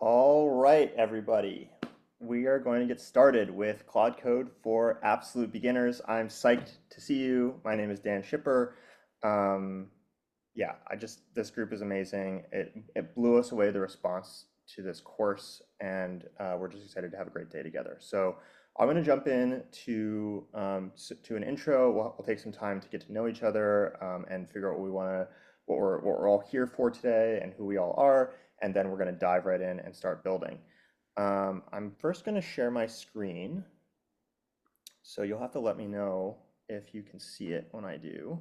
All right, everybody. We are going to get started with Claude Code for absolute beginners. I'm psyched to see you. My name is Dan Shipper. Um, yeah, this group is amazing. It blew us away, the response to this course, and we're just excited to have a great day together. So I'm going to jump in to an intro. We'll take some time to get to know each other and figure out what we're all here for today and who we all are, and then we're going to dive right in and start building. I'm first going to share my screen, so you'll have to let me know if you can see it when I do.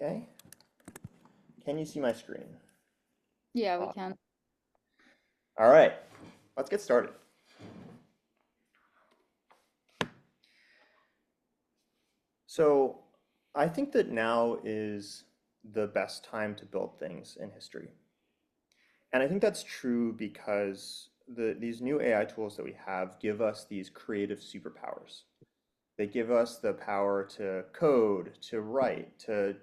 Okay. Can you see my screen? Yeah, we Awesome. can. All right, let's get started. So I think that now is the best time to build things in history. And I think that's true because these new AI tools that we have give us these creative superpowers. They give us the power to code, to write, to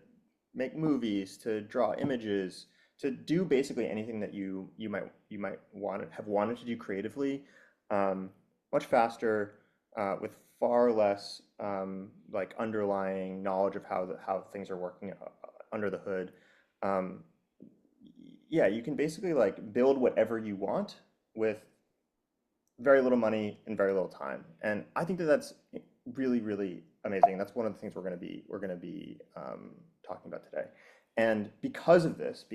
make movies, to draw images, to do basically anything that you might have wanted to do creatively, um, much faster, with far less like underlying knowledge of how things are working under the hood. Um, yeah, you can basically like build whatever you want with very little money and very little time. And I think that that's really, really amazing. That's one of the things we're going to be talking about today. And because of this,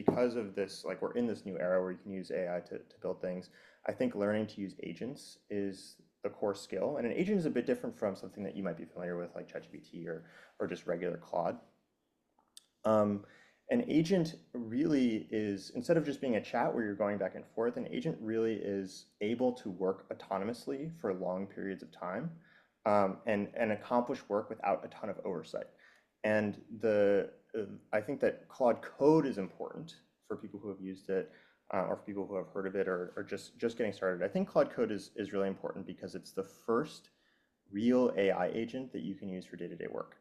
like we're in this new era where you can use AI to build things. I think learning to use agents is the core skill. And an agent is a bit different from something that you might be familiar with, like ChatGPT or just regular Claude. Um, an agent really is, instead of just being a chat where you're going back and forth, an agent really is able to work autonomously for long periods of time, and accomplish work without a ton of oversight. And I think that Claude Code is important for people who have used it, or for people who have heard of it, or just getting started. I think Claude Code is really important because it's the first real AI agent that you can use for day-to-day work.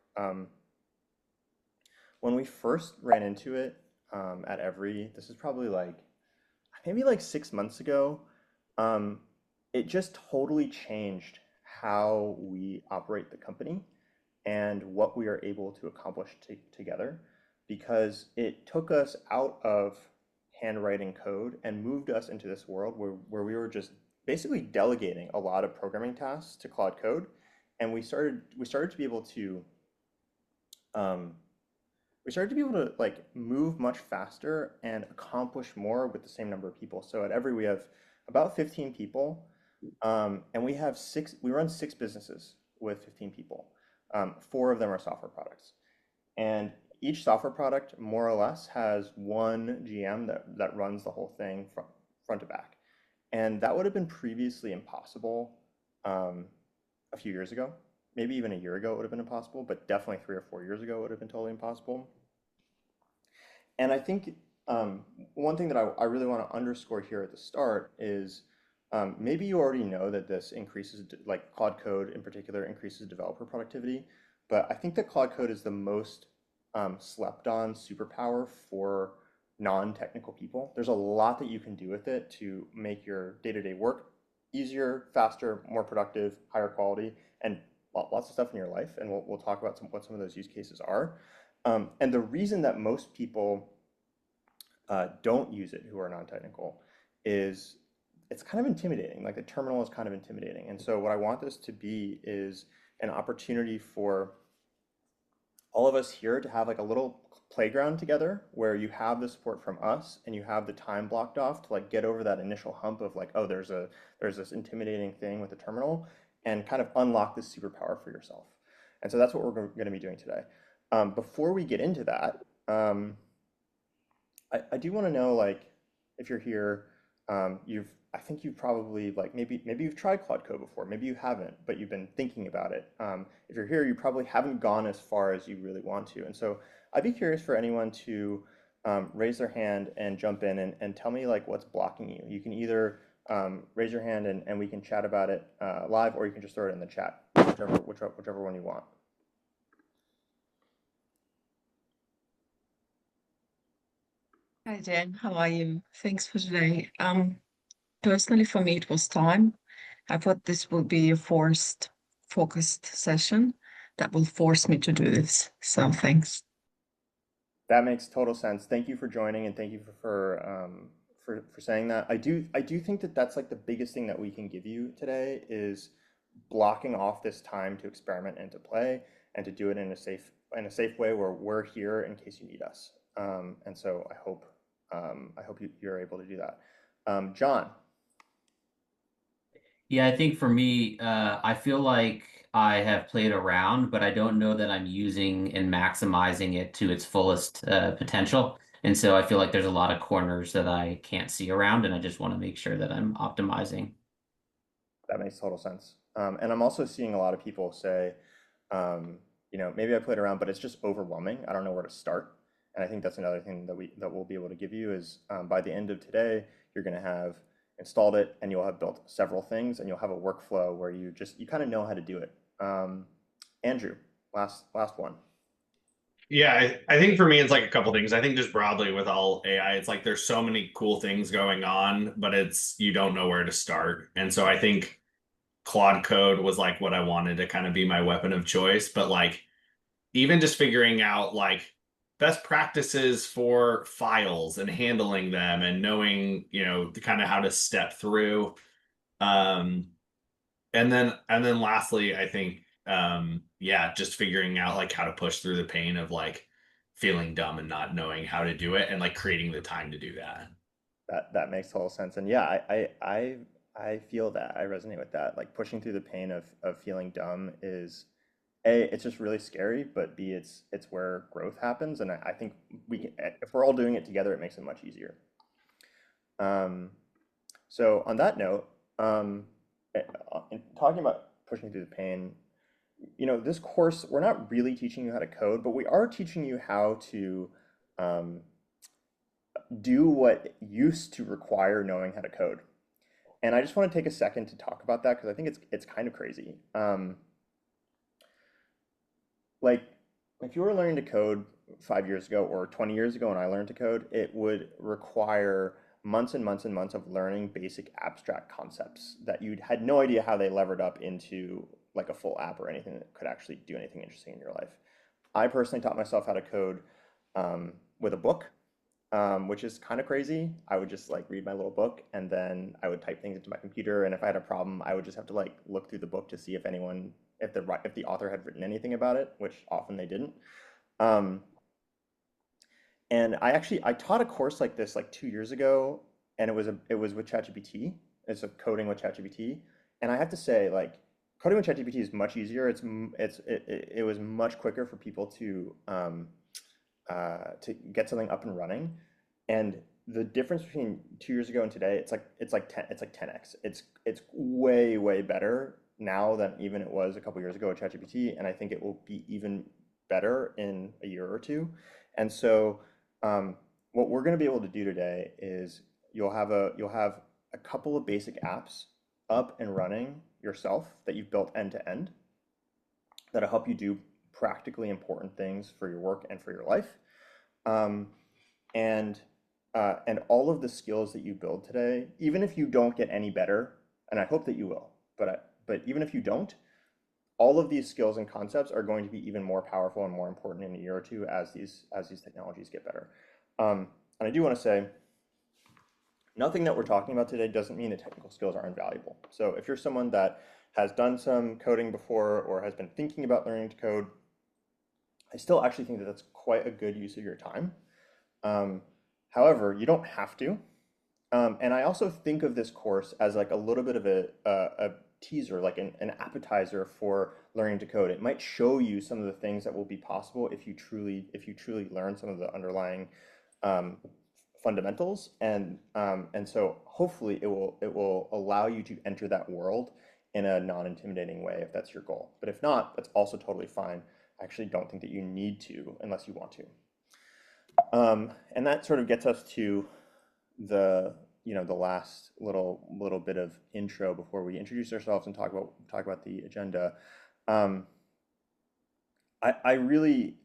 When we first ran into it at Every, this is probably like maybe like 6 months ago, um, it just totally changed how we operate the company and what we are able to accomplish together, because it took us out of handwriting code and moved us into this world where we were just basically delegating a lot of programming tasks to Claude Code, and we started to be able to um, like move much faster and accomplish more with the same number of people. So at Every we have about 15 people, and we run 6 businesses with 15 people. 4 of them are software products, and each software product more or less has one GM that runs the whole thing from front to back. And that would have been previously impossible um, a few years ago. Maybe even a year ago it would have been impossible, but definitely 3 or 4 years ago it would have been totally impossible. And I think one thing that I really want to underscore here at the start is, maybe you already know that this increases, like Claude Code in particular, increases developer productivity, but I think that Claude Code is the most slept on superpower for non-technical people. There's a lot that you can do with it to make your day-to-day work easier, faster, more productive, higher quality, and lots of stuff in your life. And we'll talk about what some of those use cases are. And the reason that most people don't use it who are non-technical is it's kind of intimidating. Like the terminal is kind of intimidating. And so what I want this to be is an opportunity for all of us here to have like a little playground together where you have the support from us and you have the time blocked off to like get over that initial hump of like, oh, there's this intimidating thing with the terminal, and kind of unlock this superpower for yourself. And so that's what we're going to be doing today. Before we get into that, I do want to know, like, if you're here, I think you've probably like maybe you've tried Claude Code before, maybe you haven't, but you've been thinking about it. If you're here, you probably haven't gone as far as you really want to, and so I'd be curious for anyone to raise their hand and jump in and tell me like what's blocking you. You can either raise your hand and we can chat about it live, or you can just throw it in the chat, whichever one you want. Hi Jen, how are you? Thanks for today. Personally for me it was time. I thought this will be a forced, focused session that will force me to do this. So thanks. That makes total sense. Thank you for joining, and thank you for saying that. I do think that that's like the biggest thing that we can give you today is blocking off this time to experiment and to play and to do it in a safe way where we're here in case you need us. And so I hope you're able to do that. John, Yeah, I think for me, I feel like I have played around, but I don't know that I'm using and maximizing it to its fullest potential. And so I feel like there's a lot of corners that I can't see around, and I just want to make sure that I'm optimizing. that makes total sense. And I'm also seeing a lot of people say, maybe I played around, but it's just overwhelming. I don't know where to start. And I think that's another thing that we'll be able to give you is by the end of today, you're going to have installed it, and you'll have built several things, and you'll have a workflow where you kind of know how to do it. Andrew, last one. Yeah, I think for me, it's like a couple things. I think just broadly with all AI, it's like there's so many cool things going on, but it's you don't know where to start. And so I think Claude Code was like what I wanted to kind of be my weapon of choice. But like even just figuring out like best practices for files and handling them and knowing, kind of how to step through. Um, and then lastly, I think yeah, just figuring out like how to push through the pain of like feeling dumb and not knowing how to do it and like creating the time to do that. That makes total sense. And yeah, I feel that. I resonate with that. Like pushing through the pain of feeling dumb is A, it's just really scary, but B, it's where growth happens. And I think we can, if we're all doing it together, it makes it much easier. Um, so on that note, in talking about pushing through the pain, this course, we're not really teaching you how to code, but we are teaching you how to um, do what used to require knowing how to code. And I just want to take a second to talk about that because I think it's kind of crazy. Like if you were learning to code 5 years ago or 20 years ago when I learned to code, it would require months and months and months of learning basic abstract concepts that you had no idea how they levered up into like a full app or anything that could actually do anything interesting in your life. I personally taught myself how to code with a book, which is kind of crazy. I would just like read my little book and then I would type things into my computer. And if I had a problem, I would just have to like look through the book to see if the author had written anything about it, which often they didn't. Um, and I taught a course like this like 2 years ago, and it was with ChatGPT. It's a coding with ChatGPT, and I have to say like coding with ChatGPT is much easier. It was much quicker for people to get something up and running. And the difference between 2 years ago and today, it's like 10x. It's way better now than even it was a couple years ago at ChatGPT, and I think it will be even better in a year or two. And so, what we're going to be able to do today is you'll have a couple of basic apps up and running yourself that you've built end to end that'll help you do practically important things for your work and for your life. Um, and and all of the skills that you build today, even if you don't get any better, and I hope that you will, but even if you don't, all of these skills and concepts are going to be even more powerful and more important in a year or two as these technologies get better. And I do want to say, nothing that we're talking about today doesn't mean that technical skills are invaluable. So if you're someone that has done some coding before or has been thinking about learning to code, I still actually think that that's quite a good use of your time. Um, However, you don't have to. And I also think of this course as like a little bit of a teaser, like an appetizer for learning to code. It might show you some of the things that will be possible if you truly learn some of the underlying um, fundamentals, and so hopefully it will allow you to enter that world in a non-intimidating way if that's your goal. But if not, that's also totally fine. I actually don't think that you need to unless you want to. And that sort of gets us to the last little bit of intro before we introduce ourselves and talk about the agenda. Um, I really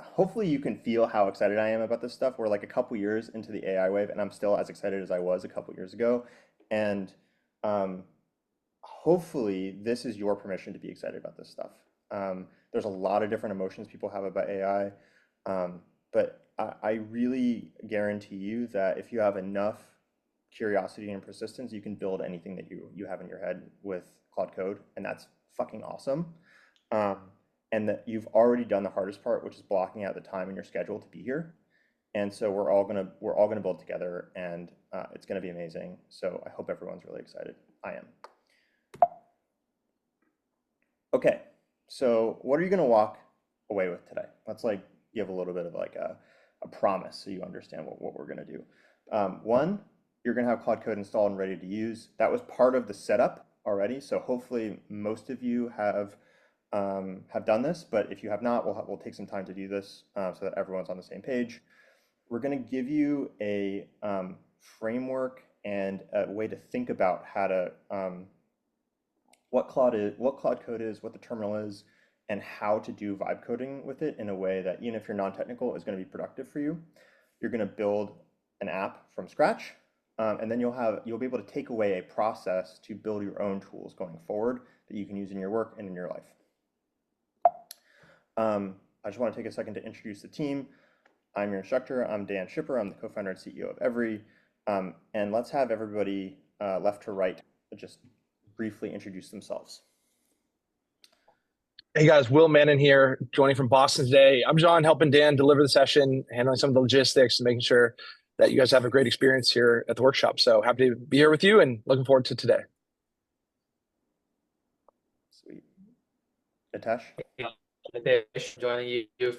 hopefully you can feel how excited I am about this stuff. We're like a couple years into the AI wave, and I'm still as excited as I was a couple years ago. And um, hopefully this is your permission to be excited about this stuff. There's a lot of different emotions people have about AI, but I really guarantee you that if you have enough curiosity and persistence, you can build anything that you have in your head with Claude Code, and that's fucking awesome. Um, and that you've already done the hardest part, which is blocking out the time in your schedule to be here. And so we're all gonna build together, and it's gonna be amazing. So I hope everyone's really excited. I am. Okay, so what are you gonna walk away with today? Let's like give a little bit of like a promise so you understand what we're gonna do. One, you're gonna have Claude Code installed and ready to use. That was part of the setup already, so hopefully most of you have done this, but if you have not, we'll take some time to do this so that everyone's on the same page. We're gonna give you a framework and a way to think about how to what Claude Code is, what the terminal is, and how to do vibe coding with it in a way that even if you're non-technical is going to be productive for you. You're going to build an app from scratch, and then you'll be able to take away a process to build your own tools going forward that you can use in your work and in your life. I just want to take a second to introduce the team. I'm your instructor. I'm Dan Schipper. I'm the co-founder and CEO of Every. And let's have everybody left to right just briefly introduce themselves. Hey guys, Will Mannon here, joining from Boston today. I'm John, helping Dan deliver the session, handling some of the logistics and making sure that you guys have a great experience here at the workshop. So happy to be here with you and looking forward to today. Sweet. Nitesh? Nitesh, joining you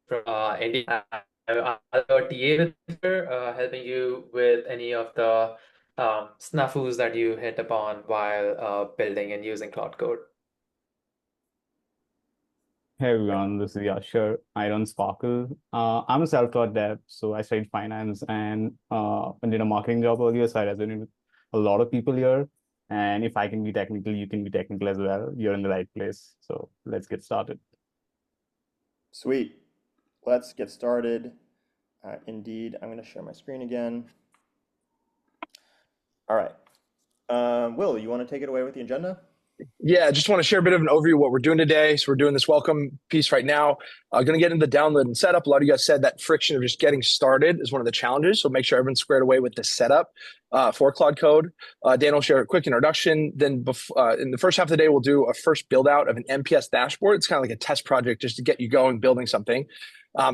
from India. I'm a TA with her, helping you with any of the snafus that you hit upon while building and using Cloud Code. Hey everyone, this is Yashar. I run Sparkle. I'm a self-taught dev, so I studied finance and did a marketing job earlier. So I resonate with a lot of people here. And if I can be technical, you can be technical as well. You're in the right place. So let's get started. Sweet. Let's get started. Indeed, I'm going to share my screen again. All right. Will, you want to take it away with the agenda? Yeah, I just want to share a bit of an overview of what we're doing today. So we're doing this welcome piece right now. Going to get into the download and setup. A lot of you guys said that friction of just getting started is one of the challenges. So make sure everyone's squared away with the setup for Claude Code. Dan will share a quick introduction. Then in the first half of the day, we'll do a first build out of an MPS dashboard. It's kind of like a test project just to get you going, building something.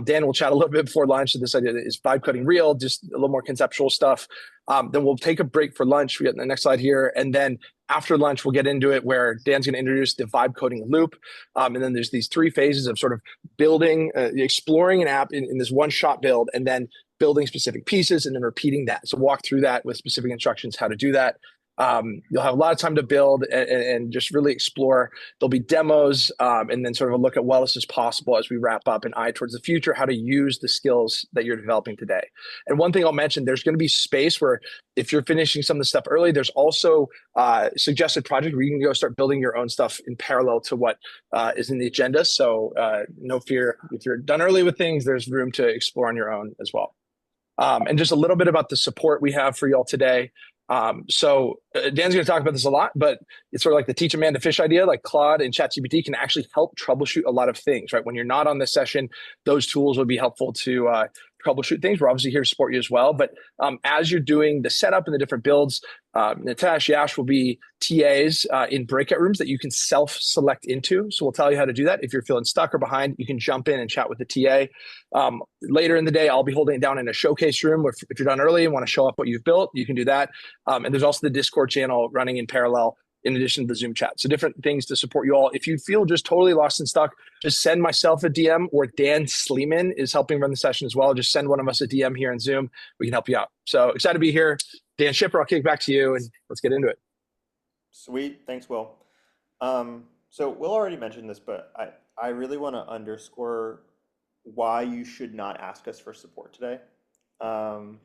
Dan will chat a little bit before lunch. So this idea is vibe coding real, just a little more conceptual stuff. Then we'll take a break for lunch. We got the next slide here. And then after lunch, we'll get into it where Dan's going to introduce the vibe coding loop. And then there's these three phases of sort of building, exploring an app in this one shot build, and then building specific pieces and then repeating that. So walk through that with specific instructions how to do that. You'll have a lot of time to build and just really explore. There'll be demos and then sort of a look at what else is possible as we wrap up an eye towards the future, how to use the skills that you're developing today. And one thing I'll mention, there's going to be space where if you're finishing some of the stuff early, there's also suggested project where you can go start building your own stuff in parallel to what is in the agenda. So no fear, if you're done early with things, there's room to explore on your own as well. And just a little bit about the support we have for y'all today. So Dan's going to talk about this a lot, but it's sort of like the teach a man to fish idea. Like Claude and ChatGPT can actually help troubleshoot a lot of things, right? When you're not on this session, those tools would be helpful to troubleshoot things. We're obviously here to support you as well. But as you're doing the setup and the different builds, Nitesh, Yash will be TAs in breakout rooms that you can self-select into. So we'll tell you how to do that. If you're feeling stuck or behind, you can jump in and chat with the TA. Later in the day, I'll be holding it down in a showcase room. If you're done early and want to show up what you've built, you can do that. And there's also the Discord channel running in parallel in addition to the Zoom chat. So different things to support you all. If you feel just totally lost and stuck, just send myself a DM, or Dan Sleeman is helping run the session as well. Just send one of us a DM here in Zoom. We can help you out. So excited to be here. Dan Schipper, I'll kick it back to you and let's get into it. Sweet. Thanks, Will. So Will already mentioned this, but I really want to underscore why you should not ask us for support today. I'm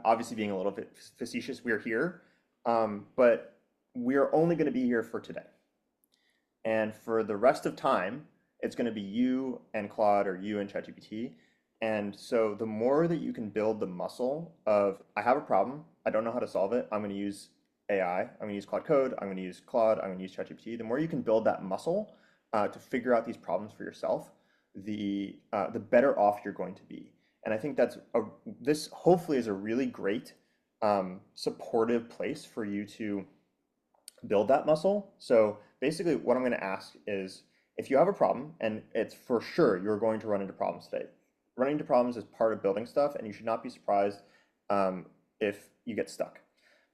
obviously being a little bit facetious. We're here, but we're only going to be here for today. And for the rest of time, it's going to be you and Claude or you and ChatGPT. And so the more that you can build the muscle of, I have a problem, I don't know how to solve it, I'm going to use AI, I'm going to use Claude Code, I'm going to use Claude, I'm going to use ChatGPT. The more you can build that muscle to figure out these problems for yourself, the better off you're going to be. And I think this hopefully is a really great supportive place for you to build that muscle. So basically what I'm going to ask is, if you have a problem, and it's for sure you're going to run into problems today. Running into problems is part of building stuff, and you should not be surprised if you get stuck.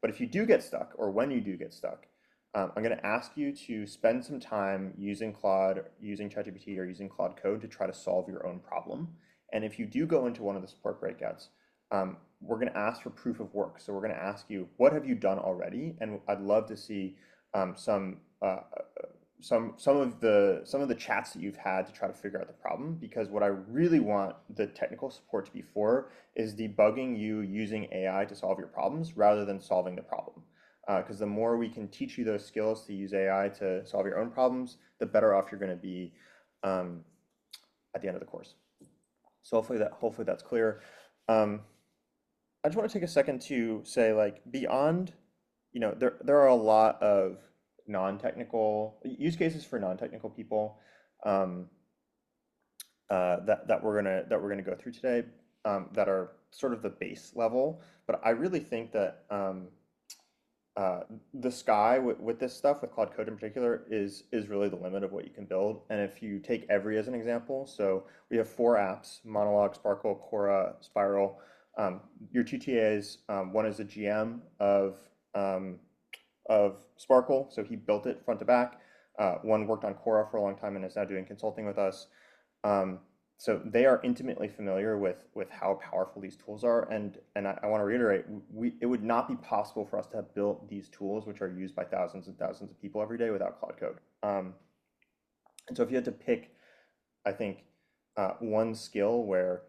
But if you do get stuck, or when you do get stuck, I'm going to ask you to spend some time using Claude, using ChatGPT, or using Claude Code to try to solve your own problem. And if you do go into one of the support breakouts, we're going to ask for proof of work. So we're going to ask you, what have you done already? And I'd love to see some of the chats that you've had to try to figure out the problem, because what I really want the technical support to be for is debugging you using AI to solve your problems rather than solving the problem. Because the more we can teach you those skills to use AI to solve your own problems, the better off you're going to be at the end of the course. So hopefully that's clear. I just want to take a second to say, like, beyond, there are a lot of non-technical use cases for non-technical people that we're gonna go through today, that are sort of the base level. But I really think that the sky with this stuff, with Claude Code in particular, is really the limit of what you can build. And if you take Every as an example, so we have 4 apps: Monologue, Sparkle, Cora, Spiral. Your 2 TAs, one is a GM of Sparkle, so he built it front to back. One worked on Cora for a long time and is now doing consulting with us. So they are intimately familiar with how powerful these tools are, and I want to reiterate, it would not be possible for us to have built these tools, which are used by thousands and thousands of people every day, without Claude Code. And so if you had to pick, I think, one skill where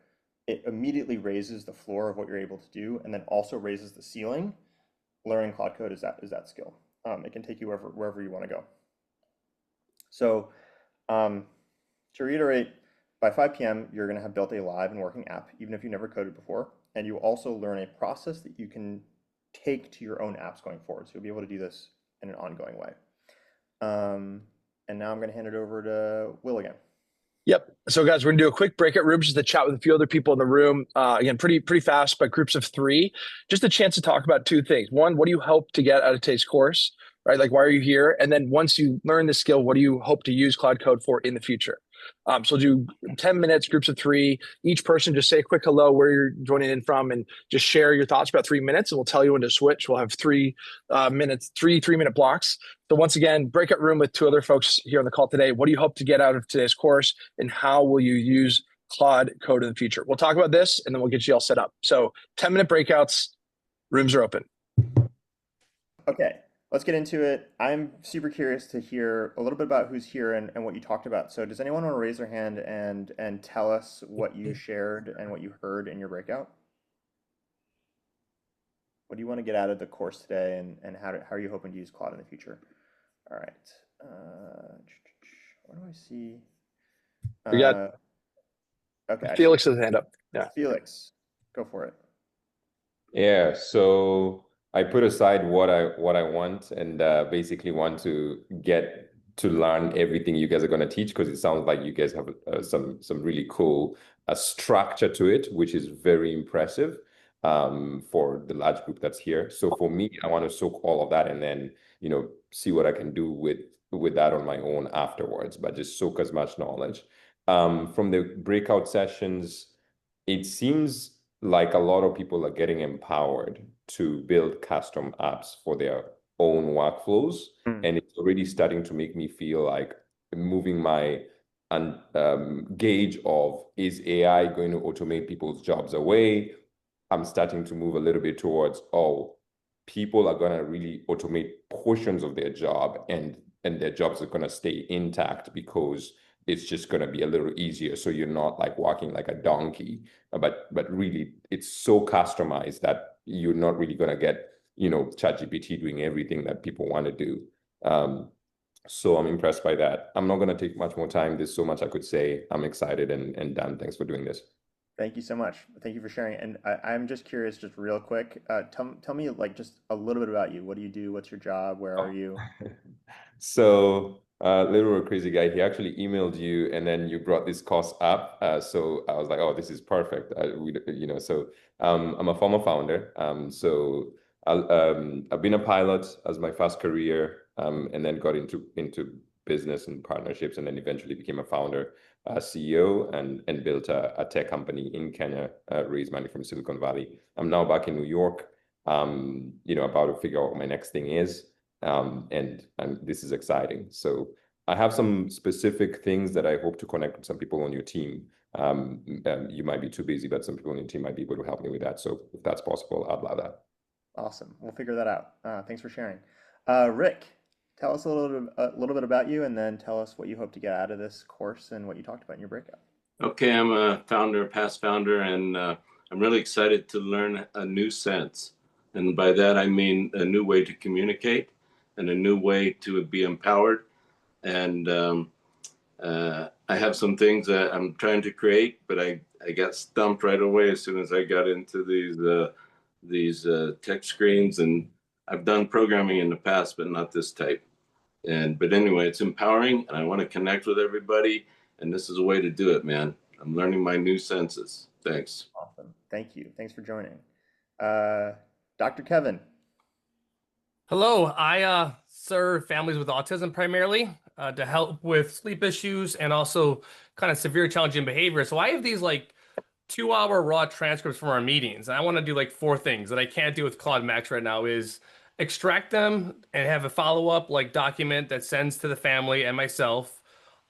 it immediately raises the floor of what you're able to do, and then also raises the ceiling, learning Claude Code is that skill. It can take you wherever you want to go. So to reiterate, by 5 p.m., you're going to have built a live and working app, even if you never coded before. And you also learn a process that you can take to your own apps going forward. So you'll be able to do this in an ongoing way. And now I'm going to hand it over to Will again. Yep. So guys, we're gonna do a quick breakout room just to chat with a few other people in the room. Again, pretty fast, but groups of 3. Just a chance to talk about 2 things. One, what do you hope to get out of today's course, right? Like, why are you here? And then once you learn the skill, what do you hope to use Claude Code for in the future? So we'll do 10 minutes, groups of 3. Each person just say a quick hello, where you're joining in from, and just share your thoughts about 3 minutes, and we'll tell you when to switch. We'll have 3 minutes, 3-minute blocks. So once again, breakout room with 2 other folks here on the call today. What do you hope to get out of today's course, and how will you use Claude Code in the future? We'll talk about this, and then we'll get you all set up. So 10-minute breakouts, rooms are open. Okay. Let's get into it. I'm super curious to hear a little bit about who's here and what you talked about. So does anyone want to raise their hand and tell us what you shared and what you heard in your breakout? What do you want to get out of the course today, and how are you hoping to use Claude in the future? All right. What do I see? We got okay. Felix has his hand up. Yeah. Felix, go for it. Yeah, so I put aside what I want, and basically want to get to learn everything you guys are going to teach, because it sounds like you guys have some really cool structure to it, which is very impressive for the large group that's here. So for me, I want to soak all of that and then see what I can do with that on my own afterwards, but just soak as much knowledge. From the breakout sessions, it seems like a lot of people are getting empowered to build custom apps for their own workflows. And it's already starting to make me feel like moving my gauge of, is AI going to automate people's jobs away? I'm starting to move a little bit towards, people are going to really automate portions of their job, and their jobs are going to stay intact because it's just going to be a little easier. So you're not like walking like a donkey, but really it's so customized that you're not really going to get, ChatGPT doing everything that people want to do. So I'm impressed by that. I'm not going to take much more time. There's so much I could say. I'm excited and done. Thanks for doing this. Thank you so much. Thank you for sharing. And I'm just curious, just real quick, tell me like just a little bit about you. What do you do? What's your job? Where are you? So, little crazy guy, he actually emailed you, and then you brought this course up. So I was like, oh, this is perfect. I'm a former founder. I've been a pilot as my first career, and then got into business and partnerships, and then eventually became a founder, CEO, and built a tech company in Kenya, raised money from Silicon Valley. I'm now back in New York, about to figure out what my next thing is. And this is exciting. So I have some specific things that I hope to connect with some people on your team. You might be too busy, but some people on your team might be able to help me with that. So if that's possible, I'd love that. Awesome. We'll figure that out. Thanks for sharing. Rick, tell us a little bit about you, and then tell us what you hope to get out of this course and what you talked about in your breakout. Okay, I'm a founder, past founder, and I'm really excited to learn a new sense. And by that, I mean a new way to communicate and a new way to be empowered. And I have some things that I'm trying to create, but I got stumped right away as soon as I got into these tech screens. And I've done programming in the past, but not this type. But anyway, it's empowering, and I want to connect with everybody. And this is a way to do it, man. I'm learning my new senses. Thanks. Awesome. Thank you. Thanks for joining. Dr. Kevin. Hello, I serve families with autism primarily to help with sleep issues and also kind of severe challenging behavior. So I have these like 2-hour raw transcripts from our meetings. And I want to do like 4 things that I can't do with Claude Max right now is extract them and have a follow-up like document that sends to the family and myself,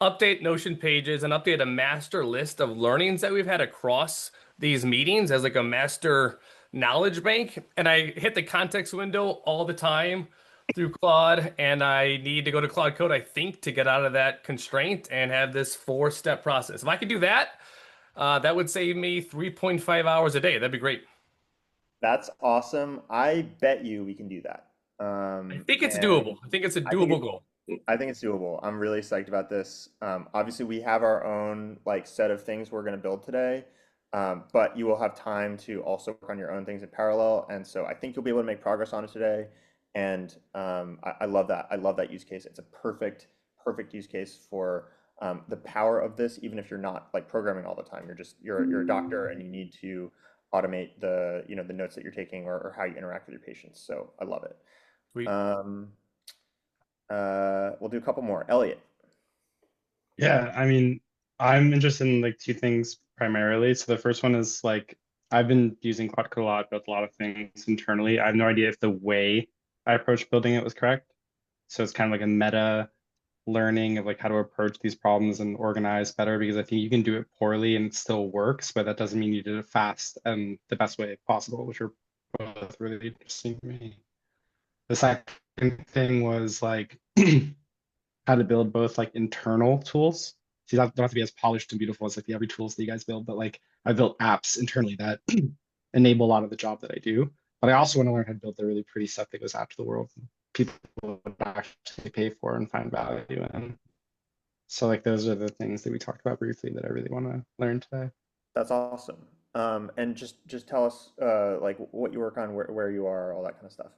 update Notion pages and update a master list of learnings that we've had across these meetings as like a master knowledge bank. And I hit the context window all the time through Claude, and I need to go to Claude Code, I think, to get out of that constraint and have this 4-step process. If I could do that, that would save me 3.5 hours a day. That'd be great. That's awesome. I bet you we can do that. I think it's And doable. I think it's a I think doable goal. I think it's doable. I'm really psyched about this. Obviously, we have our own like set of things we're going to build today, but you will have time to also work on your own things in parallel. And so I think you'll be able to make progress on it today. And I love that. I love that use case. It's a perfect use case for the power of this. Even if you're not like programming all the time, you're a doctor and you need to automate the the notes that you're taking or how you interact with your patients. So I love it. Sweet. We'll do a couple more. Elliot. Yeah, I mean, I'm interested in like 2 things primarily. So the first one is like I've been using Claude Code a lot, built a lot of things internally. I have no idea if the way I approached building it was correct. So it's kind of like a meta learning of like how to approach these problems and organize better, because I think you can do it poorly and it still works, but that doesn't mean you did it fast and the best way possible, which are both really interesting to me. The second thing was like how to build both like internal tools. So you don't have to be as polished and beautiful as like the every tools that you guys build, but like I built apps internally that enable a lot of the job that I do. But I also want to learn how to build the really pretty stuff that goes out to the world, people would actually pay for and find value in. So like those are the things that we talked about briefly that I really want to learn today. That's awesome. And just tell us like what you work on, where you are, all that kind of stuff.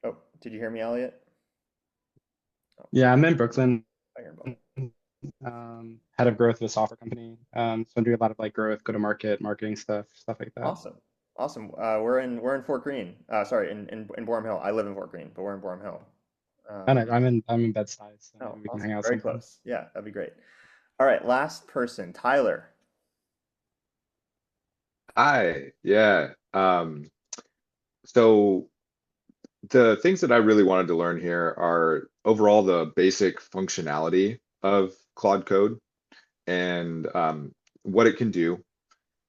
Oh, did you hear me, Elliot? Oh, Yeah, I'm in Brooklyn, I hear both. head of growth of a software company. So I'm doing a lot of like growth, go to market, marketing stuff like that. Awesome. We're in Fort Greene. Sorry, in Boerum Hill. I live in Fort Greene, but we're in Boerum Hill. And I'm in Bed-Stuy, so Oh, maybe we can awesome. hang out Very sometime. close. Yeah, that'd be great. All right, last person, Tyler. Hi, yeah. So the things that I really wanted to learn here are overall the basic functionality of Claude Code and what it can do,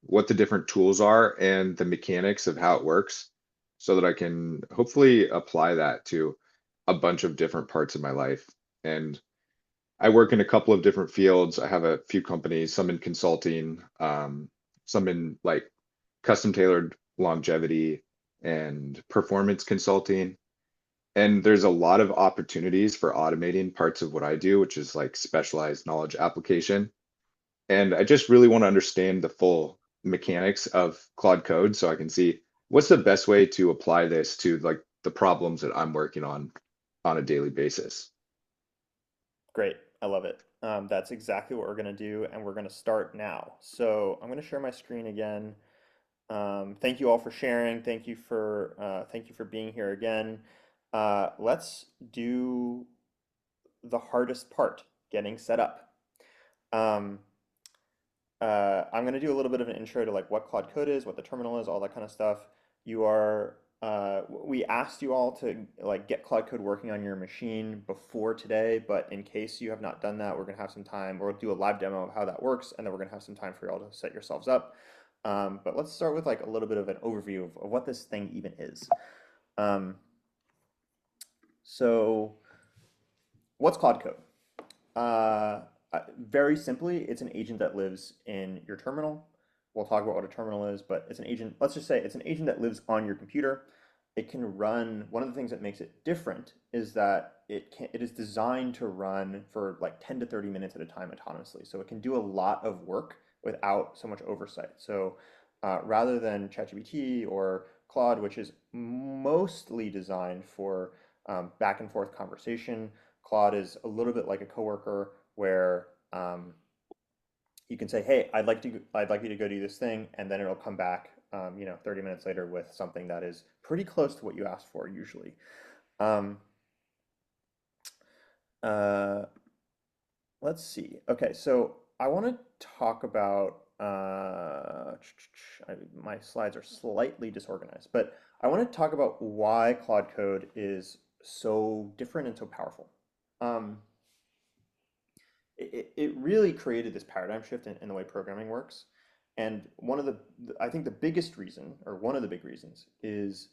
what the different tools are, and the mechanics of how it works, so that I can hopefully apply that to a bunch of different parts of my life. And I work in a couple of different fields. I have a few companies, some in consulting, some in like custom tailored longevity, and performance consulting. And there's a lot of opportunities for automating parts of what I do, which is like specialized knowledge application. And I just really want to understand the full mechanics of Claude Code so I can see what's the best way to apply this to like the problems that I'm working on a daily basis. Great. I love it. That's exactly what we're going to do, and we're going to start now. So I'm going to share my screen again. Thank you all for sharing. Thank you for being here again. Let's do the hardest part, getting set up. I'm going to do a little bit of an intro to like what Claude Code is, what the terminal is, all that kind of stuff. We asked you all to like get Claude Code working on your machine before today, but in case you have not done that, we're going to have some time. We'll do a live demo of how that works, and then we're going to have some time for you all to set yourselves up. But let's start with like a little bit of an overview of what this thing even is. So what's Claude Code? Very simply, it's an agent that lives in your terminal. We'll talk about what a terminal is, but it's an agent. Let's just say it's an agent that lives on your computer. It can run. One of the things that makes it different is that it is designed to run for like 10 to 30 minutes at a time autonomously. So it can do a lot of work without so much oversight. So rather than ChatGPT or Claude, which is mostly designed for back and forth conversation, Claude is a little bit like a coworker where you can say, "Hey, I'd like you to go do this thing," and then it'll come back, 30 minutes later with something that is pretty close to what you asked for usually. Let's see. Okay, so I want to talk about. My slides are slightly disorganized, but I want to talk about why Claude Code is so different and so powerful. It really created this paradigm shift in the way programming works. And I think the biggest reason, or one of the big reasons, is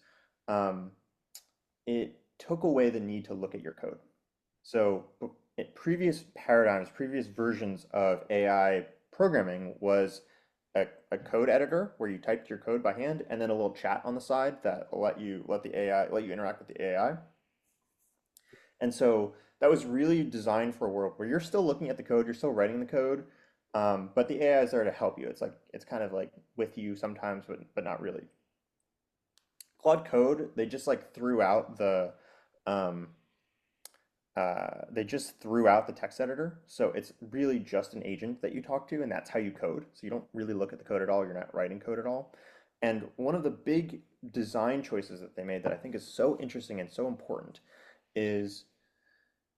it took away the need to look at your code. So previous paradigms, previous versions of AI programming was a code editor where you typed your code by hand, and then a little chat on the side that let you interact with the AI. And so that was really designed for a world where you're still looking at the code, you're still writing the code, but the AI is there to help you. It's kind of like with you sometimes, but not really. Claude Code, they just like threw out the text editor. So it's really just an agent that you talk to, and that's how you code. So you don't really look at the code at all. You're not writing code at all. And one of the big design choices that they made that I think is so interesting and so important is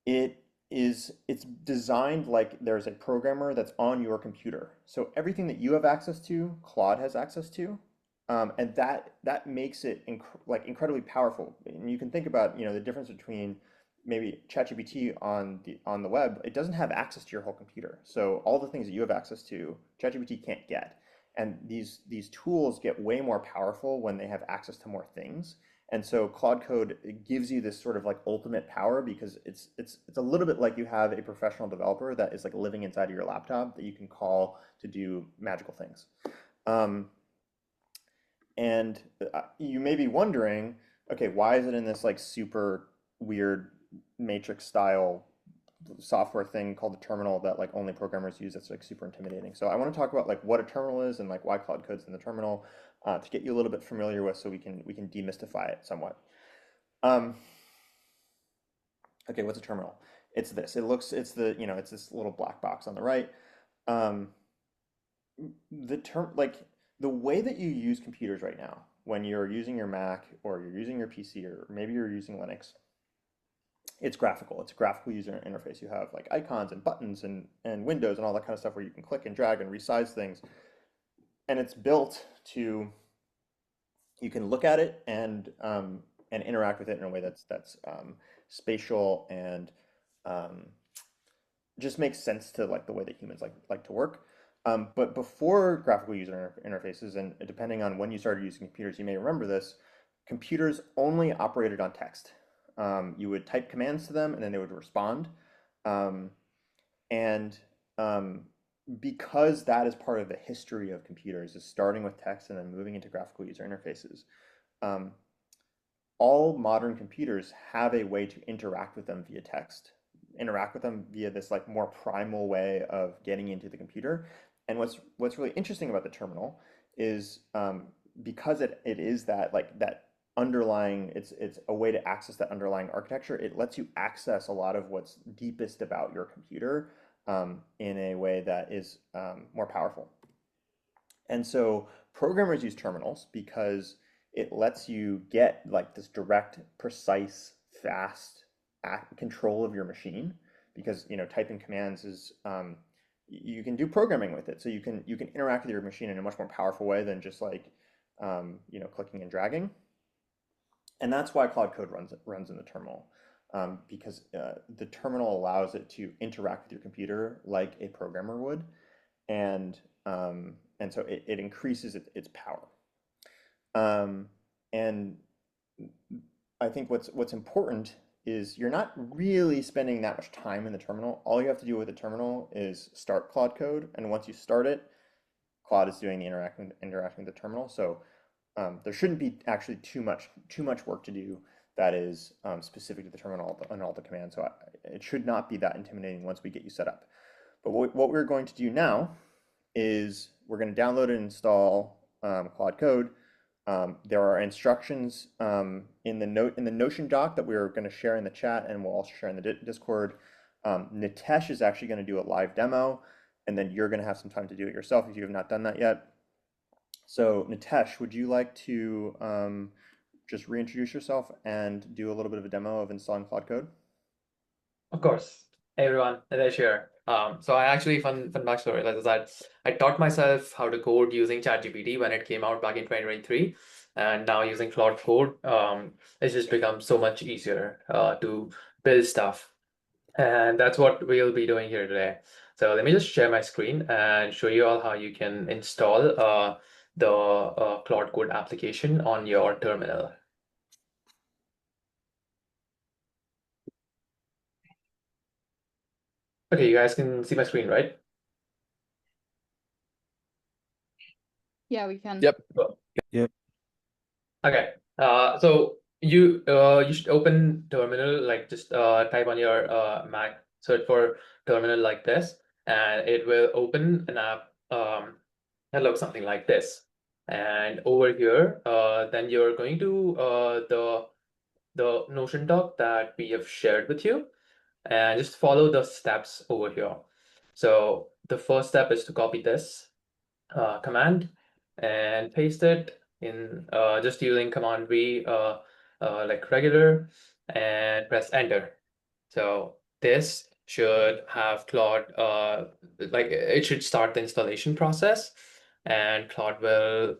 it's designed like there's a programmer that's on your computer. So everything that you have access to, Claude has access to. And that makes it incredibly powerful. And you can think about, the difference between maybe ChatGPT on the web. It doesn't have access to your whole computer. So all the things that you have access to, ChatGPT can't get. And these tools get way more powerful when they have access to more things. And so Claude Code gives you this sort of like ultimate power because it's a little bit like you have a professional developer that is like living inside of your laptop that you can call to do magical things. And you may be wondering, okay, why is it in this like super weird matrix style software thing called the terminal that like only programmers use? That's like super intimidating. So I want to talk about like what a terminal is and like why Claude Code's in the terminal to get you a little bit familiar with, so we can demystify it somewhat. Okay, what's a terminal? It's this. It's this little black box on the right. The way that you use computers right now, when you're using your Mac or you're using your PC or maybe you're using Linux, it's graphical. It's a graphical user interface. You have like icons and buttons and windows and all that kind of stuff where you can click and drag and resize things. And it's built to, you can look at it and interact with it in a way that's spatial and just makes sense to like the way that humans like to work. But before graphical user interfaces, and depending on when you started using computers, you may remember this, computers only operated on text. You would type commands to them and then they would respond. Because that is part of the history of computers, is starting with text and then moving into graphical user interfaces. all modern computers have a way to interact with them via text, interact with them via this like more primal way of getting into the computer. And what's really interesting about the terminal is because it is that like that underlying, it's a way to access that underlying architecture. It lets you access a lot of what's deepest about your computer in a way that is more powerful. And so programmers use terminals because it lets you get like this direct, precise, fast control of your machine. Because typing commands is you can do programming with it, so you can interact with your machine in a much more powerful way than just like clicking and dragging. And that's why Claude Code runs in the terminal, because the terminal allows it to interact with your computer like a programmer would, and so it increases its power. And I think what's important is you're not really spending that much time in the terminal. All you have to do with the terminal is start Claude Code, and once you start it, Claude is doing the interacting with the terminal. So there shouldn't be actually too much work to do that is specific to the terminal and all the commands. So it should not be that intimidating once we get you set up. But what we're going to do now is we're going to download and install Claude Code. There are instructions in the Notion doc that we're going to share in the chat, and we'll also share in the Discord. Nitesh is actually going to do a live demo, and then you're going to have some time to do it yourself if you have not done that yet. So Nitesh, would you like to just reintroduce yourself and do a little bit of a demo of installing Claude Code? Of course. Hey everyone, Nitesh here. So I actually fun backstory like that. I taught myself how to code using ChatGPT when it came out back in 2023, and now using Claude Code, it's just become so much easier to build stuff, and that's what we'll be doing here today. So let me just share my screen and show you all how you can install the Claude Code application on your terminal. Okay, you guys can see my screen, right? Yeah, we can. Yep. Yep. Okay. So you should open terminal, like just type on your Mac, search for terminal like this, and it will open an app that looks something like this. And over here, then you're going to the Notion doc that we have shared with you, and just follow the steps over here. So the first step is to copy this command and paste it in just using Command V like regular, and press enter. So this should have Claude like it should start the installation process, and Claude will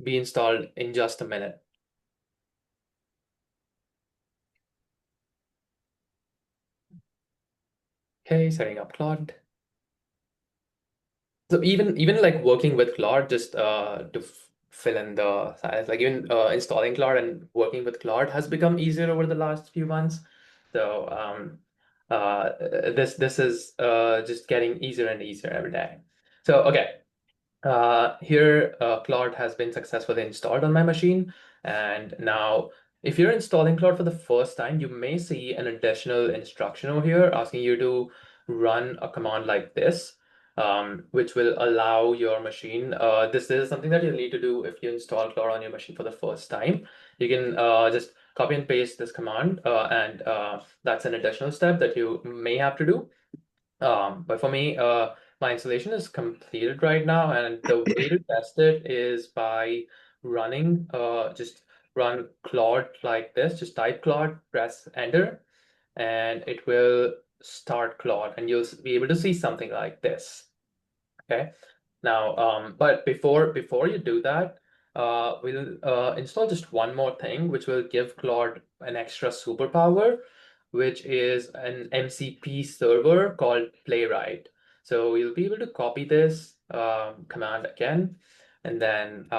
be installed in just a minute. Okay, setting up Claude. So even like working with Claude, just to fill in the size, like even installing Claude and working with Claude has become easier over the last few months. So this is just getting easier and easier every day. So okay, here Claude has been successfully installed on my machine, and now if you're installing Claude for the first time, you may see an additional instruction over here asking you to run a command like this, which will allow your machine. This is something that you'll need to do if you install Claude on your machine for the first time. You can just copy and paste this command, and that's an additional step that you may have to do. But for me, my installation is completed right now, and the way to test it is by running, just run Claude like this. Just type Claude, press enter, and it will start Claude, and you'll be able to see something like this. Okay. Now, but before you do that, we'll install just one more thing, which will give Claude an extra superpower, which is an MCP server called Playwright. So we'll be able to copy this command again, and then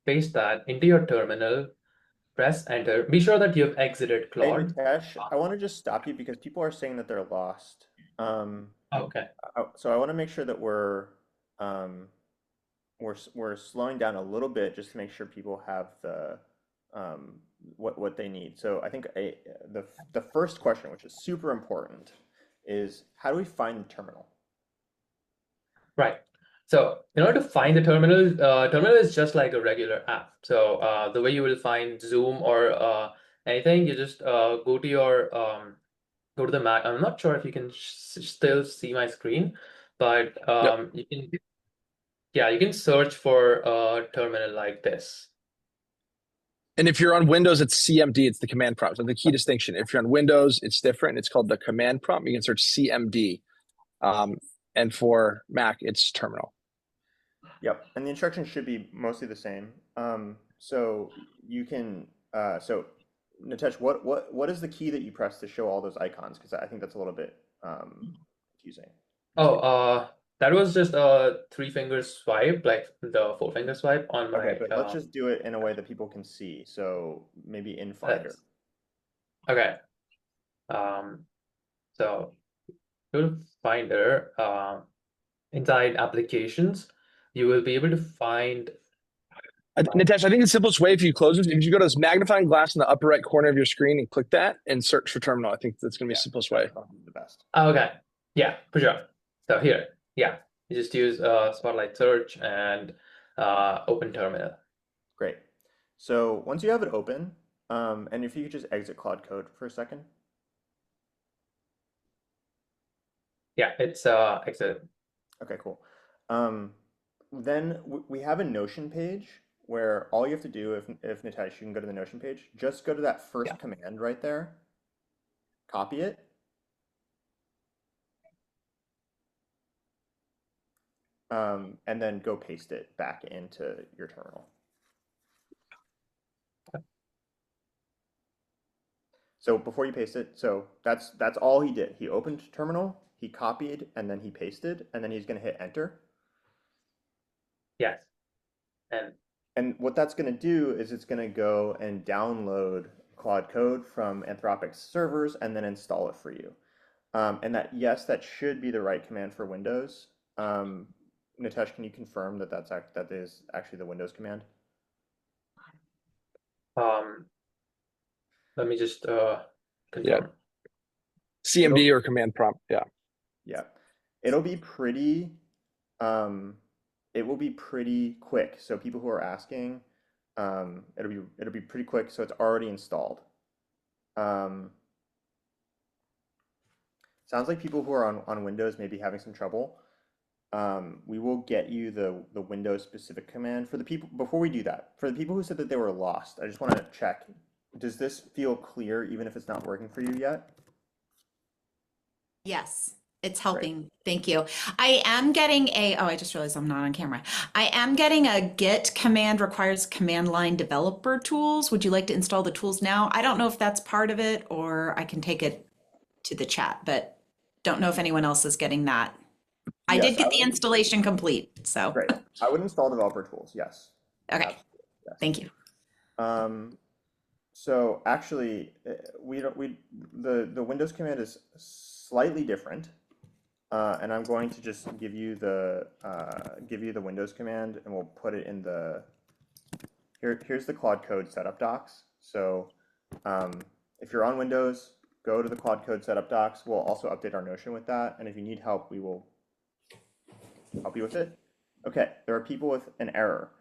paste that into your terminal, press enter. Be sure that you've exited Hey Claude. Nitesh, I want to just stop you because people are saying that they're lost. Okay. So I want to make sure that um, we're slowing down a little bit just to make sure people have the what they need. So I think the first question, which is super important, is how do we find the terminal? Right. So in order to find the terminal, terminal is just like a regular app. So the way you will find Zoom or anything, you just go to your go to the Mac. I'm not sure if you can still see my screen, but Yep. you can, yeah, you can search for a terminal like this. And if you're on Windows, it's CMD. It's the command prompt. So the key distinction. If you're on Windows, it's different. It's called the command prompt. You can search CMD. And for Mac, it's terminal. Yep, and the instructions should be mostly the same. So you can so Nitesh, what is the key that you press to show all those icons? Because I think that's a little bit confusing. Oh, that was just a 3-finger swipe, like the 4-finger swipe on my. Okay, but let's just do it in a way that people can see. So maybe in Finder. Okay. So go to Finder. Inside applications, you will be able to find. Nitesh, I think the simplest way, if you close it, if you go to this magnifying glass in the upper right corner of your screen and click that and search for terminal, I think that's going to be the simplest way. The best. Oh, okay. Yeah, for sure. So here, yeah, you just use Spotlight Search and open terminal. Great. So once you have it open, and if you could just exit Claude Code for a second. Yeah, it's exited. Okay, cool. Then we have a Notion page where all you have to do, if Nitesh, you can go to the Notion page, just go to that first command right there, copy it, and then go paste it back into your terminal. So before you paste it, so that's all he did. He opened terminal, he copied, and then he pasted, and then he's going to hit enter. Yes. And what that's going to do is it's going to go and download Claude Code from Anthropic's servers and then install it for you. And that should be the right command for Windows. Nitesh, can you confirm that that is actually the Windows command? Let me just confirm. Yeah. CMD or command prompt. Yeah. Yeah. It'll be pretty it will be pretty quick. So people who are asking, it'll be pretty quick. So it's already installed. Sounds like people who are on Windows may be having some trouble. We will get you the Windows specific command for the people. Before we do that, for the people who said that they were lost, I just want to check. Does this feel clear even if it's not working for you yet? Yes, it's helping. Thank you. I am getting I just realized I'm not on camera. I am getting a git command requires command line developer tools. Would you like to install the tools now? I don't know if that's part of it or I can take it to the chat, but don't know if anyone else is getting that. I did get the installation complete, so. Great. I would install developer tools, yes. Okay, yes. Thank you. So actually, the Windows command is slightly different, and I'm going to just give you the Windows command, and we'll put it in the here's the Claude Code setup docs. So if you're on Windows, go to the Claude Code setup docs. We'll also update our Notion with that, and if you need help, we will help you with it. Okay, there are people with an error.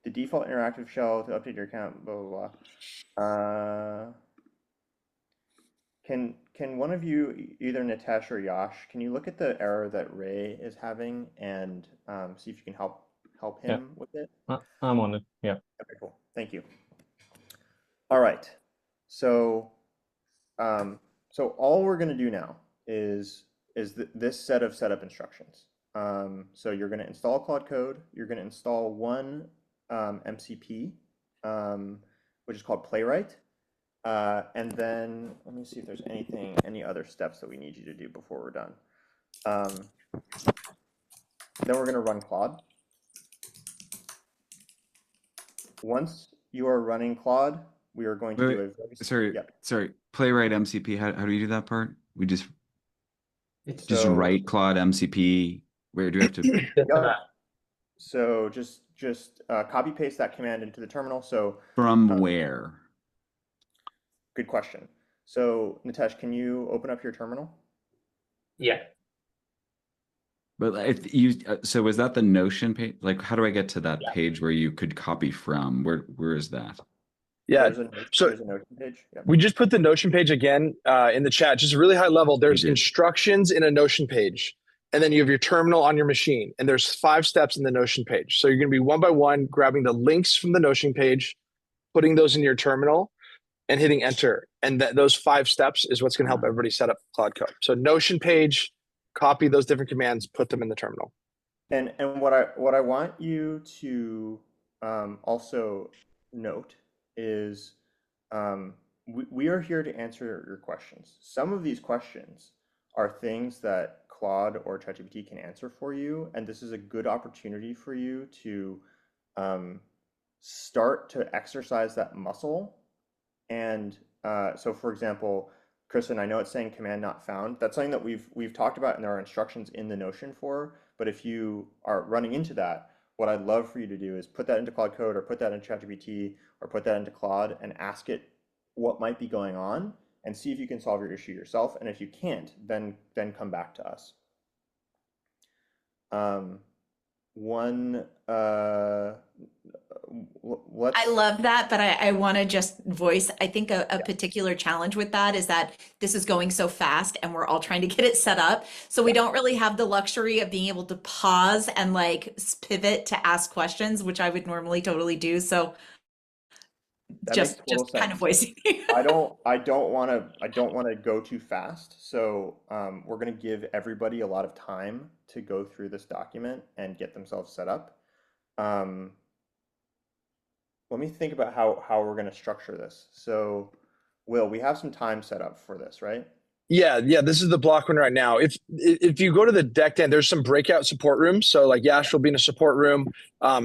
The default interactive shell to update your account, blah, blah, blah. Can one of you, either Nitesh or Yash, can you look at the error that Ray is having and see if you can help him with it? I'm on it, yeah. Okay, cool. Thank you. All right. So so all we're going to do now is this set of setup instructions. So you're going to install Claude Code. You're going to install one MCP, which is called Playwright. And then let me see if there's any other steps that we need you to do before we're done. Then we're going to run Claude. Once you are running Claude, we are going to do a sorry, Playwright MCP. How do you do that part? We just write Claude MCP. Where do we have to? So just copy paste that command into the terminal. So from where? good question. So Nitesh, can you open up your terminal? Yeah. But if you, so was that the Notion page? Like, how do I get to that Yeah. page where you could copy from? Where is that? Yeah. So there's a Notion page. Yep. we just put the Notion page again in the chat, just really high level. There's instructions in a Notion page, and then you have your terminal on your machine, and there's 5 steps in the Notion page. So you're going to be one by one grabbing the links from the Notion page, putting those in your terminal, and hitting enter. And those 5 steps is what's going to help everybody set up Claude Code. So Notion page, copy those different commands, put them in the terminal. And what I want you to also note is we are here to answer your questions. Some of these questions are things that Claude or ChatGPT can answer for you, and this is a good opportunity for you to start to exercise that muscle. And so, for example, Kristen, I know it's saying command not found. That's something that we've talked about, and there are instructions in the Notion for. But if you are running into that, what I'd love for you to do is put that into Claude Code, or put that in ChatGPT, or put that into Claude, and ask it what might be going on, and see if you can solve your issue yourself. And if you can't, then come back to us. I love that, but I want to just voice, I think a particular challenge with that is that this is going so fast and we're all trying to get it set up. So we don't really have the luxury of being able to pause and like pivot to ask questions, which I would normally totally do. So that just makes total sense. kind of voicing. I don't want to go too fast. So we're going to give everybody a lot of time to go through this document and get themselves set up. Let me think about how we're going to structure this. So, Will, we have some time set up for this, right? Yeah, this is the block one right now. If you go to the deck then there's some breakout support rooms. So like Yash will be in a support room.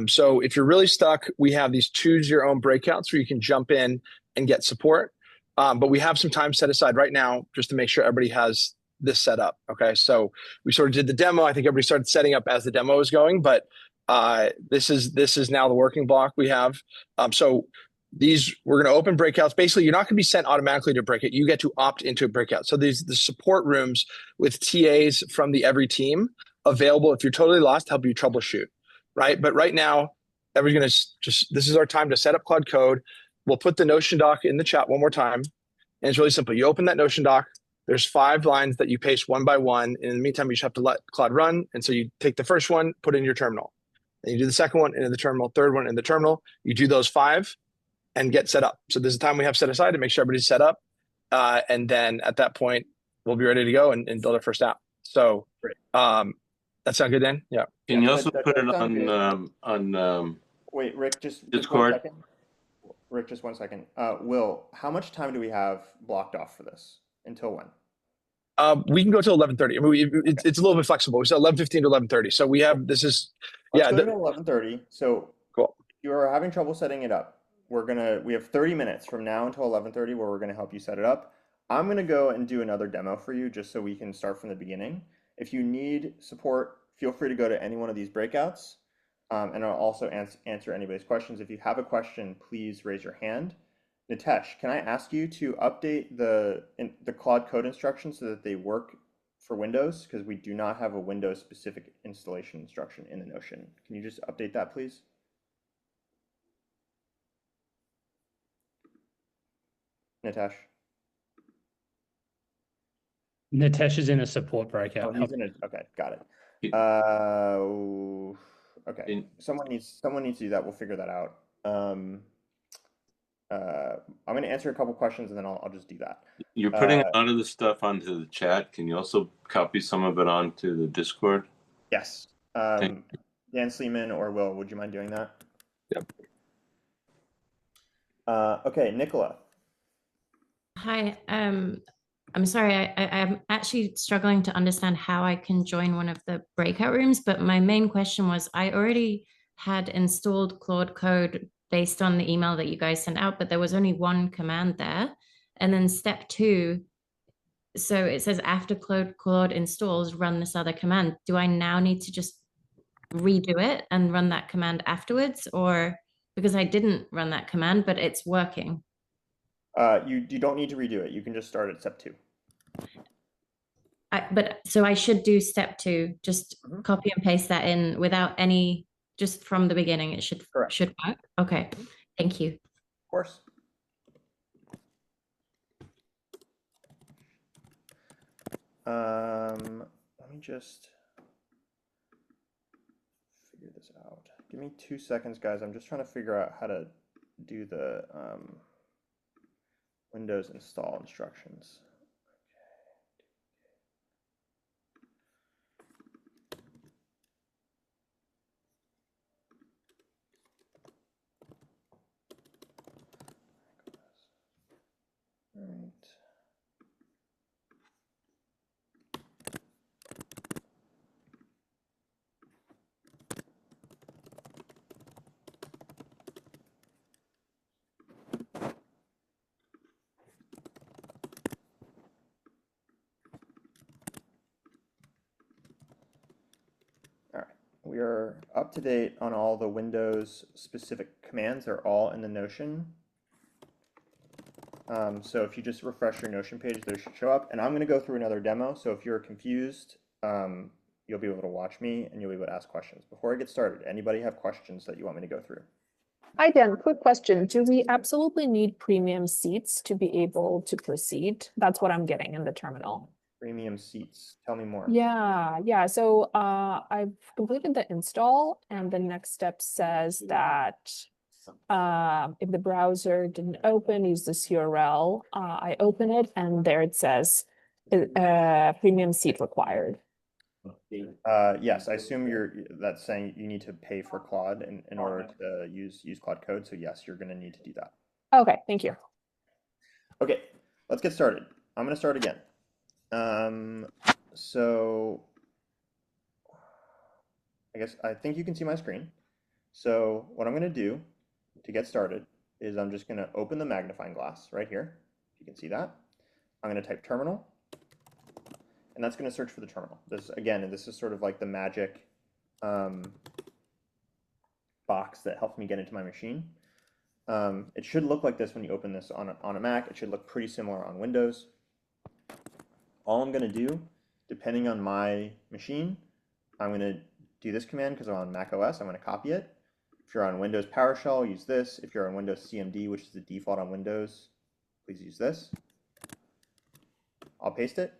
So if you're really stuck, we have these choose your own breakouts where you can jump in and get support. But we have some time set aside right now just to make sure everybody has this set up. Okay, so we sort of did the demo. I think everybody started setting up as the demo was going, but this is now the working block we have. So we're going to open breakouts. Basically, you're not going to be sent automatically to breakout. You get to opt into a breakout. So the support rooms with TAs from the every team available if you're totally lost, help you troubleshoot, right? But right now, everybody's going to this is our time to set up Claude Code. We'll put the Notion doc in the chat one more time. And it's really simple. You open that Notion doc. There's 5 lines that you paste one by one. In the meantime, you just have to let Claude run. And so you take the first one, put it in your terminal. Then you do the second one into the terminal, third one in the terminal. You do those 5 and get set up. So there's a time we have set aside to make sure everybody's set up. And then at that point, we'll be ready to go and build our first app. So that sound good, Dan? Yeah. Can you also put it on wait, Rick, just Discord? 1 second. Rick, just 1 second. Will, how much time do we have blocked off for this? Until when? We can go till 11:30. I mean, it's a little bit flexible. We said 11:15 to 11:30. So we have Let's go to 11:30. So cool. If you are having trouble setting it up, we have 30 minutes from now until 11:30 where we're gonna help you set it up. I'm gonna go and do another demo for you just so we can start from the beginning. If you need support, feel free to go to any one of these breakouts, and I'll also answer anybody's questions. If you have a question, please raise your hand. Nitesh, can I ask you to update the Claude Code instructions so that they work for Windows? Because we do not have a Windows specific installation instruction in the Notion. Can you just update that, please? Nitesh. Nitesh is in a support breakout. Oh, he's in a, okay, got it. Okay, someone needs to do that. We'll figure that out. I'm going to answer a couple questions and then I'll just do that. You're putting a lot of the stuff onto the chat. Can you also copy some of it onto the Discord? Yes. Dan Sleeman or Will, would you mind doing that? Yep. Okay, Nicola. Hi, I'm sorry, I'm actually struggling to understand how I can join one of the breakout rooms, but my main question was I already had installed Claude Code based on the email that you guys sent out, but there was only one command there. And then step 2, so it says after Claude installs, run this other command. Do I now need to just redo it and run that command afterwards? Or because I didn't run that command, but it's working? You don't need to redo it. You can just start at step 2. But so I should do step 2, just copy and paste that in without any, just from the beginning. It should work. Okay, thank you. Of course. Let me just figure this out. Give me 2 seconds, guys. I'm just trying to figure out how to do the Windows install instructions. All right. We are up to date on all the Windows specific commands. They're all in the Notion. So if you just refresh your Notion page, they should show up. And I'm going to go through another demo. So if you're confused, you'll be able to watch me and you'll be able to ask questions. Before I get started, anybody have questions that you want me to go through? Hi, Dan. Quick question. Do we absolutely need premium seats to be able to proceed? That's what I'm getting in the terminal. Premium seats. Tell me more. Yeah. So I've completed the install, and the next step says that if the browser didn't open, use this URL. I open it, and there it says premium seat required. Yes, I assume that's saying you need to pay for Claude in order to use Claude Code. So yes, you're going to need to do that. Okay, thank you. Okay, let's get started. I'm going to start again. So I think you can see my screen. So what I'm going to do to get started is I'm just going to open the magnifying glass right here. You can see that. I'm going to type terminal, and that's going to search for the terminal. This is sort of like the magic box that helps me get into my machine. It should look like this when you open this on a Mac. It should look pretty similar on Windows. All I'm going to do, depending on my machine, I'm going to do this command because I'm on Mac OS. I'm going to copy it. If you're on Windows PowerShell, use this. If you're on Windows CMD, which is the default on Windows, please use this. I'll paste it.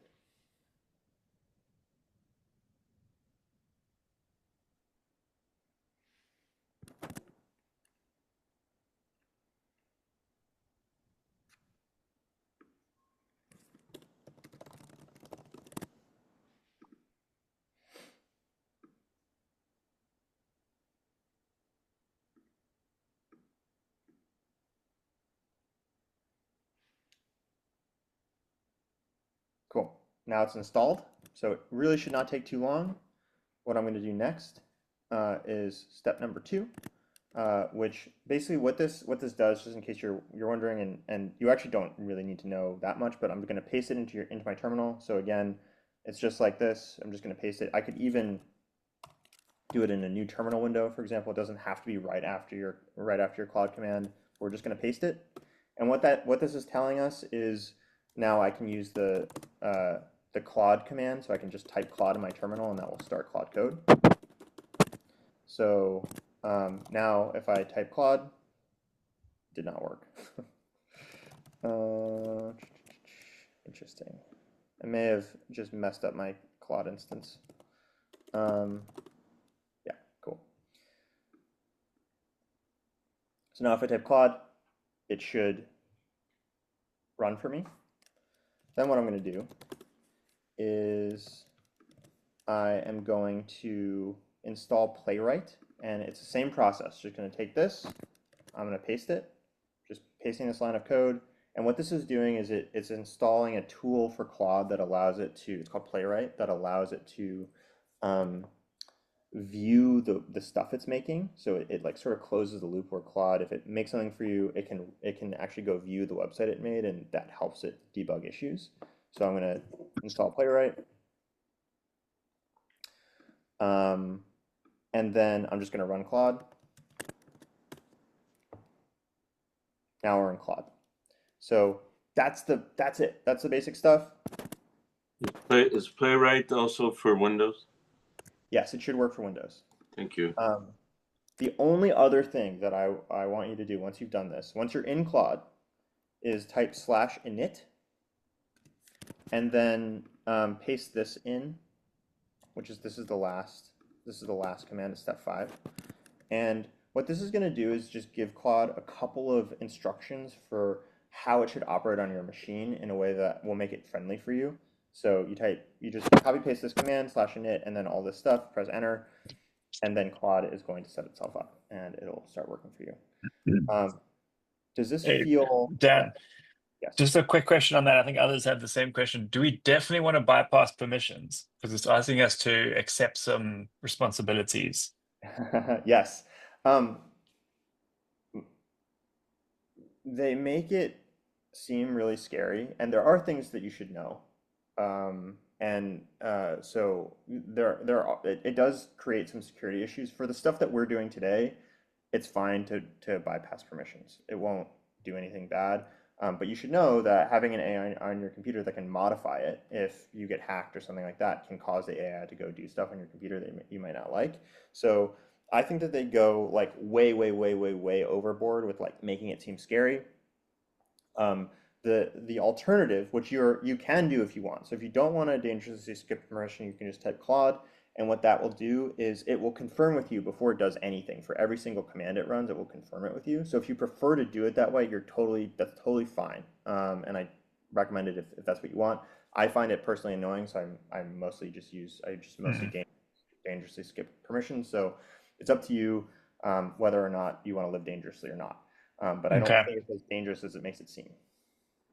Cool. Now it's installed, so it really should not take too long. What I'm going to do next is step number 2, which basically what this does, just in case you're wondering, and you actually don't really need to know that much, but I'm going to paste it into my terminal. So again, it's just like this. I'm just going to paste it. I could even do it in a new terminal window, for example. It doesn't have to be right after your Claude command. We're just going to paste it. And what this is telling us is now I can use the Claude command, so I can just type Claude in my terminal, and that will start Claude Code. So now if I type Claude, it did not work. Interesting. I may have just messed up my Claude instance. Yeah, cool. So now if I type Claude, it should run for me. Then what I'm going to do is I am going to install Playwright, and it's the same process. Just going to take this, I'm going to paste it, just pasting this line of code. And what this is doing is it's installing a tool for Claude that allows it to, it's called Playwright, that allows it to view the stuff it's making. So it like sort of closes the loop where Claude, if it makes something for you, it can actually go view the website it made, and that helps it debug issues. So I'm going to install Playwright. And then I'm just going to run Claude. Now we're in Claude. So that's it. That's the basic stuff. Is Playwright also for Windows? Yes, it should work for Windows. Thank you. The only other thing that I want you to do once you've done this, once you're in Claude, is type /init and then paste this in, which is this is the last command, it's step 5. And what this is going to do is just give Claude a couple of instructions for how it should operate on your machine in a way that will make it friendly for you. So you just copy paste this command /init and then all this stuff, press enter, and then Claude is going to set itself up and it'll start working for you. Does this feel... Dan, yes. just a quick question on that. I think others have the same question. Do we definitely want to bypass permissions? Because it's asking us to accept some responsibilities. Yes. They make it seem really scary, and there are things that you should know. So it does create some security issues. For the stuff that we're doing today, it's fine to bypass permissions. It won't do anything bad. But you should know that having an AI on your computer that can modify it, if you get hacked or something like that, can cause the AI to go do stuff on your computer that you might not like. So I think that they go like way overboard with like making it seem scary. The alternative, which you can do if you want. So if you don't want to dangerously skip permission, you can just type Claude, and what that will do is it will confirm with you before it does anything. For every single command it runs, it will confirm it with you. So if you prefer to do it that way, that's totally fine. And I recommend it if that's what you want. I find it personally annoying, so I mostly dangerously skip permissions. So it's up to you whether or not you want to live dangerously or not. But I don't think it's as dangerous as it makes it seem.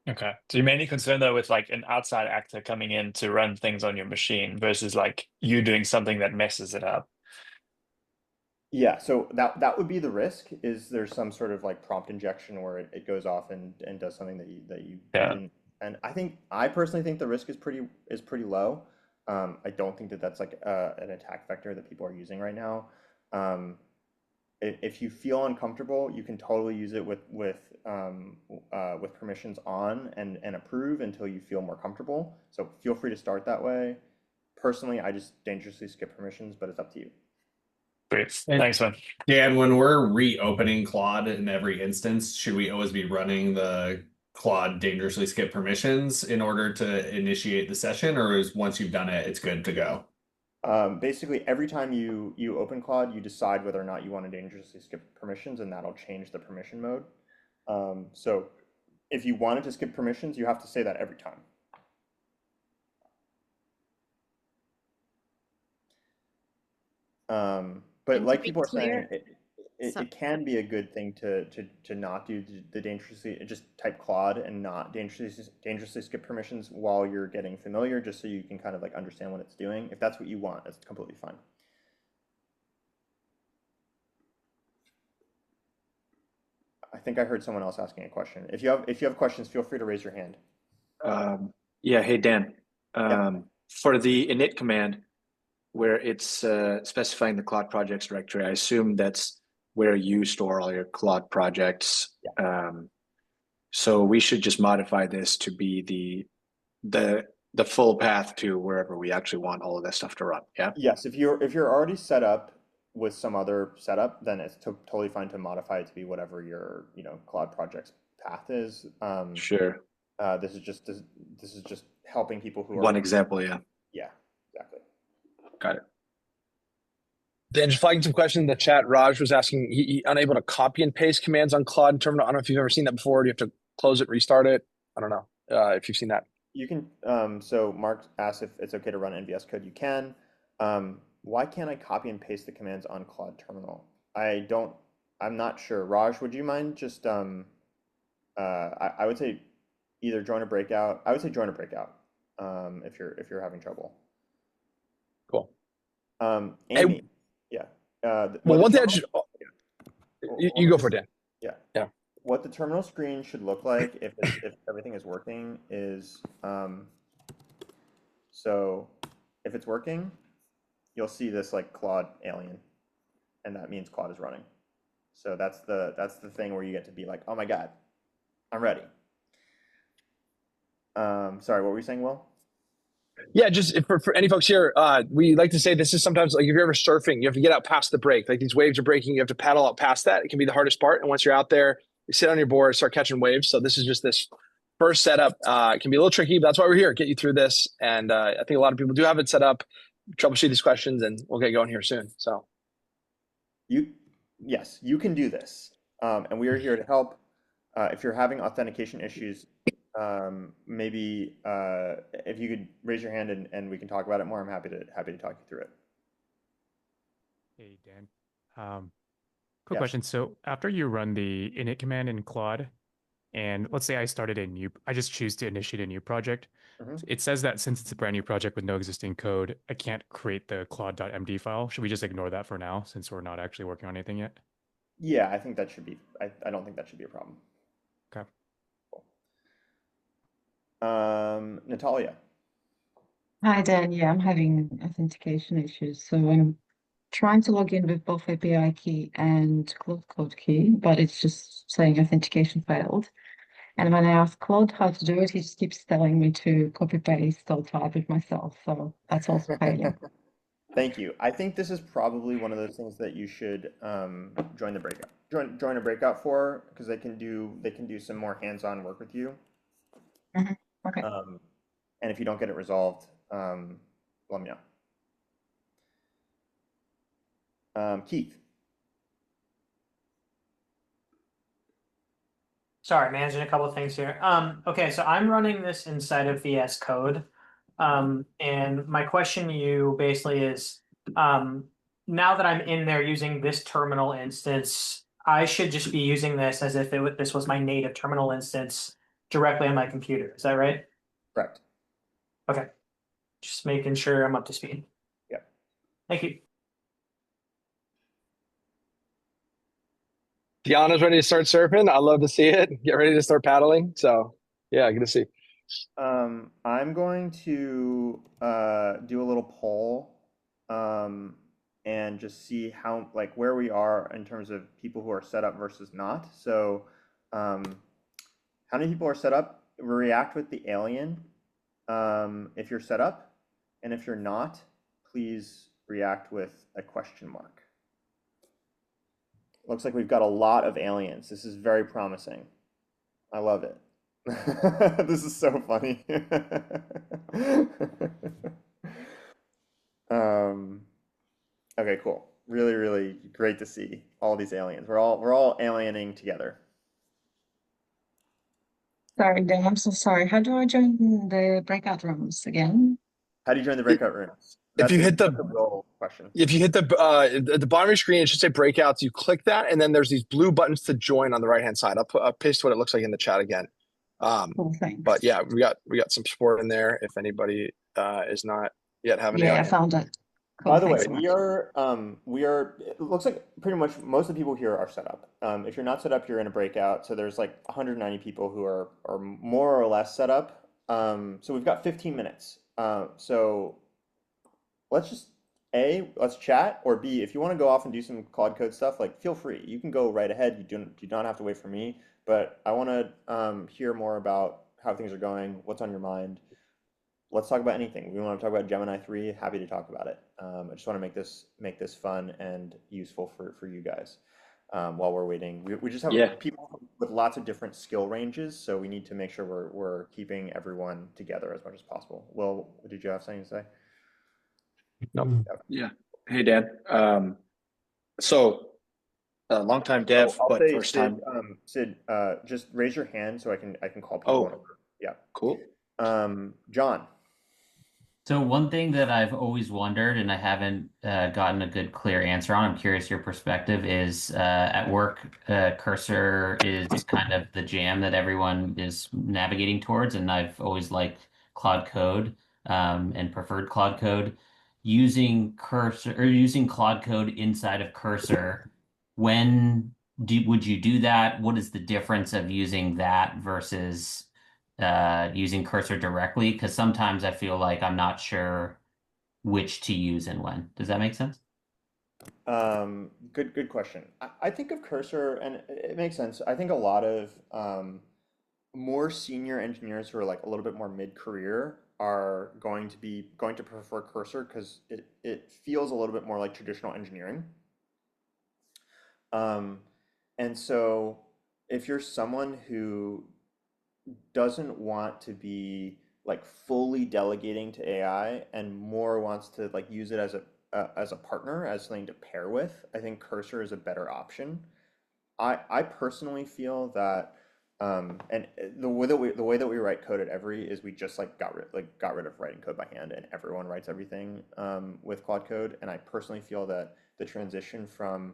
Okay. So you're mainly concerned though with like an outside actor coming in to run things on your machine versus like you doing something that messes it up. Yeah, so that would be the risk, is there's some sort of like prompt injection where it goes off and does something that you didn't. And I personally think the risk is pretty low. I don't think that that's like an attack vector that people are using right now. If you feel uncomfortable, you can totally use it with permissions on and approve until you feel more comfortable. So feel free to start that way. Personally, I just dangerously skip permissions, but it's up to you. Great. Thanks, man. Dan, when we're reopening Claude in every instance, should we always be running the Claude dangerously skip permissions in order to initiate the session, or is once you've done it, it's good to go? Basically, every time you open Claude, you decide whether or not you want to dangerously skip permissions, and that'll change the permission mode. So if you wanted to skip permissions, you have to say that every time. But like people are saying, it can be a good thing to not do the dangerously, just type Claude and not dangerously skip permissions while you're getting familiar, just so you can kind of like understand what it's doing. If that's what you want, it's completely fine. I think I heard someone else asking a question. If you have questions, feel free to raise your hand. Yeah, hey Dan. Yeah. For the init command, where it's specifying the Claude projects directory, I assume that's where you store all your Claude projects. Yeah. So we should just modify this to be the full path to wherever we actually want all of that stuff to run. Yeah. Yes. If you're already set up with some other setup, then it's totally fine to modify it to be whatever your Claude project's path is. Sure. This is just helping people who are one example. Yeah. Yeah. Exactly. Got it. Then just flagging some questions in the chat. Raj was asking, he unable to copy and paste commands on Claude and Terminal. I don't know if you've ever seen that before. Do you have to close it, restart it? I don't know if you've seen that. You can. So Mark asked if it's okay to run NVS code. You can. Why can't I copy and paste the commands on Claude Terminal? I'm not sure. Raj, would you mind just I would say either join a breakout. I would say join a breakout if you're having trouble. Cool. Amy. Hey, yeah. Well, one thing you go for it, Dan. Yeah. Yeah. What the terminal screen should look like if everything is working is so if it's working, you'll see this like Claude alien, and that means Claude is running. So that's the thing where you get to be like, oh my God, I'm ready. Sorry, what were you saying, Will? Yeah, just for any folks here, we like to say this is sometimes like if you're ever surfing, you have to get out past the break. Like these waves are breaking, you have to paddle out past that. It can be the hardest part. And once you're out there, you sit on your board, start catching waves. So this is just this first setup. It can be a little tricky, but that's why we're here, get you through this. And I think a lot of people do have it set up, troubleshoot these questions, and we'll get going here soon. So Yes, you can do this. And we are here to help. If you're having authentication issues, maybe if you could raise your hand and we can talk about it more, I'm happy to talk you through it. Hey, Dan. Quick question. So after you run the init command in Claude, and let's say I just choose to initiate a new project. It says that since it's a brand new project with no existing code, I can't create the claude.md file. Should we just ignore that for now since we're not actually working on anything yet? Yeah, I think that should be, I don't think that should be a problem. Okay. Natalia. Hi, Dan. Yeah, I'm having authentication issues. So I'm trying to log in with both API key and Claude Code key, but it's just saying authentication failed. And when I ask Claude how to do it, he just keeps telling me to copy paste or type it myself. So that's also failing. Thank you. I think this is probably one of those things that you should join the breakout. Join a breakout for, because they can do some more hands-on work with you. Okay. And if you don't get it resolved, let me know. Keith. Sorry, managing a couple of things here. Okay, so I'm running this inside of VS Code. And my question to you basically is, now that I'm in there using this terminal instance, I should just be using this as if this was my native terminal instance directly on my computer. Is that right? Correct. Okay. Just making sure I'm up to speed. Yeah. Thank you. Tiana's ready to start surfing. I love to see it. Get ready to start paddling. So yeah, good to see. I'm going to do a little poll and just see how, like, where we are in terms of people who are set up versus not. So how many people are set up? React with the alien if you're set up, and if you're not, please react with a question mark. Looks like we've got a lot of aliens. This is very promising. I love it. This is so funny. Okay, cool. Really, really great to see all these aliens. We're all aliening together. Sorry, Dan, I'm so sorry. How do I join the breakout rooms again? How do you join the breakout rooms? If you hit the real question. If you hit at the bottom of your screen, it should say breakouts. You click that, and then there's these blue buttons to join on the right hand side. I'll paste what it looks like in the chat again. Cool, thanks. But yeah, we got some support in there. If anybody is not yet having I found it. Cool, By the way, thanks so much. we are. It looks like pretty much most of the people here are set up. If you're not set up, you're in a breakout. So there's like 190 people who are more or less set up. So we've got 15 minutes. So let's just let's chat, or B, if you want to go off and do some Claude Code stuff, like feel free. You can go right ahead. You don't have to wait for me. But I want to hear more about how things are going. What's on your mind? Let's talk about anything. We want to talk about Gemini 3, happy to talk about it. I just want to make this fun and useful for you guys while we're waiting. We just have people with lots of different skill ranges, so we need to make sure we're keeping everyone together as much as possible. Will, did you have something to say? No. Yeah. Hey, Dan. So long time dev, I'll but say, first Sid, time. Sid, just raise your hand so I can call people. Oh, yeah. Cool. John. So one thing that I've always wondered, and I haven't gotten a good, clear answer on, I'm curious your perspective, is at work, Cursor is kind of the jam that everyone is navigating towards, and I've always liked Claude Code and preferred Claude Code. Using Cursor or using Claude Code inside of Cursor, would you do that? What is the difference of using that versus using Cursor directly? Because sometimes I feel like I'm not sure which to use and when. Does that make sense? Good question. I think of Cursor, and it makes sense. I think a lot of more senior engineers who are like a little bit more mid-career are going to prefer Cursor because it feels a little bit more like traditional engineering. And so if you're someone who doesn't want to be like fully delegating to AI and more wants to like use it as a partner, as something to pair with, I think Cursor is a better option. I personally feel that and the way that we write code at Every is we just like got rid of writing code by hand, and everyone writes everything with Claude Code. And I personally feel that the transition from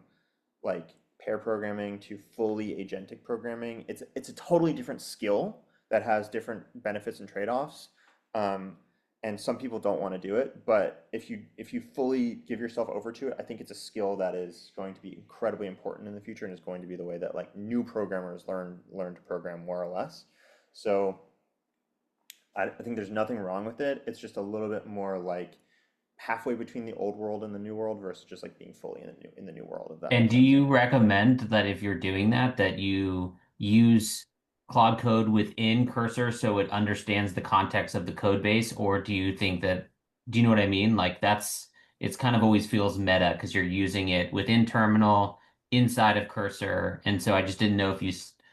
like pair programming to fully agentic programming, it's a totally different skill that has different benefits and trade-offs. And some people don't want to do it, but if you fully give yourself over to it, I think it's a skill that is going to be incredibly important in the future and is going to be the way that like new programmers learn to program more or less. So I think there's nothing wrong with it. It's just a little bit more like halfway between the old world and the new world versus just like being fully in the new world of that. And do you recommend that if you're doing that, that you use Claude Code within Cursor so it understands the context of the code base? Or do you think that, do you know what I mean? Like it's kind of always feels meta because you're using it within terminal inside of Cursor. And so I just didn't know if you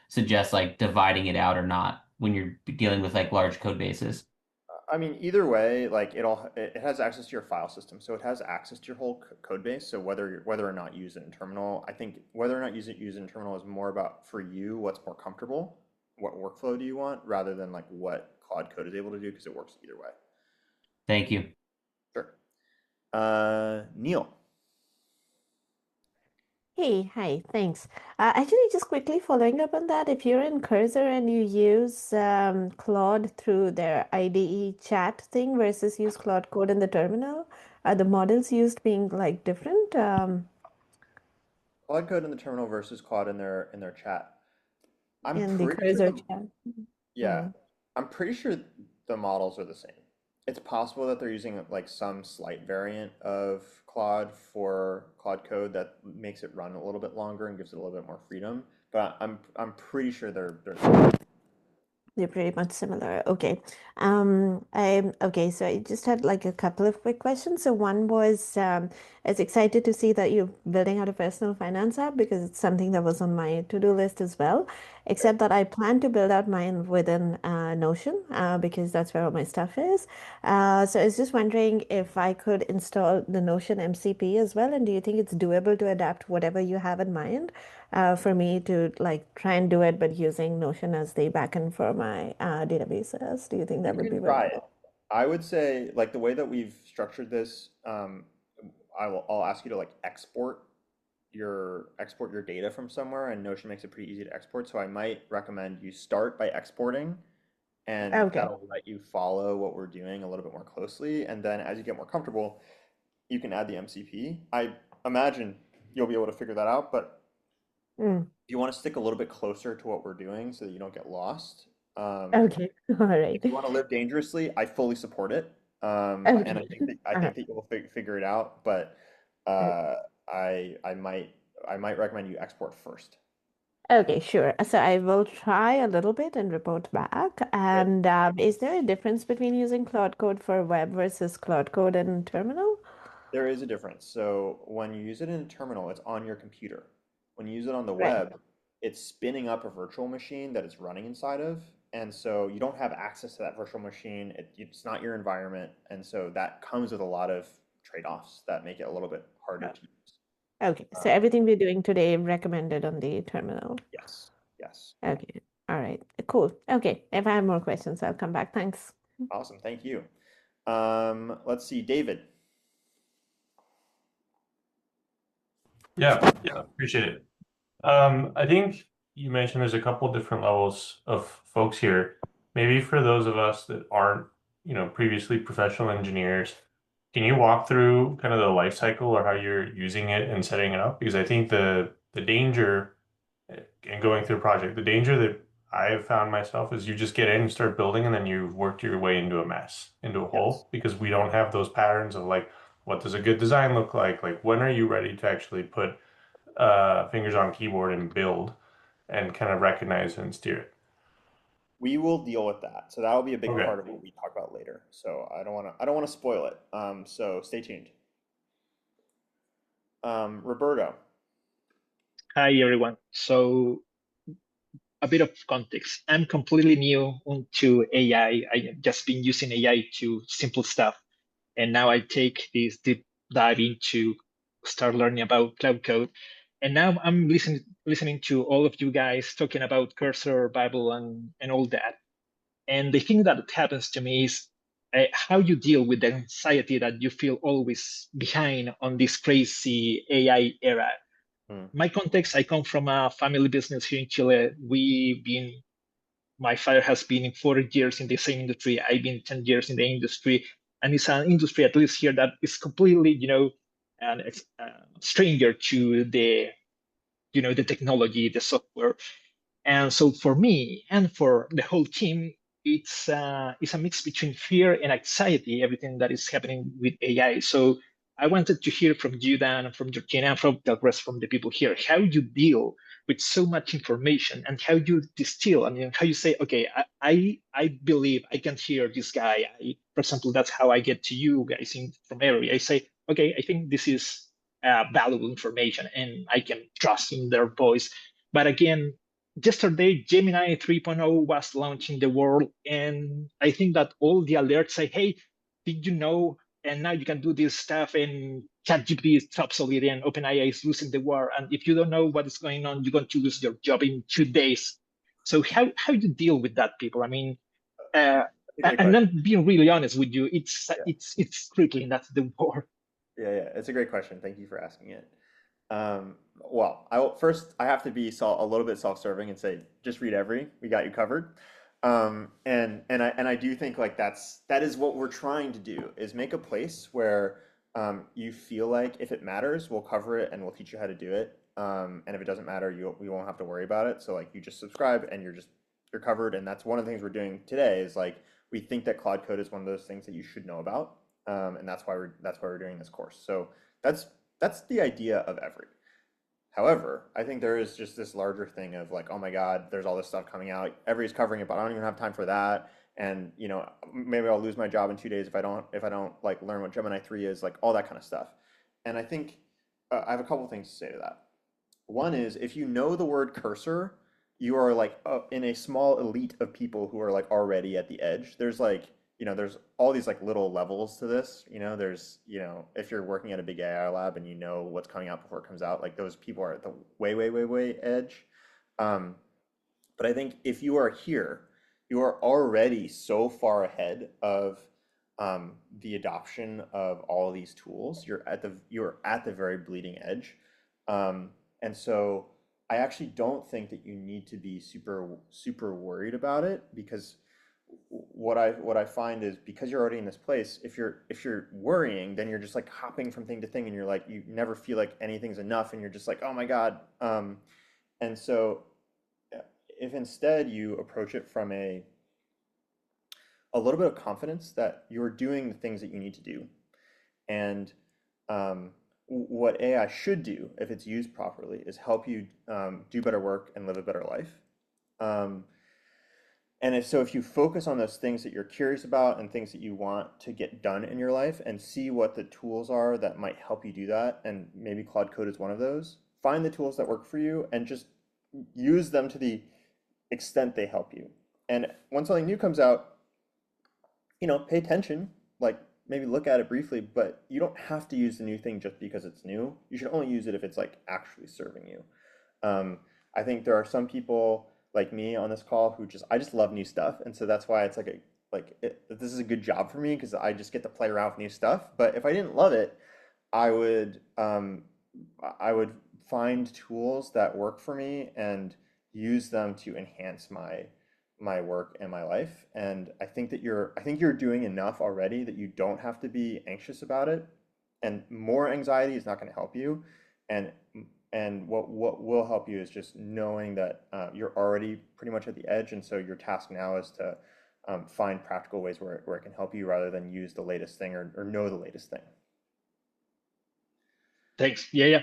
suggest like dividing it out or not when you're dealing with like large code bases. I mean, either way, like it has access to your file system, so it has access to your whole code base. So whether or not you use it in terminal, I think whether or not use it in terminal is more about for you what's more comfortable, what workflow do you want, rather than like what Claude Code is able to do because it works either way. Thank you. Sure. Neil. Hey, hi, thanks. Actually, just quickly following up on that, if you're in Cursor and you use Claude through their IDE chat thing versus use Claude Code in the terminal, are the models used being like different? Claude Code in the terminal versus Claude in their chat. I'm In the pretty sure Cursor the, chat. yeah, I'm pretty sure the models are the same. It's possible that they're using like some slight variant of Claude for Claude Code that makes it run a little bit longer and gives it a little bit more freedom. But I'm pretty sure they're They're pretty much similar. Okay. Okay, so I just had like a couple of quick questions. So one was I was excited to see that you're building out a personal finance app because it's something that was on my to-do list as well. Except that I plan to build out mine within Notion because that's where all my stuff is. So I was just wondering if I could install the Notion MCP as well. And do you think it's doable to adapt whatever you have in mind? For me to like try and do it, but using Notion as the backend for my databases. Do you think that You would be can try it. workable? I would say like the way that we've structured this, I'll ask you to like export your data from somewhere, and Notion makes it pretty easy to export. So I might recommend you start by exporting, and Okay. that'll let you follow what we're doing a little bit more closely. And then as you get more comfortable, you can add the MCP. I imagine you'll be able to figure that out, but Mm. if you want to stick a little bit closer to what we're doing so that you don't get lost, Okay. All right. if you want to live dangerously, I fully support it. And I Okay. think that All right. you'll figure it out, but I might recommend you export first. Okay, sure. So I will try a little bit and report back. And is there a difference between using Claude Code for web versus Claude Code in terminal? There is a difference. So when you use it in a terminal, it's on your computer. When you use it on the Right. web, it's spinning up a virtual machine that it's running inside of. And so you don't have access to that virtual machine. It's not your environment. And so that comes with a lot of trade-offs that make it a little bit harder to use. Okay, so everything we're doing today recommended on the terminal. Yes, yes. Okay, all right, cool. Okay, if I have more questions, I'll come back. Thanks. Awesome, thank you. Let's see, David. Yeah, appreciate it. I think you mentioned there's a couple different levels of folks here. Maybe for those of us that aren't, previously professional engineers, can you walk through kind of the life cycle or how you're using it and setting it up? Because I think the danger in going through a project, the danger that I have found myself is you just get in and start building and then you've worked your way into a mess, into a hole, because we don't have those patterns of like, what does a good design look like? Like, when are you ready to actually put fingers on keyboard and build and kind of recognize and steer it? we will deal with that. So that'll be a big Okay. part of what we talk about later. So I don't want to spoil it. So stay tuned. Roberto. Hi, everyone. So a bit of context. I'm completely new into AI. I have just been using AI to simple stuff. And now I take this deep dive into start learning about cloud code. And now I'm listening to all of you guys talking about Cursor, Bible, and all that. And the thing that happens to me is how you deal with the anxiety that you feel always behind on this crazy AI era. My context, I come from a family business here in Chile. My father has been in 40 years in the same industry. I've been 10 years in the industry. And it's an industry, at least here, that is completely, stranger to the, the technology, the software. And so for me and for the whole team, it's a mix between fear and anxiety, everything that is happening with AI. So I wanted to hear from you, Dan, and from Georgina, and from the rest from the people here, how you deal with so much information and how you distill. I mean, how you say, okay, I believe I can hear this guy. For example, that's how I get to you guys from area. I say, okay, I think this is valuable information and I can trust in their voice. But again, yesterday, Gemini 3.0 was launched in the world, and I think that all the alerts say, hey, did you know? And now you can do this stuff, and ChatGPT is obsolete, and OpenAI is losing the war. And if you don't know what is going on, you're going to lose your job in 2 days. So how you deal with that, people? I mean, and then being really honest with you, it's crippling. That's the war. Yeah, it's a great question. Thank you for asking it. Well, I have to be a little bit self-serving and say, just read every. We got you covered. And I do think like that is what we're trying to do, is make a place where you feel like if it matters, we'll cover it and we'll teach you how to do it. And if it doesn't matter, we won't have to worry about it. So like you just subscribe and you're covered. And that's one of the things we're doing today is like we think that Claude Code is one of those things that you should know about. And that's why we're doing this course. So that's the idea of every. However, I think there is just this larger thing of like, oh my God, there's all this stuff coming out. Everybody's covering it, but I don't even have time for that. And maybe I'll lose my job in 2 days if I don't like learn what Gemini 3 is, like all that kind of stuff. And I think I have a couple things to say to that. One is if you know the word cursor, you are like in a small elite of people who are like already at the edge. There's like there's all these like little levels to this. There's, if you're working at a big AI lab and you know what's coming out before it comes out, like those people are at the way edge. But I think if you are here, you are already so far ahead of the adoption of all of these tools. You're at the very bleeding edge. And so I actually don't think that you need to be super worried about it, because what I find is because you're already in this place, if you're worrying, then you're just like hopping from thing to thing and you're like, you never feel like anything's enough and you're just like, oh my God. And so if instead you approach it from a little bit of confidence that you're doing the things that you need to do, and what AI should do if it's used properly is help you do better work and live a better life. And if you focus on those things that you're curious about and things that you want to get done in your life and see what the tools are that might help you do that, and maybe Claude Code is one of those, find the tools that work for you and just use them to the extent they help you. And when something new comes out, pay attention, like maybe look at it briefly, but you don't have to use the new thing just because it's new. You should only use it if it's like actually serving you. I think there are some people like me on this call who I just love new stuff, and so that's why it's this is a good job for me because I just get to play around with new stuff. But if I didn't love it, I would find tools that work for me and use them to enhance my work and my life. And I think you're doing enough already that you don't have to be anxious about it. And more anxiety is not going to help you. And what will help you is just knowing that you're already pretty much at the edge, and so your task now is to find practical ways where it can help you rather than use the latest thing or know the latest thing. Thanks. Yeah.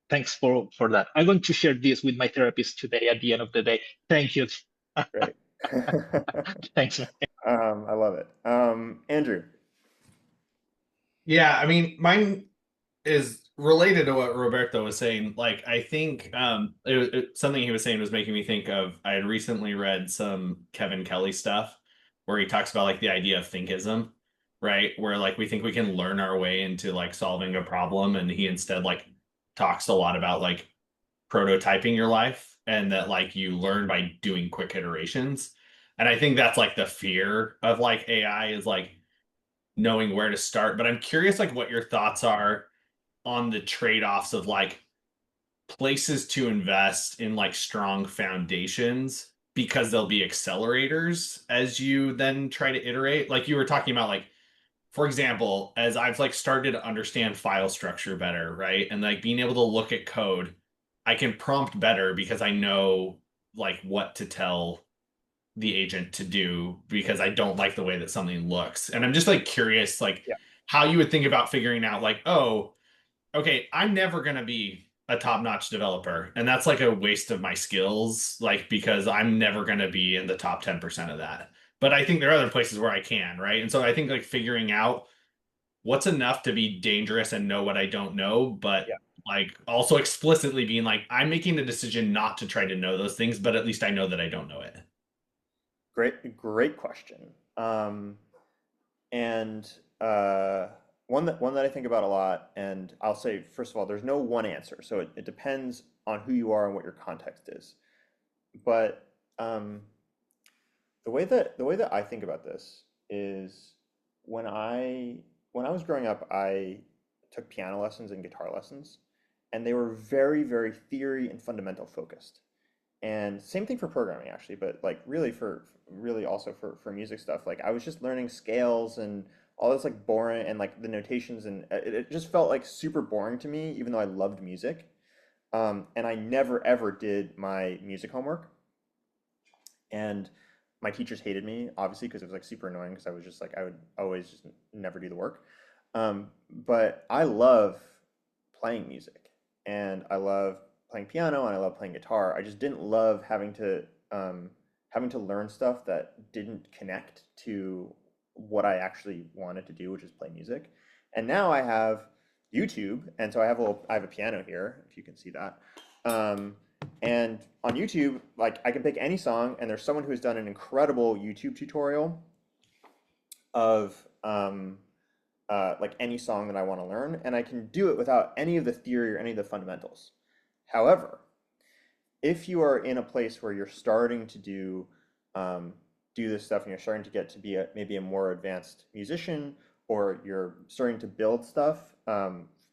Thanks for that. I'm going to share this with my therapist today at the end of the day. Thank you. Great. Thanks. I love it. Andrew. Yeah, I mean, mine is related to what Roberto was saying. Like, I think something he was saying was making me think of, I had recently read some Kevin Kelly stuff where he talks about like the idea of thinkism, right? Where like we think we can learn our way into like solving a problem, and he instead like talks a lot about like prototyping your life, and that like you learn by doing quick iterations. And I think that's like the fear of like AI is like knowing where to start. But I'm curious like what your thoughts are on the trade-offs of like places to invest in like strong foundations, because they'll be accelerators as you then try to iterate. Like you were talking about, like, for example, as I've like started to understand file structure better, right? And like being able to look at code, I can prompt better because I know like what to tell the agent to do because I don't like the way that something looks. And I'm just like curious, like how you would think about figuring out like, oh, okay, I'm never going to be a top-notch developer, and that's like a waste of my skills, like because I'm never going to be in the top 10% of that. But I think there are other places where I can, right? And so I think like figuring out what's enough to be dangerous and know what I don't know, but like also explicitly being like, I'm making the decision not to try to know those things, but at least I know that I don't know it. Great question. And one that I think about a lot, and I'll say, first of all, there's no one answer. So it depends on who you are and what your context is. But the way that I think about this is when I was growing up, I took piano lessons and guitar lessons, and they were very, very theory and fundamental focused. And same thing for programming actually, but like really also for music stuff. Like I was just learning scales and all this like boring and like the notations, and it just felt like super boring to me, even though I loved music. And I never ever did my music homework. And my teachers hated me, obviously, because it was like super annoying because I was just like, I would always just never do the work. But I love playing music, and I love playing piano, and I love playing guitar. I just didn't love having to learn stuff that didn't connect to what I actually wanted to do, which is play music. And now I have YouTube, and so I have a piano here, if you can see that. And on YouTube, like I can pick any song, and there's someone who's done an incredible YouTube tutorial of like any song that I want to learn, and I can do it without any of the theory or any of the fundamentals. However, if you are in a place where you're starting to do this stuff and you're starting to get to be maybe a more advanced musician, or you're starting to build stuff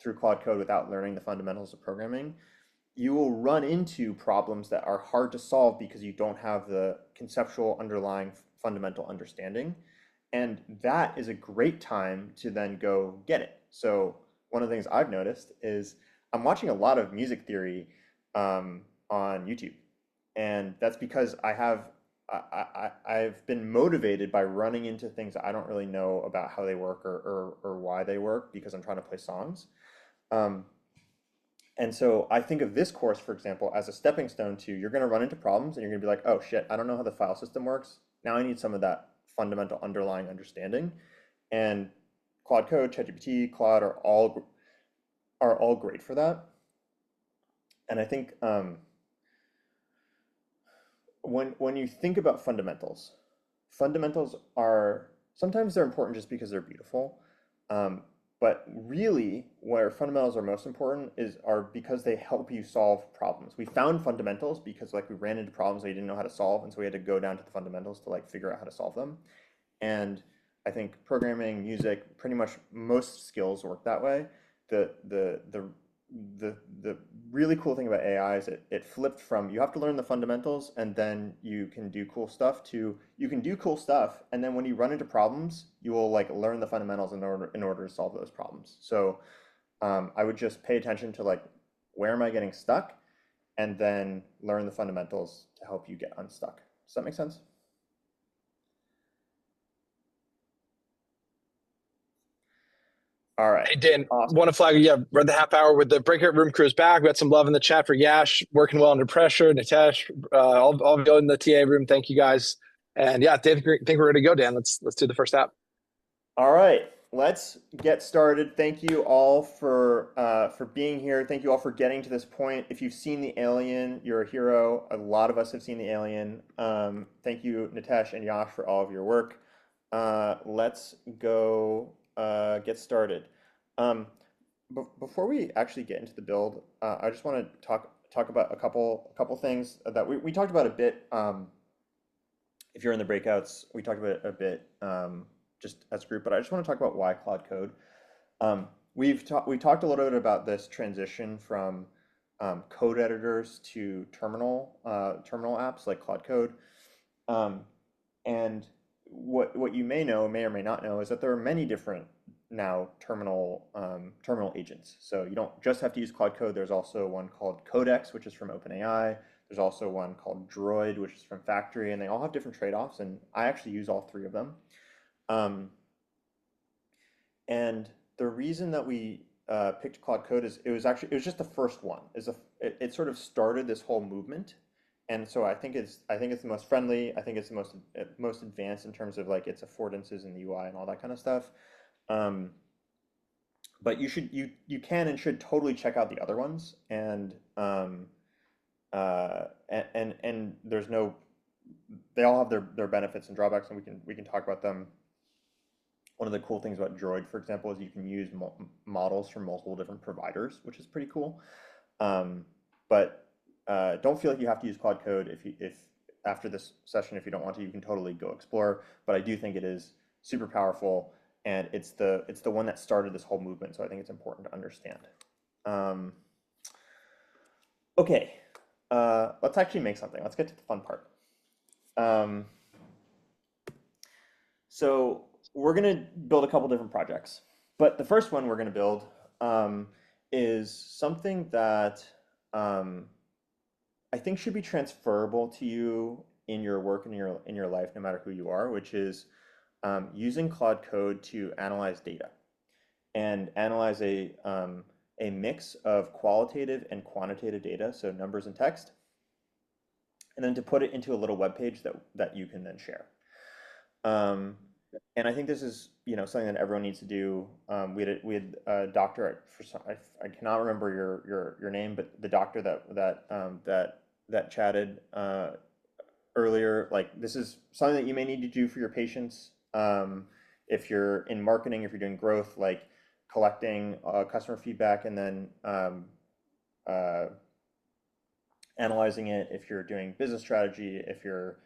through Claude Code without learning the fundamentals of programming, you will run into problems that are hard to solve because you don't have the conceptual underlying fundamental understanding. And that is a great time to then go get it. So one of the things I've noticed is I'm watching a lot of music theory on YouTube. And that's because I've been motivated by running into things I don't really know about how they work or why they work, because I'm trying to play songs. And so I think of this course, for example, as a stepping stone to, you're going to run into problems and you're going to be like, oh shit, I don't know how the file system works. Now I need some of that fundamental underlying understanding. And Claude Code, ChatGPT, Claude are all great for that. And I think when you think about fundamentals are sometimes they're important just because they're beautiful. But really, where fundamentals are most important are because they help you solve problems. We found fundamentals because like we ran into problems we didn't know how to solve, and so we had to go down to the fundamentals to like figure out how to solve them. And I think programming, music, pretty much most skills work that way. The really cool thing about AI is it flipped from you have to learn the fundamentals and then you can do cool stuff to you can do cool stuff, and then when you run into problems, you will like learn the fundamentals in order to solve those problems. So I would just pay attention to like, where am I getting stuck, and then learn the fundamentals to help you get unstuck. Does that make sense? All right. Hey, Dan, want to flag, read the half hour with the breakout room crew is back. We got some love in the chat for Yash, working well under pressure. Nitesh, all of you in the TA room, thank you guys. And yeah, Dan, I think we're ready to go, Dan. Let's do the first app. All right, let's get started. Thank you all for being here. Thank you all for getting to this point. If you've seen The Alien, you're a hero. A lot of us have seen The Alien. Thank you, Nitesh and Yash, for all of your work. Let's go get started. Before we actually get into the build, I just want to talk about a couple things that we talked about a bit. If you're in the breakouts, we talked about it a bit just as a group, but I just want to talk about why Claude Code. We talked a little bit about this transition from code editors to terminal apps like Claude Code. And what you may or may not know is that there are many different now terminal agents. So you don't just have to use Claude Code. There's also one called Codex, which is from OpenAI. There's also one called Droid, which is from Factory, and they all have different trade-offs, and I actually use all three of them. And the reason that we picked Claude Code is it was just the first one. It sort of started this whole movement, and so I think it's the most friendly. I think it's the most advanced in terms of like its affordances in the UI and all that kind of stuff. But you can and should totally check out the other ones, and there's no, they all have their benefits and drawbacks, and we can talk about them. One of the cool things about Droid, for example, is you can use models from multiple different providers, which is pretty cool. But don't feel like you have to use Claude Code if after this session, if you don't want to, you can totally go explore. But I do think it is super powerful, and it's the one that started this whole movement. So I think it's important to understand. Okay, let's actually make something. Let's get to the fun part. So we're going to build a couple different projects, but the first one we're going to build is something that I think should be transferable to you in your work and in your life, no matter who you are, which is using Claude Code to analyze data and analyze a mix of qualitative and quantitative data, so numbers and text, and then to put it into a little web page that you can then share. And I think this is something that everyone needs to do. We had a doctor I cannot remember your name, but the doctor that chatted earlier, like this is something that you may need to do for your patients. If you're in marketing, if you're doing growth, like collecting customer feedback and then analyzing it. If you're doing business strategy, if you're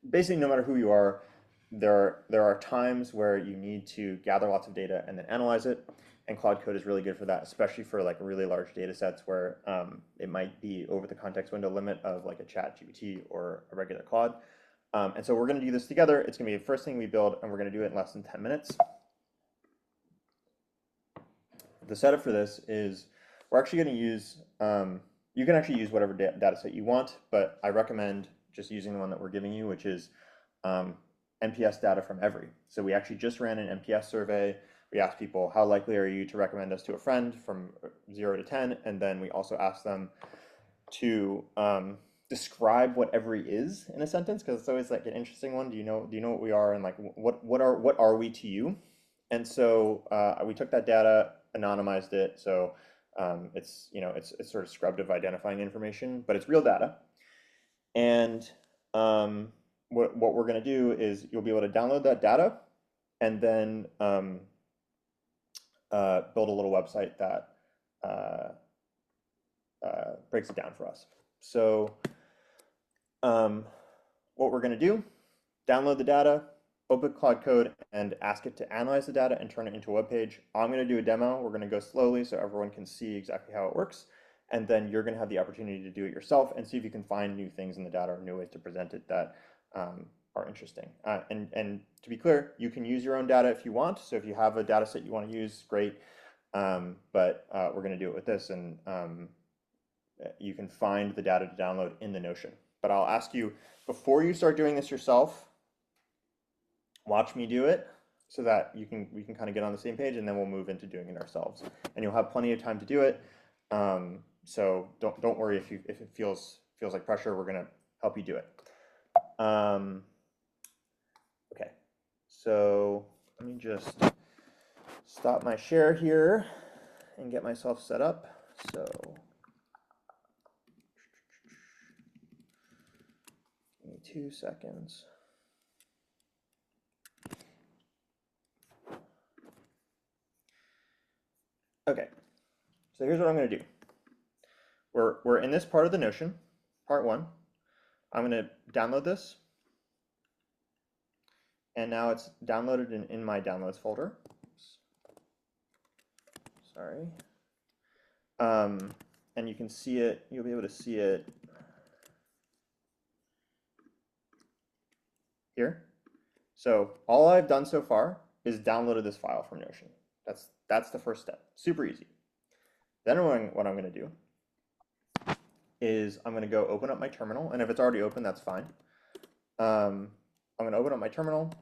basically, no matter who you are, there are times where you need to gather lots of data and then analyze it, and Claude Code is really good for that, especially for like really large data sets where it might be over the context window limit of like a ChatGPT or a regular Claude. And so we're going to do this together. It's going to be the first thing we build, and we're going to do it in less than 10 minutes. The setup for this is we're actually going to use, you can actually use whatever data set you want, but I recommend just using the one that we're giving you, which is NPS data from Every. So we actually just ran an NPS survey. We asked people, how likely are you to recommend us to a friend from 0 to 10? And then we also asked them to describe what Every is in a sentence, because it's always like an interesting one. Do you know what we are, and like what are we to you? And so we took that data, anonymized it, so it's sort of scrubbed of identifying information, but it's real data. And what we're going to do is you'll be able to download that data and then build a little website that breaks it down for us. So what we're going to do, download the data, open Claude Code, and ask it to analyze the data and turn it into a web page. I'm going to do a demo. We're going to go slowly so everyone can see exactly how it works. And then you're going to have the opportunity to do it yourself and see if you can find new things in the data or new ways to present it that are interesting. And to be clear, you can use your own data if you want. So if you have a data set you want to use, great. But we're going to do it with this, and you can find the data to download in the Notion. But I'll ask you, before you start doing this yourself, watch me do it so that we can kind of get on the same page, and then we'll move into doing it ourselves. And you'll have plenty of time to do it. So don't worry if it feels like pressure. We're going to help you do it. So let me just stop my share here and get myself set up. So give me 2 seconds. Okay, so here's what I'm going to do. We're in this part of the Notion, part 1. I'm going to download this. And now it's downloaded in my downloads folder. Oops. Sorry. And you can see it, you'll be able to see it here. So all I've done so far is downloaded this file from Notion. That's the first step. Super easy. Then what I'm going to do is I'm going to go open up my terminal, and if it's already open, that's fine. I'm going to open up my terminal.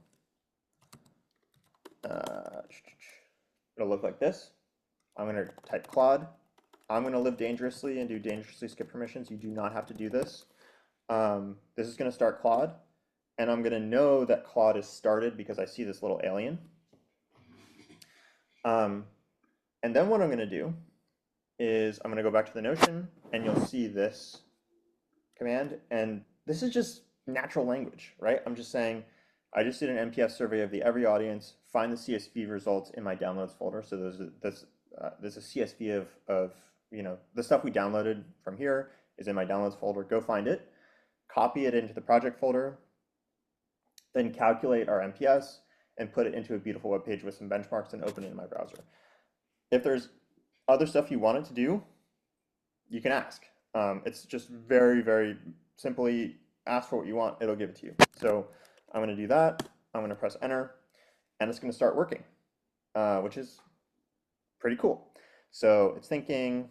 It'll look like this. I'm going to type Claude. I'm going to live dangerously and do dangerously skip permissions. You do not have to do this. This is going to start Claude, and I'm going to know that Claude is started because I see this little alien. And then what I'm going to do is I'm going to go back to the Notion, and you'll see this command. And this is just natural language, right? I'm just saying, I just did an NPS survey of the every audience, find the CSV results in my downloads folder. So there's a CSV of the stuff we downloaded from here is in my downloads folder. Go find it, copy it into the project folder, then calculate our NPS and put it into a beautiful web page with some benchmarks and open it in my browser. If there's other stuff you want it to do, you can ask. It's just very, very simply ask for what you want, it'll give it to you. So I'm going to do that. I'm going to press enter, and it's going to start working, which is pretty cool. So it's thinking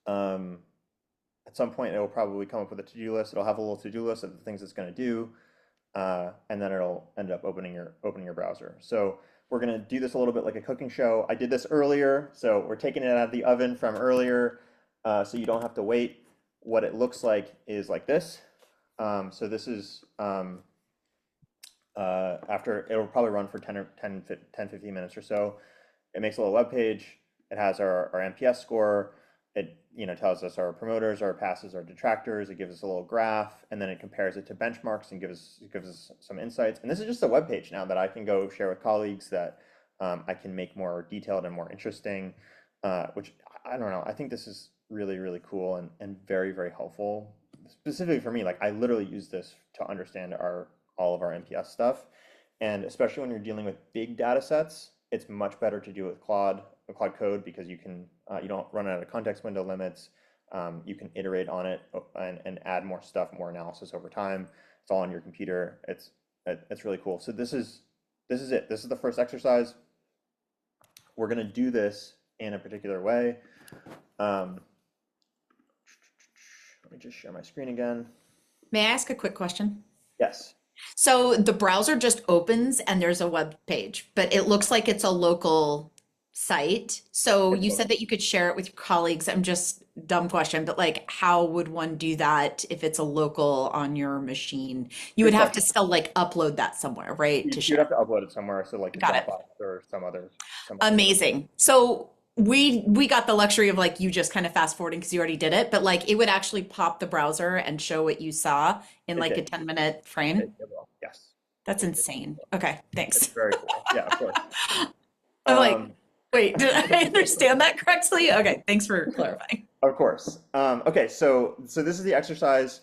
at some point it will probably come up with a to-do list. It'll have a little to-do list of the things it's going to do, and then it'll end up opening your browser. So we're going to do this a little bit like a cooking show. I did this earlier, so we're taking it out of the oven from earlier, so you don't have to wait. What it looks like is like this. So this is after, it'll probably run for 10, 15 minutes or so. It makes a little web page. It has our NPS score. It tells us our promoters, our passes, our detractors. It gives us a little graph, and then it compares it to benchmarks and gives us some insights. And this is just a web page now that I can go share with colleagues that I can make more detailed and more interesting, which I don't know. I think this is really, really cool and very, very helpful. Specifically for me, like I literally use this to understand all of our NPS stuff. And especially when you're dealing with big data sets, it's much better to do it with Claude Code, because you don't run out of context window limits. You can iterate on it and add more stuff, more analysis over time. It's all on your computer. It's really cool. So this is it. This is the first exercise. We're going to do this in a particular way. Let me just share my screen again. May I ask a quick question? Yes. So the browser just opens and there's a web page, but it looks like it's a local site. So you said that you could share it with your colleagues. I'm just dumb question, but like, how would one do that if it's a local on your machine? You would have to still like upload that somewhere, right? To You'd share. have to upload it somewhere, so like Got it. Dropbox or some other. Amazing. So we got the luxury of like you just kind of fast forwarding because you already did it, but like it would actually pop the browser and show what you saw in like a 10-minute frame. It will. Yes. That's insane. Okay, thanks. It's very cool. Yeah, of course. I'm like, wait, did I understand that correctly? Okay, thanks for clarifying. Of course. Okay, so this is the exercise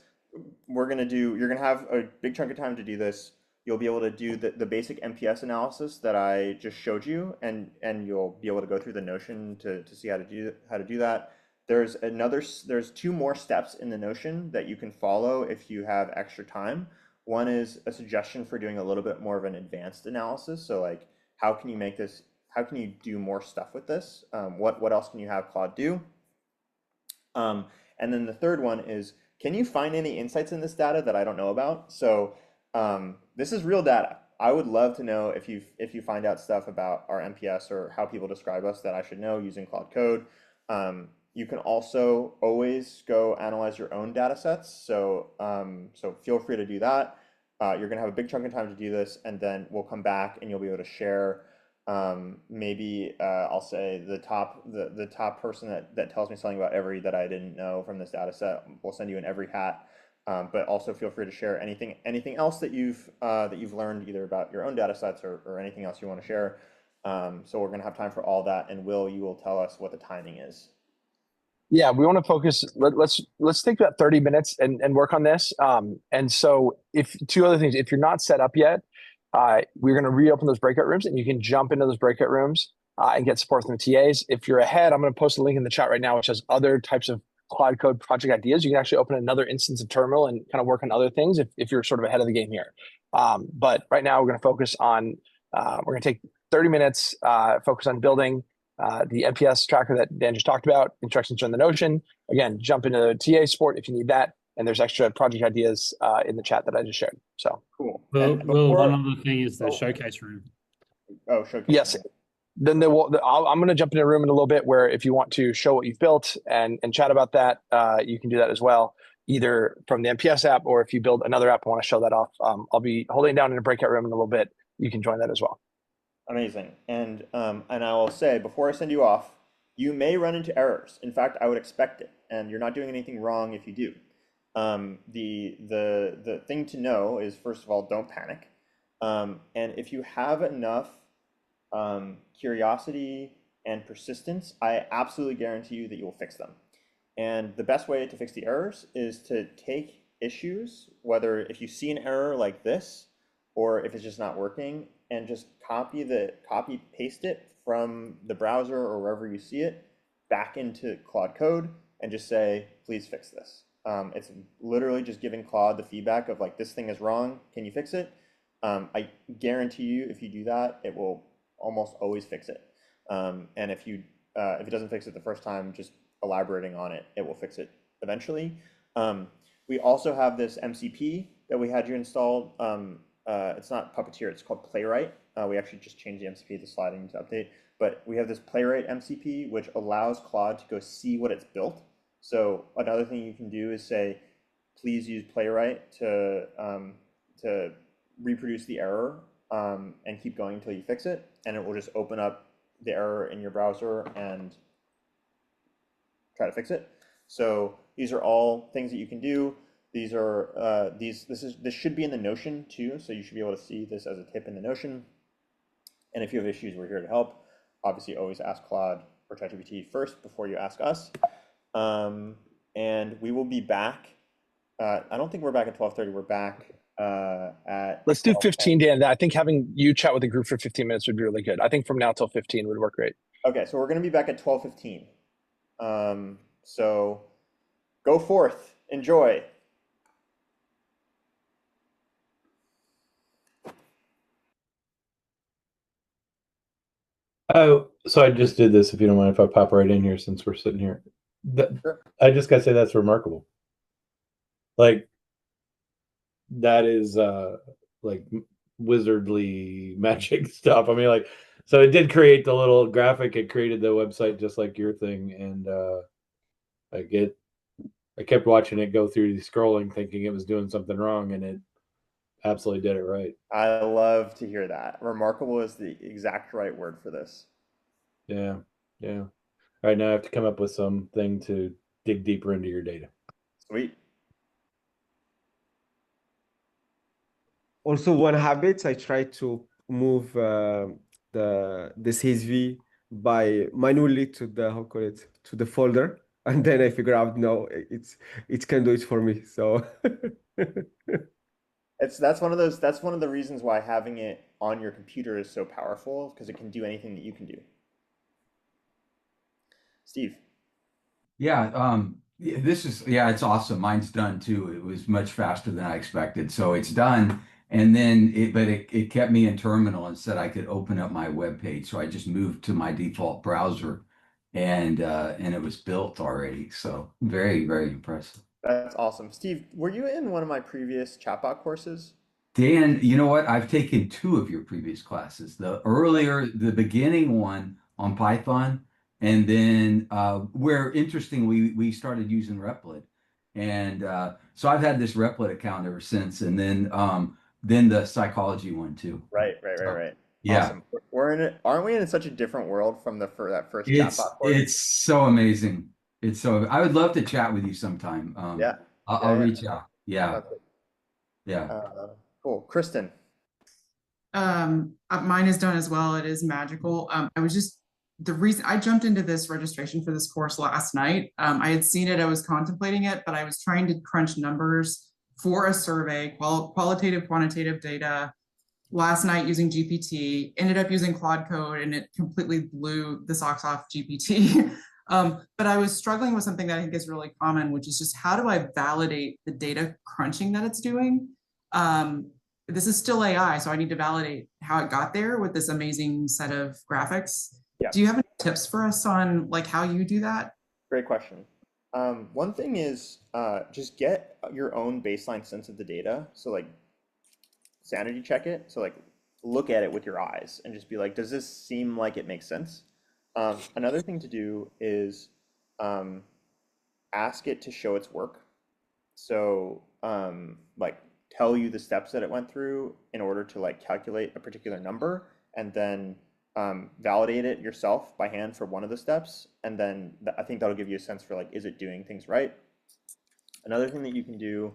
we're gonna do. You're gonna have a big chunk of time to do this. You'll be able to do the basic NPS analysis that I just showed you, and you'll be able to go through the Notion to see how to do that. There's 2 more steps in the Notion that you can follow if you have extra time. One is a suggestion for doing a little bit more of an advanced analysis. So like, how can you do more stuff with this? What else can you have Claude do? And then the third one is, can you find any insights in this data that I don't know about? So this is real data. I would love to know if you find out stuff about our NPS or how people describe us that I should know using Claude Code. You can also always go analyze your own data sets. So feel free to do that. you're going to have a big chunk of time to do this, and then we'll come back and you'll be able to share. Maybe I'll say the top person that tells me something about every that I didn't know from this data set. We'll send you an every hat. But also feel free to share anything else that you've learned either about your own data sets or anything else you want to share. So we're going to have time for all that, and Will, you will tell us what the timing is. Yeah, we want to focus. Let's take about 30 minutes and work on this. And so, if two other things, if you're not set up yet, we're going to reopen those breakout rooms, and you can jump into those breakout rooms and get support from the TAs. If you're ahead, I'm going to post a link in the chat right now, which has other types of Claude Code project ideas. You can actually open another instance of Terminal and kind of work on other things if you're sort of ahead of the game here. But right now, we're going to focus on. We're going to take 30 minutes, focus on building the NPS tracker that Dan just talked about, instructions on the Notion. Again, jump into the TA support if you need that. And there's extra project ideas in the chat that I just shared. So cool. Well, one other thing is the showcase room. Oh, showcase. Yes. Then I'm going to jump into a room in a little bit where if you want to show what you've built and chat about that, you can do that as well, either from the NPS app or if you build another app and want to show that off. I'll be holding down in a breakout room in a little bit. You can join that as well. Amazing. And I will say, before I send you off, you may run into errors. In fact, I would expect it, and you're not doing anything wrong if you do. The thing to know is, first of all, don't panic. And if you have enough curiosity and persistence, I absolutely guarantee you that you will fix them. And the best way to fix the errors is to take issues, whether if you see an error like this, or if it's just not working, and just copy paste it from the browser or wherever you see it back into Claude Code and just say, please fix this. It's literally just giving Claude the feedback of like, this thing is wrong, can you fix it? I guarantee you if you do that, it will almost always fix it. And if it doesn't fix it the first time, just elaborating on it, it will fix it eventually. We also have this MCP that we had you installed. It's not Puppeteer, it's called Playwright. We actually just changed the MCP to sliding to update, but we have this Playwright MCP, which allows Claude to go see what it's built. So another thing you can do is say, please use Playwright to reproduce the error and keep going until you fix it. And it will just open up the error in your browser and try to fix it. So these are all things that you can do. These are this should be in the Notion too, so you should be able to see this as a tip in the Notion. And if you have issues, we're here to help. Obviously, always ask Claude or ChatGPT first before you ask us. And we will be back. I don't think we're back at 12:30. We're back at. Let's do 15, Dan. I think having you chat with the group for 15 minutes would be really good. I think from now till 15 would work great. Okay, so we're going to be back at 12:15. So go forth, enjoy. Oh, so I just did this, if you don't mind if I pop right in here since we're sitting here. Sure. I just gotta say that's remarkable. Like, that is like wizardly magic stuff. I mean, like, so it did create the little graphic, it created the website just like your thing, and I kept watching it go through the scrolling thinking it was doing something wrong, and it absolutely did it right. I love to hear that. Remarkable is the exact right word for this. Yeah. All right, now I have to come up with something to dig deeper into your data. Sweet. Also, one habit, I try to move the CSV by manually to the to the folder, and then I figure out no, it can do it for me. So that's one of the reasons why having it on your computer is so powerful, because it can do anything that you can do. Steve. Yeah, it's awesome. Mine's done too. It was much faster than I expected. So it's done. And then it kept me in terminal and said I could open up my web page. So I just moved to my default browser and it was built already. So very, very impressive. That's awesome. Steve, were you in one of my previous chatbot courses? Dan, you know what? I've taken 2 of your previous classes. The beginning one on Python, and then where interestingly we started using Replit. And so I've had this Replit account ever since. And then then the psychology one too. Right. So, yeah, Awesome. Aren't we in such a different world from that first chatbot course? it's so amazing. It's so. I would love to chat with you sometime. Yeah. I'll reach out. Yeah, Sounds good. yeah. Cool. Kristen. Mine is done as well. It is magical. The reason I jumped into this registration for this course last night. I had seen it, I was contemplating it, but I was trying to crunch numbers for a survey, qualitative, quantitative data last night using GPT, ended up using Claude Code, and it completely blew the socks off GPT. But I was struggling with something that I think is really common, which is just how do I validate the data crunching that it's doing? This is still AI, so I need to validate how it got there with this amazing set of graphics. Yeah. Do you have any tips for us on like how you do that? Great question. One thing is just get your own baseline sense of the data. So like sanity check it. So like look at it with your eyes and just be like, does this seem like it makes sense? Another thing to do is ask it to show its work. So like tell you the steps that it went through in order to like calculate a particular number, and then validate it yourself by hand for one of the steps. And then I think that'll give you a sense for like, is it doing things right? Another thing that you can do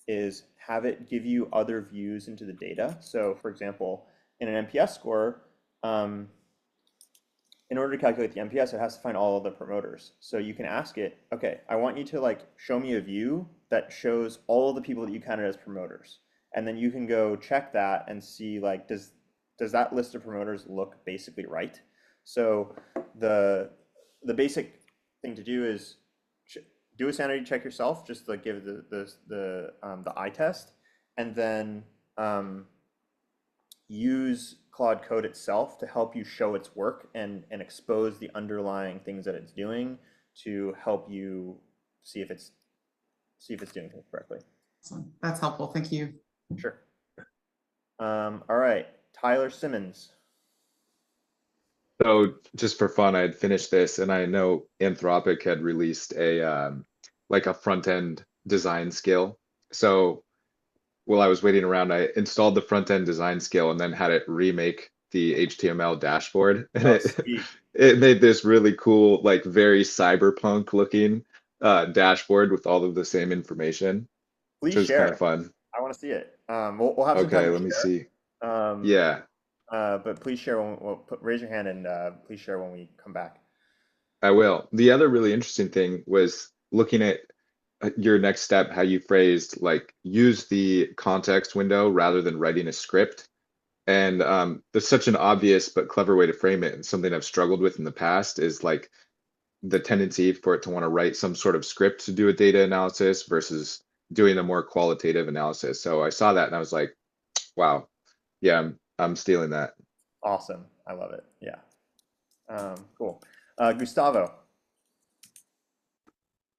is have it give you other views into the data. So for example, in an NPS score, in order to calculate the NPS, it has to find all of the promoters. So you can ask it, okay, I want you to like show me a view that shows all of the people that you counted as promoters. And then you can go check that and see like, does that list of promoters look basically right? So the basic thing to do is do a sanity check yourself, just like give the eye test, and then use Claude Code itself to help you show its work and expose the underlying things that it's doing to help you see if it's doing things correctly. Awesome. That's helpful. Thank you. Sure. All right, Tyler Simmons. So just for fun, I had finished this, and I know Anthropic had released a like a front end design skill. So while I was waiting around, I installed the front end design skill and then had it remake the HTML dashboard, and it made this really cool, like very cyberpunk looking dashboard with all of the same information, which Please was kind share. of fun. I want to see it. We'll have some time Okay, to let me share. see. Um, Yeah, But please share raise your hand and please share when we come back. I will. The other really interesting thing was looking at your next step, how you phrased like use the context window rather than writing a script. And there's such an obvious but clever way to frame it. And something I've struggled with in the past is like the tendency for it to want to write some sort of script to do a data analysis versus doing a more qualitative analysis. So I saw that and I was like, wow, yeah, I'm stealing that. Awesome. I love it. Yeah. Cool. Gustavo.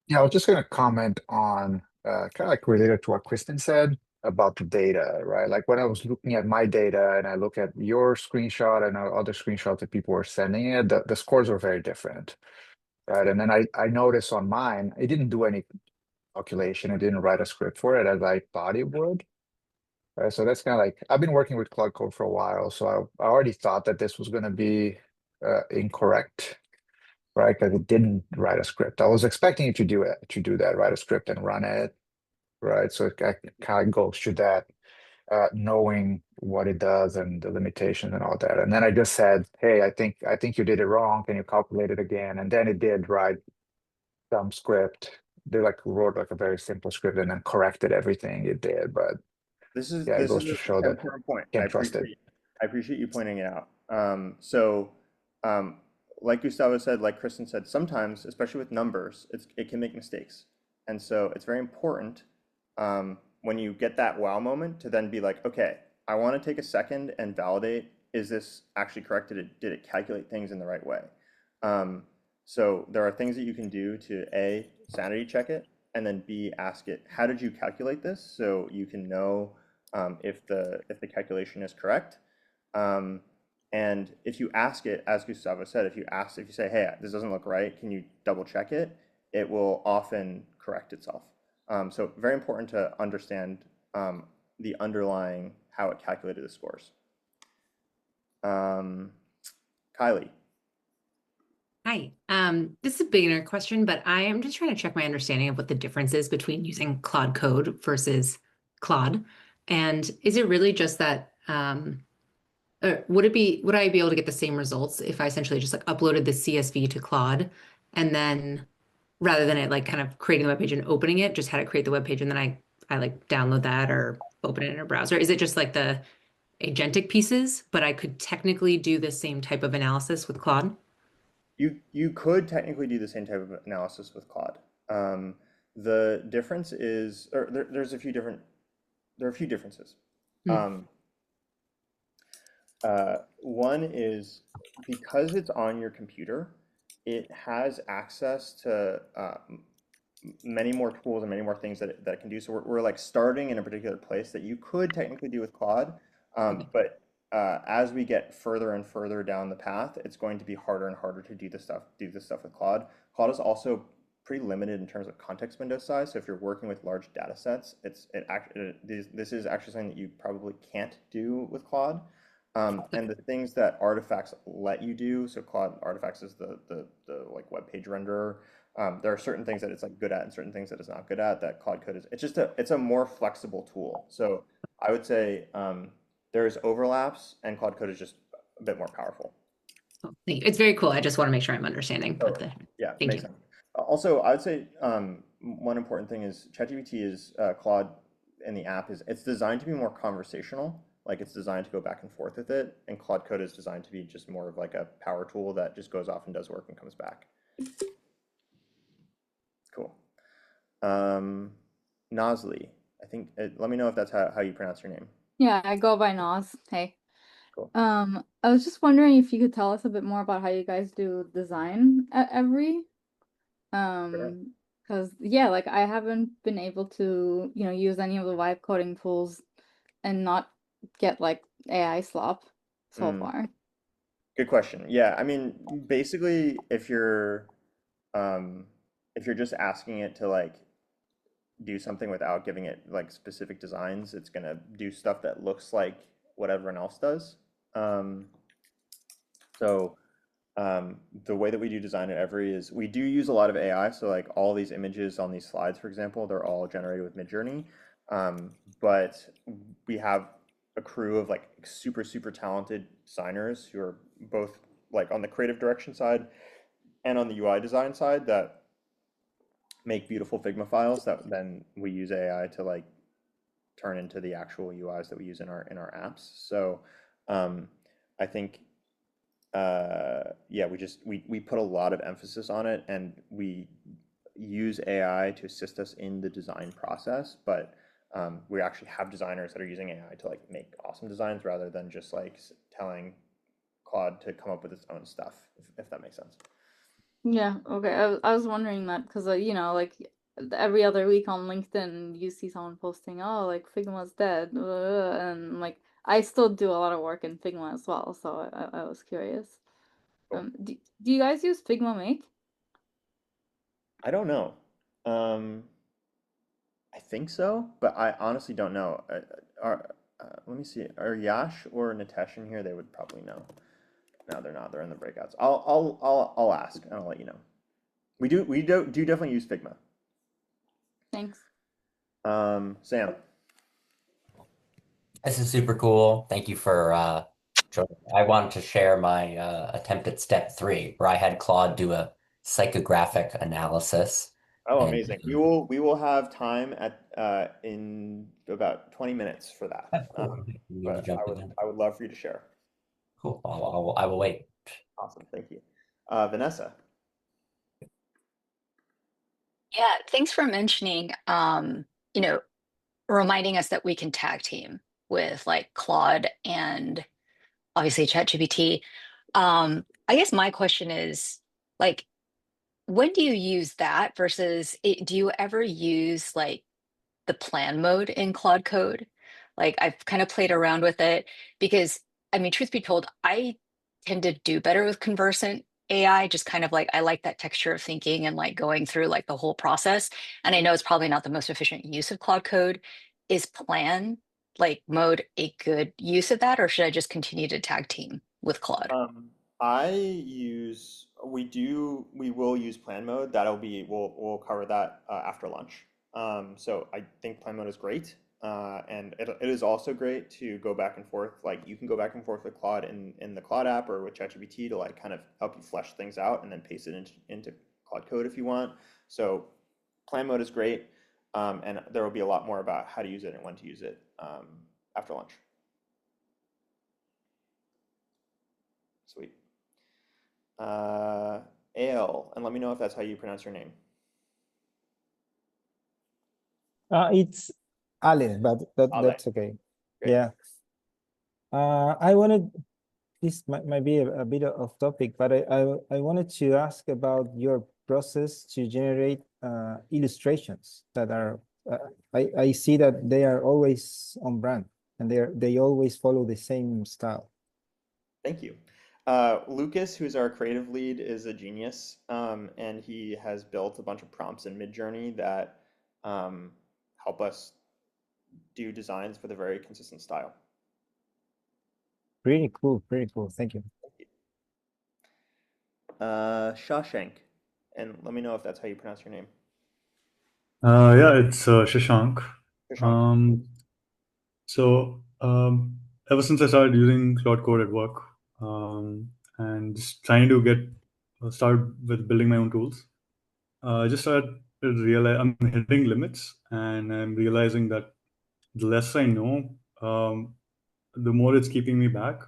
Yeah, I was just going to comment on kind of like related to what Kristen said about the data, right? Like when I was looking at my data and I look at your screenshot and other screenshots that people were sending it, the scores were very different, right? And then I noticed on mine, it didn't do any calculation. It didn't write a script for it as I thought it would. Right, so that's kind of like, I've been working with Claude Code for a while, so I already thought that this was going to be incorrect, right? Because it didn't write a script. I was expecting it to do that, write a script and run it, right? So it kind of goes to that, knowing what it does and the limitations and all that. And then I just said, hey, I think you did it wrong. Can you calculate it again? And then it did write some script. They like wrote like a very simple script and then corrected everything it did, but. This is Yeah, it goes to an show that important point. can't trust it. I appreciate you pointing it out. Like Gustavo said, like Kristen said, sometimes, especially with numbers, it can make mistakes, and so it's very important when you get that wow moment to then be like, okay, I want to take a second and validate: is this actually correct? Did it calculate things in the right way? So there are things that you can do to A, sanity check it, and then B, ask it, how did you calculate this? So you can know if the calculation is correct. And if you ask it, as Gustavo said, if you say, hey, this doesn't look right, can you double check it? It will often correct itself. So very important to understand the underlying how it calculated the scores. Kylie. Hi. This is a beginner question, but I am just trying to check my understanding of what the difference is between using Claude Code versus Claude. And is it really just that, would I be able to get the same results if I essentially just like uploaded the CSV to Claude and then rather than it like kind of creating the web page and opening it, just had it create the web page and then I like download that or open it in a browser? Is it just like the agentic pieces, but I could technically do the same type of analysis with Claude? You could technically do the same type of analysis with Claude. The difference is, or there are a few differences. One is because it's on your computer, it has access to many more tools and many more things that it can do. So we're like starting in a particular place that you could technically do with Claude, but as we get further and further down the path, it's going to be harder and harder to do this stuff with Claude. Claude is also pretty limited in terms of context window size. So if you're working with large data sets, this is actually something that you probably can't do with Claude. And the things that artifacts let you do, so Claude artifacts is the like web page renderer. There are certain things that it's like good at and certain things that it's not good at that Claude Code is. It's a more flexible tool. So I would say there's overlaps and Claude Code is just a bit more powerful. Thank you. It's very cool. I just want to make sure I'm understanding what the. Yeah, Thank makes you. sense. Also, I would say one important thing is ChatGPT is Claude in the app is it's designed to be more conversational. Like it's designed to go back and forth with it, and Claude Code is designed to be just more of like a power tool that just goes off and does work and comes back. Cool. Nosley, I think. Let me know if that's how you pronounce your name. Yeah, I go by Noz. Hey. Cool. I was just wondering if you could tell us a bit more about how you guys do design at Every. Because yeah, like I haven't been able to, use any of the vibe coding tools and not get like AI slop so far. Good question. Yeah, I mean, basically, if you're just asking it to like do something without giving it like specific designs, it's gonna do stuff that looks like what everyone else does. The way that we do design at Every is we do use a lot of AI. So like all these images on these slides, for example, they're all generated with Midjourney. But we have a crew of like super talented designers who are both like on the creative direction side and on the UI design side that make beautiful Figma files that then we use AI to like turn into the actual UIs that we use in our apps. So I think yeah, we put a lot of emphasis on it, and we use AI to assist us in the design process, but we actually have designers that are using AI to like make awesome designs rather than just like telling Claude to come up with its own stuff, if that makes sense. Yeah, okay. I was wondering that because like every other week on LinkedIn, you see someone posting, "Oh, like Figma's dead," and like I still do a lot of work in Figma as well, so I was curious. Cool. Do you guys use Figma Make? I don't know. I think so, but I honestly don't know. Let me see. Are Yash or Nitesh in here? They would probably know. No, they're not. They're in the breakouts. I'll ask and I'll let you know. We do definitely use Figma. Thanks. Sam. This is super cool. Thank you for joining. I wanted to share my attempt at step 3, where I had Claude do a psychographic analysis. Oh, And amazing. We will have time in about 20 minutes for that. cool. You need to But jump in. I would love for you to share. Cool. I will wait. Awesome. Thank you. Vanessa. Yeah, thanks for mentioning, reminding us that we can tag team with like Claude and obviously ChatGPT. I guess my question is like, when do you use that versus do you ever use like the plan mode in Claude Code? Like I've kind of played around with it because I mean, truth be told, I tend to do better with conversant AI, just kind of like I like that texture of thinking and like going through like the whole process. And I know it's probably not the most efficient use of Claude Code. Is plan like mode a good use of that, or should I just continue to tag team with Claude? We will use plan mode. We'll cover that after lunch. So I think plan mode is great. And it is also great to go back and forth. Like you can go back and forth with Claude in the Claude app or with ChatGPT to like kind of help you flesh things out and then paste it into Claude Code if you want. So plan mode is great. And there will be a lot more about how to use it and when to use it after lunch. Sweet. Ale, and let me know if that's how you pronounce your name. It's Ale, but Ale. that's okay. Great. Yeah. I wanted, this might be a bit off topic, but I wanted to ask about your process to generate illustrations that are, I see that they are always on brand and they always follow the same style. Thank you. Lucas, who's our creative lead, is a genius, and he has built a bunch of prompts in Midjourney that help us do designs with a very consistent style. Pretty cool, pretty cool. Thank you. Shawshank, and let me know if that's how you pronounce your name. Yeah, it's Shashank. Shashank. Ever since I started using Claude Code at work, and just trying to get started with building my own tools, I just started to realize I'm hitting limits, and I'm realizing that the less I know, the more it's keeping me back.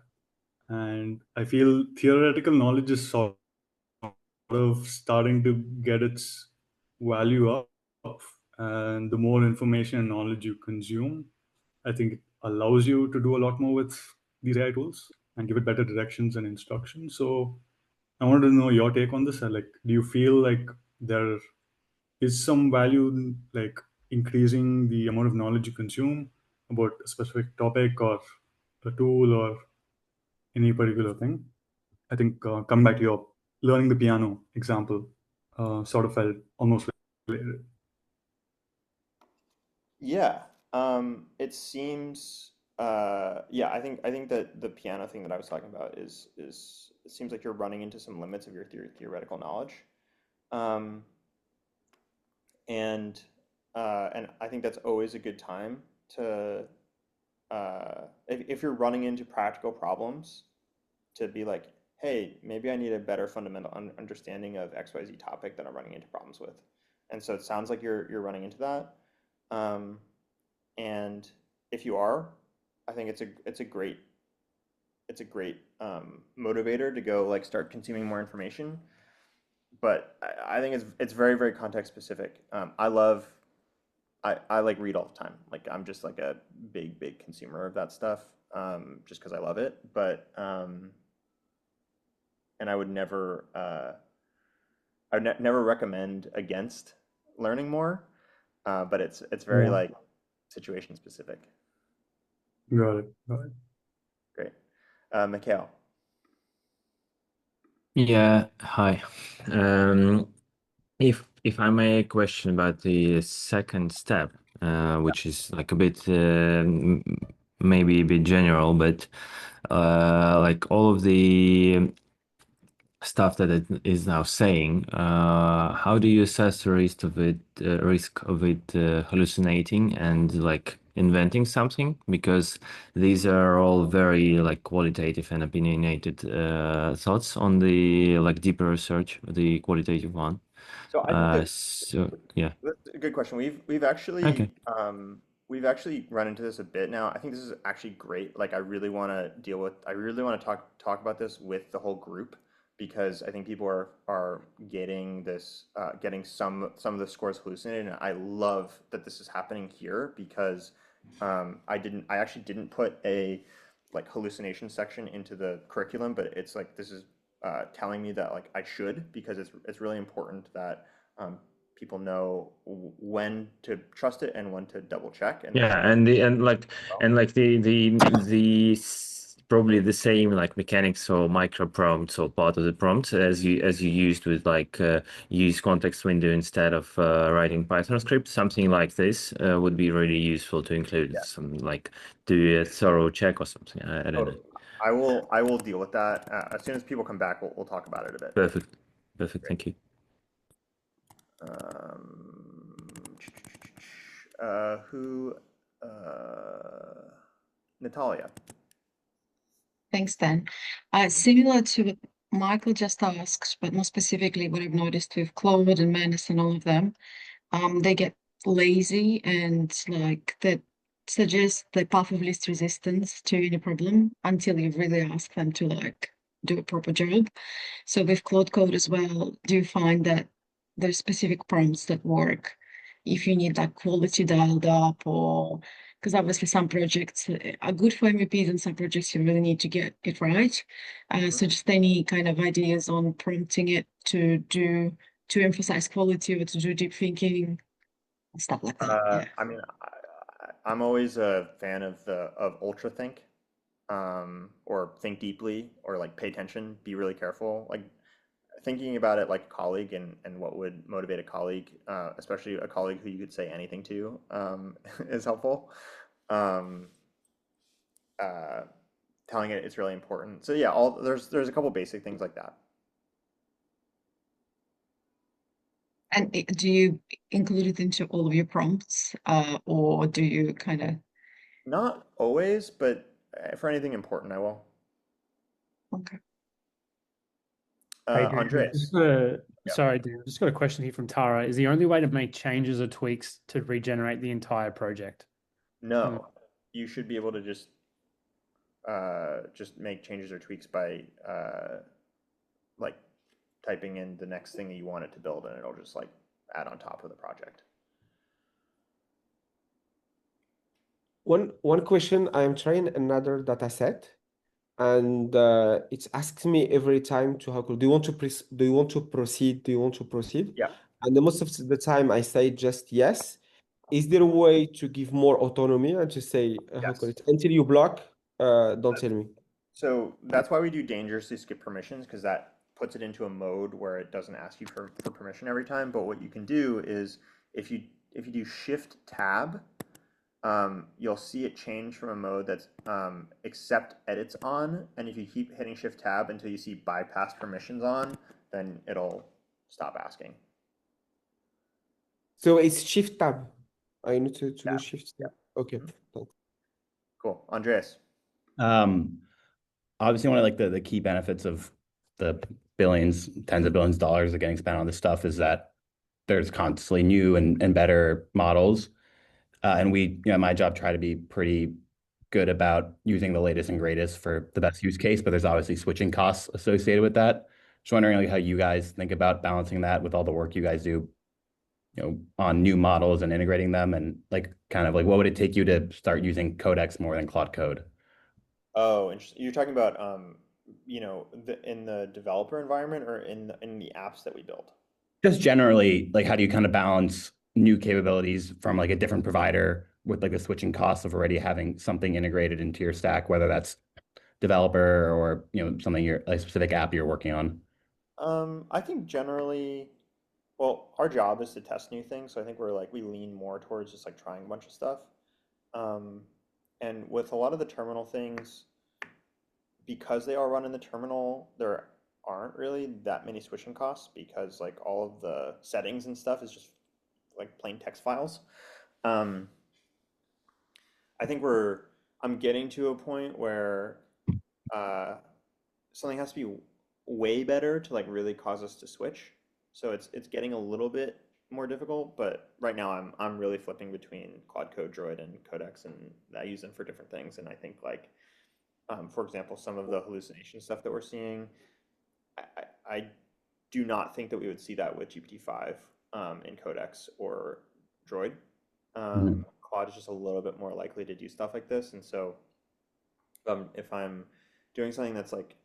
And I feel theoretical knowledge is sort of starting to get its value up. And the more information and knowledge you consume, I think it allows you to do a lot more with these AI tools and give it better directions and instructions. So I wanted to know your take on this. Like, do you feel like there is some value in like increasing the amount of knowledge you consume about a specific topic or a tool or any particular thing? I think coming back to your learning the piano example, sort of felt almost related. Yeah, it seems. Yeah, I think that the piano thing that I was talking about is it seems like you're running into some limits of your theoretical knowledge, um, and I think that's always a good time to if you're running into practical problems to be like, hey, maybe I need a better fundamental understanding of XYZ topic that I'm running into problems with, and so it sounds like you're running into that. Um, and if you are, I think it's a great motivator to go like start consuming more information. But I think it's very very context specific. I like read all the time. Like I'm just like a big consumer of that stuff, just because I love it. But and I would never never recommend against learning more. But it's very Yeah. like situation specific. Got it. Got it. Great. Mikhail. Yeah, hi. If I may question about the second step, which is like a bit maybe a bit general, but like all of the stuff that it is now saying, how do you assess the risk of it hallucinating and like inventing something? Because these are all very like qualitative and opinionated thoughts on the like deeper research, the qualitative one. So I think that So yeah. that's a good question. Okay. We've actually run into this a bit now. I think this is actually great. Like I really want to talk about this with the whole group because I think people are getting some of the scores hallucinated, and I love that this is happening here because I actually didn't put a like hallucination section into the curriculum, but it's like this is telling me that like I should because it's really important that people know when to trust it and when to double check. And Yeah, and like probably the same like mechanics or micro prompts or part of the prompt as you used with like use context window instead of writing Python script. Something like this would be really useful to include some like do a thorough check or something. I don't know. I will deal with that as soon as people come back. We'll talk about it a bit. Perfect. Perfect. Thank you. Who? Natalia. Thanks, Dan. Similar to what Michael just asked, but more specifically what I've noticed with Claude and Manus and all of them, they get lazy and like that suggest the path of least resistance to any problem until you really ask them to like do a proper job. So with Claude Code as well, do you find that there's specific prompts that work if you need like quality dialed up, or because obviously some projects are good for MVPs and some projects you really need to get it right. So just any kind of ideas on prompting it to emphasize quality or to do deep thinking, stuff like that. Yeah. I mean, I'm always a fan of ultra think, or think deeply, or like pay attention, be really careful, like thinking about it like a colleague and what would motivate a colleague, especially a colleague who you could say anything to, is helpful. Telling it it's really important. So yeah, there's a couple basic things like that. And do you include it into all of your prompts, or do you kind of? Not always, but for anything important, I will. Okay. Hey, Dan, Andreas. sorry, Dan, just got a question here from Tara. Is the only way to make changes or tweaks to regenerate the entire project? No, you should be able to just make changes or tweaks by like typing in the next thing that you want it to build, and it'll just like add on top of the project. One question, I am trying another data set, and it's asking me every time to do you want to proceed? Do you want to proceed? Yeah. And the most of the time I say just yes. Is there a way to give more autonomy and to say until you block, don't tell me? So that's why we do dangerously skip permissions, because that puts it into a mode where it doesn't ask you for permission every time. But what you can do is if you do Shift Tab, you'll see it change from a mode that's accept edits on, and if you keep hitting Shift Tab until you see bypass permissions on, then it'll stop asking. So it's Shift Tab. I need to do Shift Tab. Okay, thanks. Cool. Andreas. Obviously, one of like the key benefits of the billions, tens of billions of dollars of getting spent on this stuff is that there's constantly new and better models. And we, my job, try to be pretty good about using the latest and greatest for the best use case, but there's obviously switching costs associated with that. Just wondering like how you guys think about balancing that with all the work you guys do, on new models and integrating them, and like kind of like what would it take you to start using Codex more than Claude Code? Oh, interesting. You're talking about in the developer environment or in the apps that we build? Just generally, like how do you kind of balance new capabilities from like a different provider with like the switching costs of already having something integrated into your stack, whether that's developer or something a specific app you're working on? I think generally, well, our job is to test new things, so I think we lean more towards just like trying a bunch of stuff. And with a lot of the terminal things, because they all run in the terminal, there aren't really that many switching costs, because like all of the settings and stuff is just like plain text files. I think I'm getting to a point where something has to be way better to like really cause us to switch. So it's getting a little bit more difficult, but right now I'm really flipping between Claude Code, Droid, and Codex, and I use them for different things. And I think like, for example, some of the hallucination stuff that we're seeing, I do not think that we would see that with GPT-5 in Codex or Droid. Claude is just a little bit more likely to do stuff like this, and so if I'm doing something that's like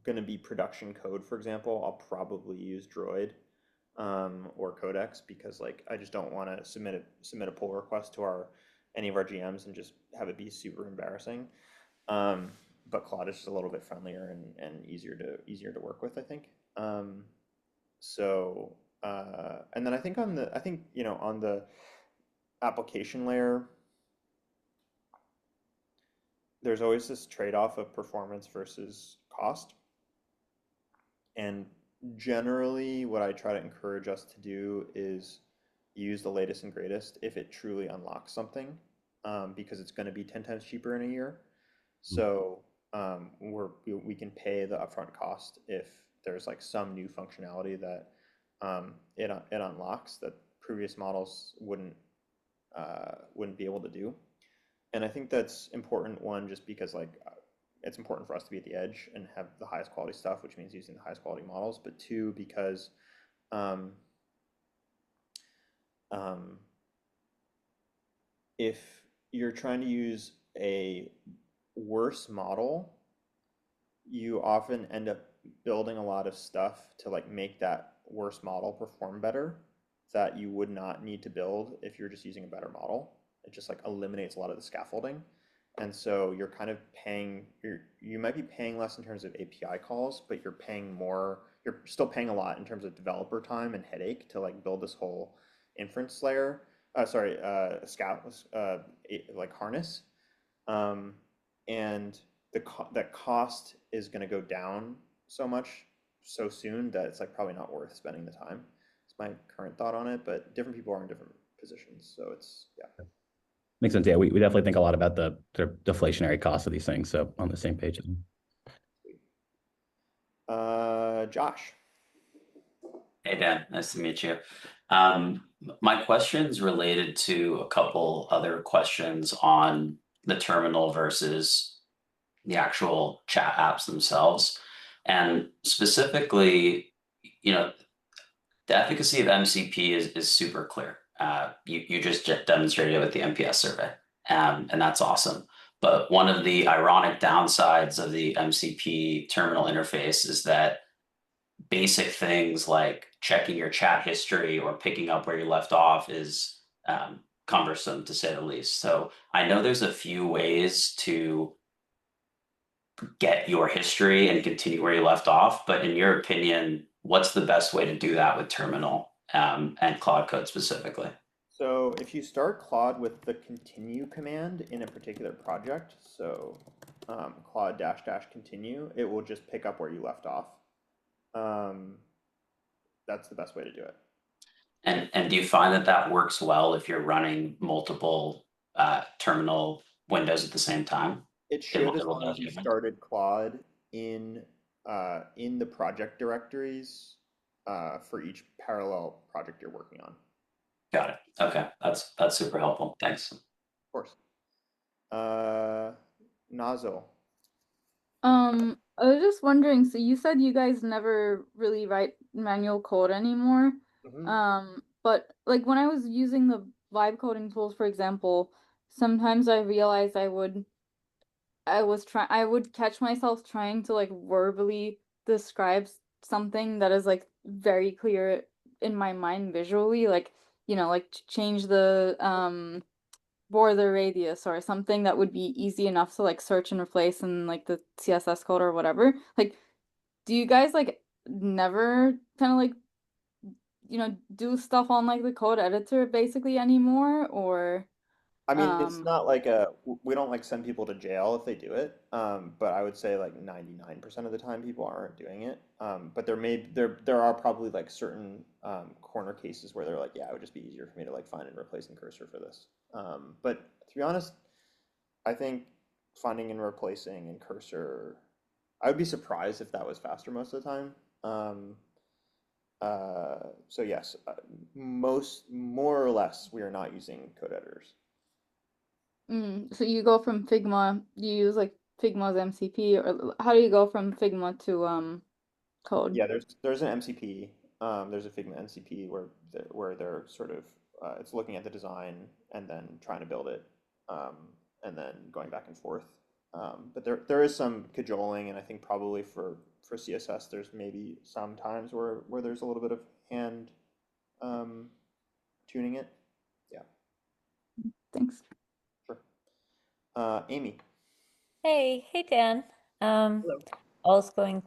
going to be production code, for example, I'll probably use Droid or Codex, because like I just don't want to submit a pull request to any of our GMs and just have it be super embarrassing. but Claude is just a little bit friendlier and easier to work with, I think. So and then I think on the application layer, there's always this trade-off of performance versus cost. And generally, what I try to encourage us to do is use the latest and greatest if it truly unlocks something, because it's going to be 10 times cheaper in a year. So we can pay the upfront cost if there's like some new functionality that it unlocks that previous models wouldn't be able to do. And I think that's important, one, just because like it's important for us to be at the edge and have the highest quality stuff, which means using the highest quality models, but two, because if you're trying to use a worse model, you often end up building a lot of stuff to like make that worse model perform better that you would not need to build if you're just using a better model. It just like eliminates a lot of the scaffolding. And so you're kind of paying, you might be paying less in terms of API calls, but you're paying more, you're still paying a lot in terms of developer time and headache to like build this whole inference layer, like harness. And that cost is going to go down so much so soon that it's like probably not worth spending the time. It's my current thought on it, but different people are in different positions. So it's, yeah. Makes sense. Yeah, we definitely think a lot about the deflationary cost of these things. So on the same page. Josh. Hey, Dan, nice to meet you. My question's related to a couple other questions on the terminal versus the actual chat apps themselves. And specifically, the efficacy of MCP is super clear. You just demonstrated it with the NPS survey, and that's awesome. But one of the ironic downsides of the MCP terminal interface is that basic things like checking your chat history or picking up where you left off is cumbersome, to say the least. So I know there's a few ways to get your history and continue where you left off, but in your opinion, what's the best way to do that with Terminal and Claude Code specifically? So if you start Claude with the continue command in a particular project, so Claude -- continue, it will just pick up where you left off. That's the best way to do it. And do you find that works well if you're running multiple terminal windows at the same time? It should, as long as you started Claude in the project directories for each parallel project you're working on. Got it. Okay, that's super helpful. Thanks. Of course. Nozzle. I was just wondering, so you said you guys never really write manual code anymore. But like when I was using the vibe coding tools, for example, sometimes I realized I would catch myself trying to like verbally describe something that is like very clear in my mind visually, like, like change the border radius or something that would be easy enough to like search and replace in like the CSS code or whatever. Like, do you guys like never kind of like, do stuff on like the code editor basically anymore? Or I mean, it's not like we don't like send people to jail if they do it, but I would say like 99% of the time people aren't doing it. But there are probably like certain corner cases where they're like, yeah, it would just be easier for me to like find and replace in cursor for this. But to be honest, I think finding and replacing in cursor, I would be surprised if that was faster most of the time. So yes, more or less, we are not using code editors. So you go from Figma, you use like Figma's MCP, or how do you go from Figma to code? Yeah, there's an MCP. There's a Figma MCP where they're sort of it's looking at the design and then trying to build it, and then going back and forth. But there is some cajoling, and I think probably for CSS there's maybe some times where there's a little bit of hand tuning it. Yeah. Thanks. Sure. Amy. Hey, Dan. Um, all's going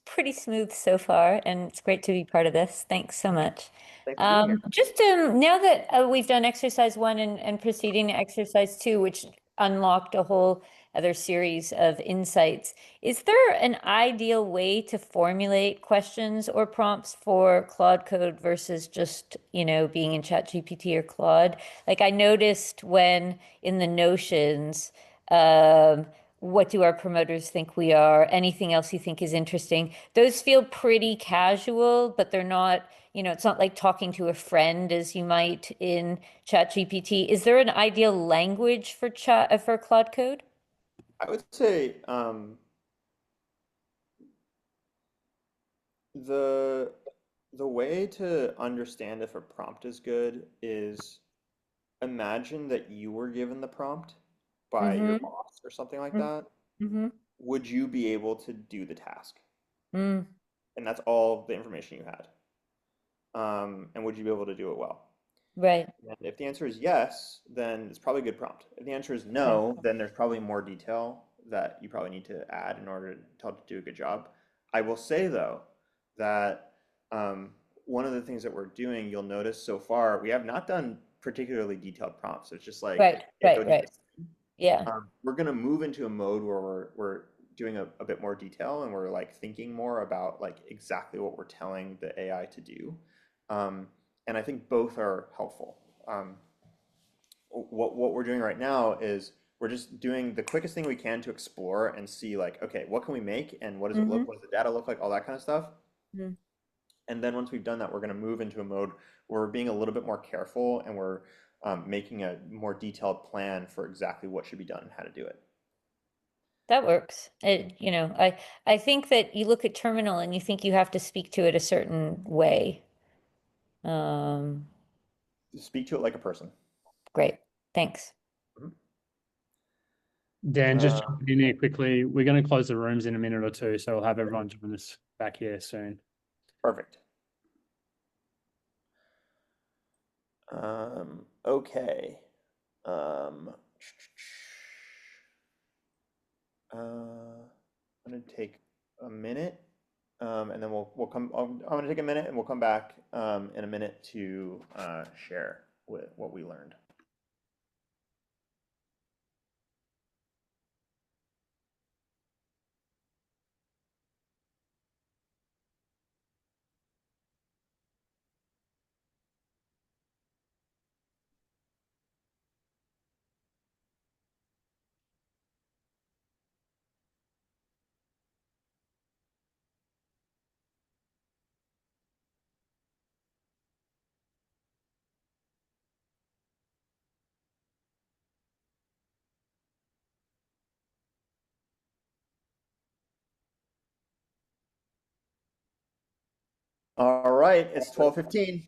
pretty smooth so far, and it's great to be part of this. Thanks so much. Thanks for being here. Just now that we've done exercise 1 and proceeding to exercise 2, which unlocked a whole other series of insights, is there an ideal way to formulate questions or prompts for Claude Code versus just, being in ChatGPT or Claude? Like I noticed when in the notions, what do our promoters think we are? Anything else you think is interesting? Those feel pretty casual, but they're not, it's not like talking to a friend as you might in ChatGPT. Is there an ideal language for Claude Code? I would say the the way to understand if a prompt is good is imagine that you were given the prompt by your Mm-hmm. boss or something like that. Mm-hmm. Would you be able to do the task? Mm. And that's all the information you had. And would you be able to do it well? Right. And if the answer is yes, then it's probably a good prompt. If the answer is Okay. no, then there's probably more detail that you probably need to add in order to tell it to do a good job. I will say though that one of the things that we're doing, you'll notice so far, we have not done particularly detailed prompts. It's just like, Right, okay, go right, do right. this. Yeah. We're gonna move into a mode where we're doing a bit more detail and we're like thinking more about like exactly what we're telling the AI to do. And I think both are helpful. What we're doing right now is we're just doing the quickest thing we can to explore and see like, okay, what can we make and what does it look, Mm-hmm. what does the data look like, all that kind of stuff. Mm-hmm. And then once we've done that, we're going to move into a mode where we're being a little bit more careful and we're making a more detailed plan for exactly what should be done and how to do it. That works. I think that you look at terminal and you think you have to speak to it a certain way. Speak to it like a person. Great. Thanks. Dan, just Uh, jumping in here quickly. We're going to close the rooms in a minute or two, so we'll have everyone join us back here soon. Perfect. Okay. I'm gonna take a minute, and then we'll come. I'm gonna take a minute, and we'll come back in a minute to share what we learned. All right, it's 12:15.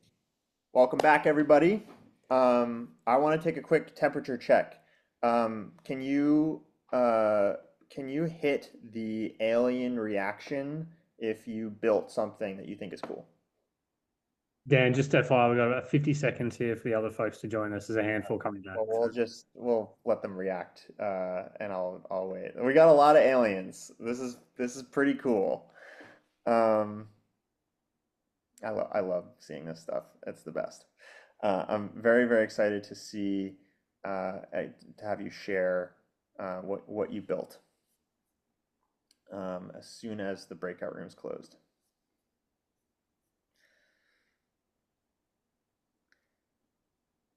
Welcome back, everybody. I want to take a quick temperature check. Can you hit the alien reaction if you built something that you think is cool? Dan, just FYI, we've got about 50 seconds here for the other folks to join us. There's a handful coming back. Well, we'll let them react, and I'll wait. We got a lot of aliens. This is pretty cool. I love seeing this stuff. It's the best. I'm very, very excited to see to have you share what you built as soon as the breakout room's closed.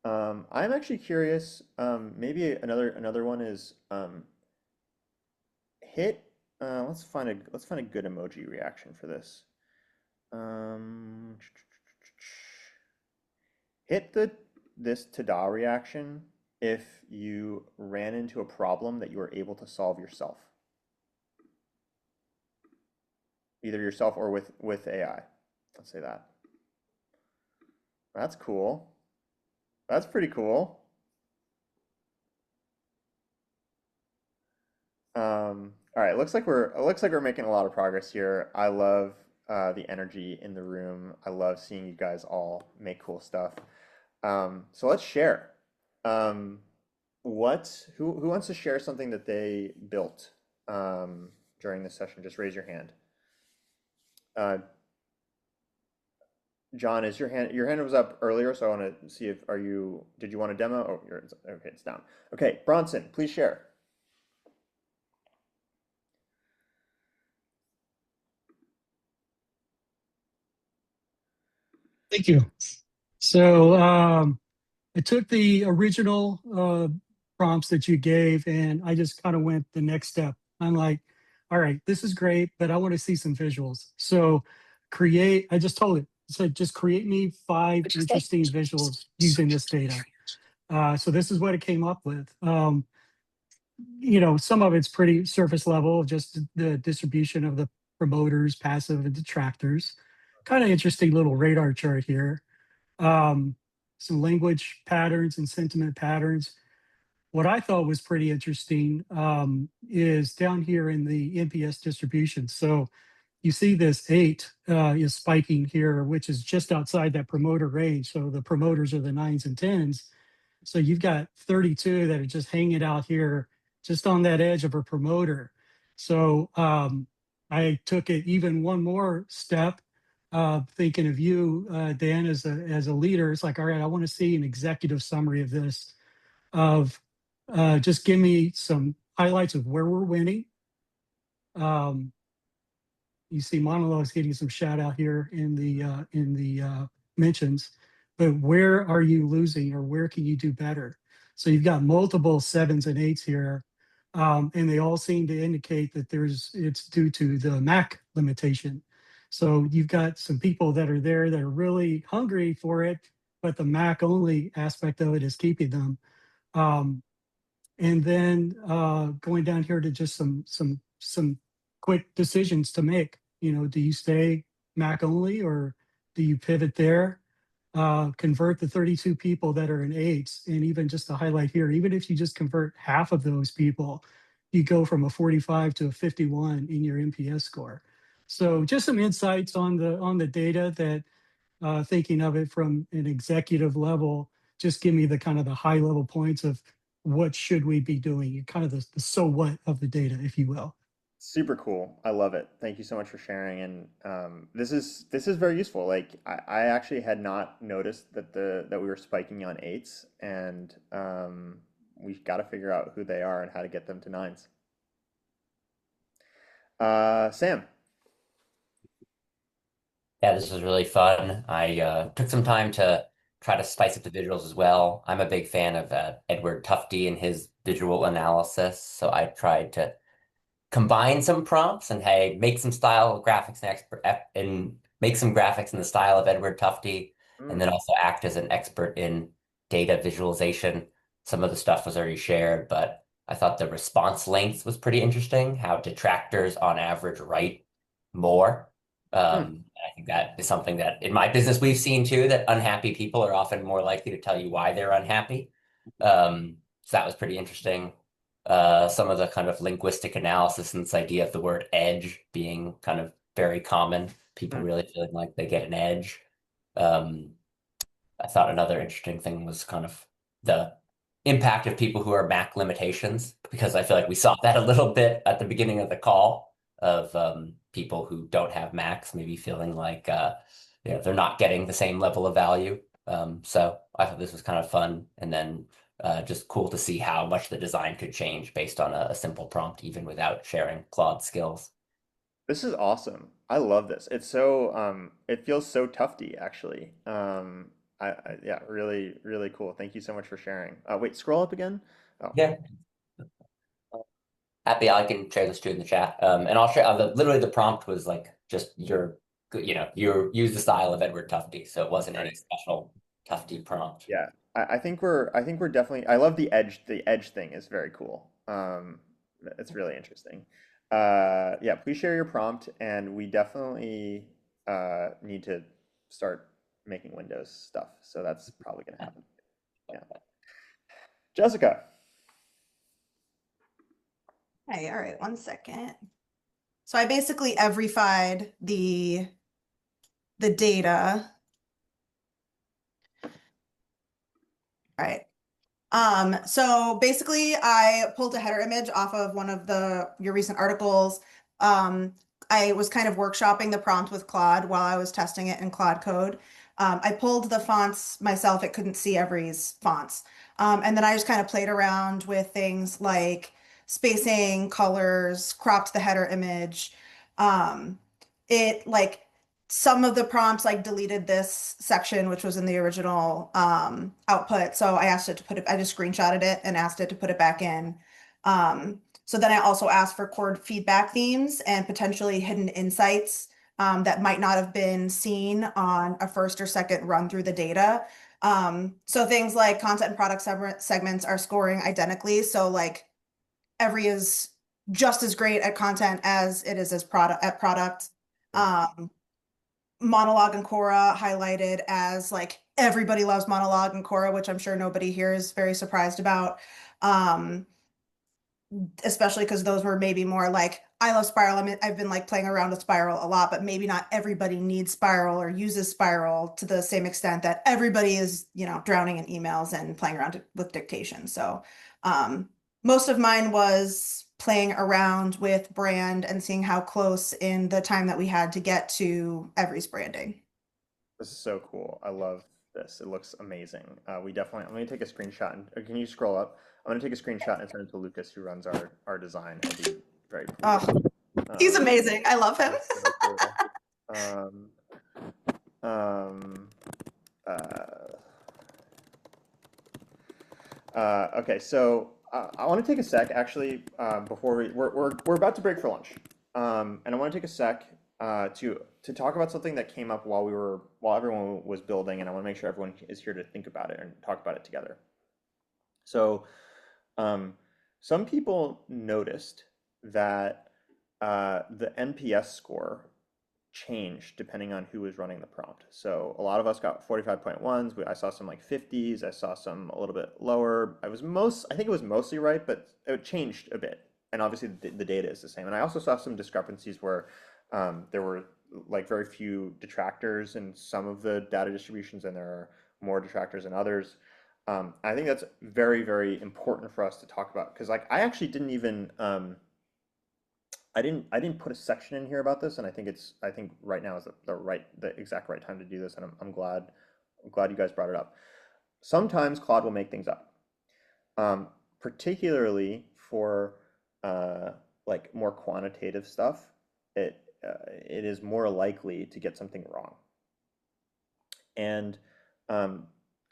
I'm actually curious. Maybe another one is hit. Let's find a good emoji reaction for this. Hit this ta-da reaction if you ran into a problem that you were able to solve yourself. Either yourself or with AI. Let's say that. That's cool. That's pretty cool. All right, looks like we're making a lot of progress here. I love the energy in the room. I love seeing you guys all make cool stuff. So let's share. Who wants to share something that they built? during this session, just raise your hand. John, is your hand was up earlier, so I want to see if did you want a demo? Oh, okay, it's down. Okay, Bronson, please share. Thank you. So I took the original prompts that you gave and I just kind of went the next step. I'm like, all right, this is great, but I want to see some visuals. So I just told it, said, just create me 5 interesting visuals using this data. So this is what it came up with. Some of it's pretty surface level, just the distribution of the promoters, passive and detractors. Kind of interesting little radar chart here. Some language patterns and sentiment patterns. What I thought was pretty interesting is down here in the NPS distribution. So you see this 8 is spiking here, which is just outside that promoter range. So the promoters are the 9s and 10s. So you've got 32 that are just hanging out here, just on that edge of a promoter. So I took it even one more step, thinking of you, Dan, as a leader. It's like, all right, I want to see an executive summary of this, of just give me some highlights of where we're winning. You see monologues getting some shout out here in the mentions, but where are you losing or where can you do better? So you've got multiple 7s and 8s here, and they all seem to indicate that it's due to the MAC limitation. So you've got some people that are there that are really hungry for it, but the MAC only aspect of it is keeping them. And then going down here to just some quick decisions to make. Do you stay Mac only or do you pivot there? Convert the 32 people that are in 8s, and even just to highlight here, even if you just convert half of those people, you go from a 45 to a 51 in your NPS score. So just some insights on the data that thinking of it from an executive level, just give me the kind of the high level points of what should we be doing, kind of the so what of the data, if you will. Super cool. I love it. Thank you so much for sharing. And this is very useful. Like I actually had not noticed that we were spiking on 8s, and we've got to figure out who they are and how to get them to 9s. Sam. Yeah, this was really fun. I took some time to try to spice up the visuals as well. I'm a big fan of Edward Tufte and his visual analysis, so I tried to combine some prompts and hey, make some style graphics and make some graphics in the style of Edward Tufte, and then also act as an expert in data visualization. Some of the stuff was already shared, but I thought the response length was pretty interesting, how detractors on average write more. I think that is something that in my business we've seen too, that unhappy people are often more likely to tell you why they're unhappy. So that was pretty interesting. Some of the kind of linguistic analysis and this idea of the word edge being kind of very common, people really feeling like they get an edge. I thought another interesting thing was kind of the impact of people who are Mac limitations, because I feel like we saw that a little bit at the beginning of the call of people who don't have Macs maybe feeling like they're not getting the same level of value. So I thought this was kind of fun, and then just cool to see how much the design could change based on a simple prompt, even without sharing Claude skills. This is awesome. I love this. It's so it feels so tufty actually. Yeah, really, really cool. Thank you so much for sharing. Wait, scroll up again. Oh. Yeah. Happy I can share this too in the chat. And I'll share literally the prompt was like just you use the style of Edward Tufte, so it wasn't any special Tufte prompt. Yeah, I think we're definitely. I love the edge. The edge thing is very cool. It's really interesting. Yeah, please share your prompt, and we definitely need to start making Windows stuff. So that's probably gonna happen. Yeah, Jessica. Hey, all right, 1 second. So I basically everyfied the data. All right. So basically I pulled a header image off of one of your recent articles, I was kind of workshopping the prompt with Claude while I was testing it in Claude Code. I pulled the fonts myself. It couldn't see every's fonts. And then I just kind of played around with things like spacing, colors, cropped the header image. It like some of the prompts like deleted this section, which was in the original output. So I asked it to put it, I just screenshotted it and asked it to put it back in. So then I also asked for chord feedback themes and potentially hidden insights that might not have been seen on a first or second run through the data. So things like content and product segments are scoring identically. So like every is just as great at content as it is as product. Monologue and Cora highlighted as like everybody loves monologue and Cora, which I'm sure nobody here is very surprised about. Especially because those were maybe more like I love Spiral. I mean, I've been like playing around with Spiral a lot, but maybe not everybody needs Spiral or uses Spiral to the same extent that everybody is, you know, drowning in emails and playing around with dictation. So most of mine was playing around with brand and seeing how close in the time that we had to get to Every's branding. This is so cool. I love this. It looks amazing. We definitely, I'm going to take a screenshot and can you scroll up? I'm going to take a screenshot and send it to Lucas, who runs our design. He'll be very pleased. He's amazing. I love him. So cool. Okay, so I want to take a sec actually before we're about to break for lunch, and I want to take a sec to talk about something that came up while everyone was building, and I want to make sure everyone is here to think about it and talk about it together. So, some people noticed that the NPS score changed depending on who was running the prompt. So a lot of us got 45.1s. I saw some like 50s. I saw some a little bit lower. I think it was mostly right, but it changed a bit. And obviously the data is the same. And I also saw some discrepancies where there were like very few detractors in some of the data distributions, and there are more detractors in others. I think that's very, very important for us to talk about, because like I actually didn't even I didn't put a section in here about this, and I think right now is the exact right time to do this, and I'm glad you guys brought it up. Sometimes Claude will make things up, particularly for like more quantitative stuff. It is more likely to get something wrong, and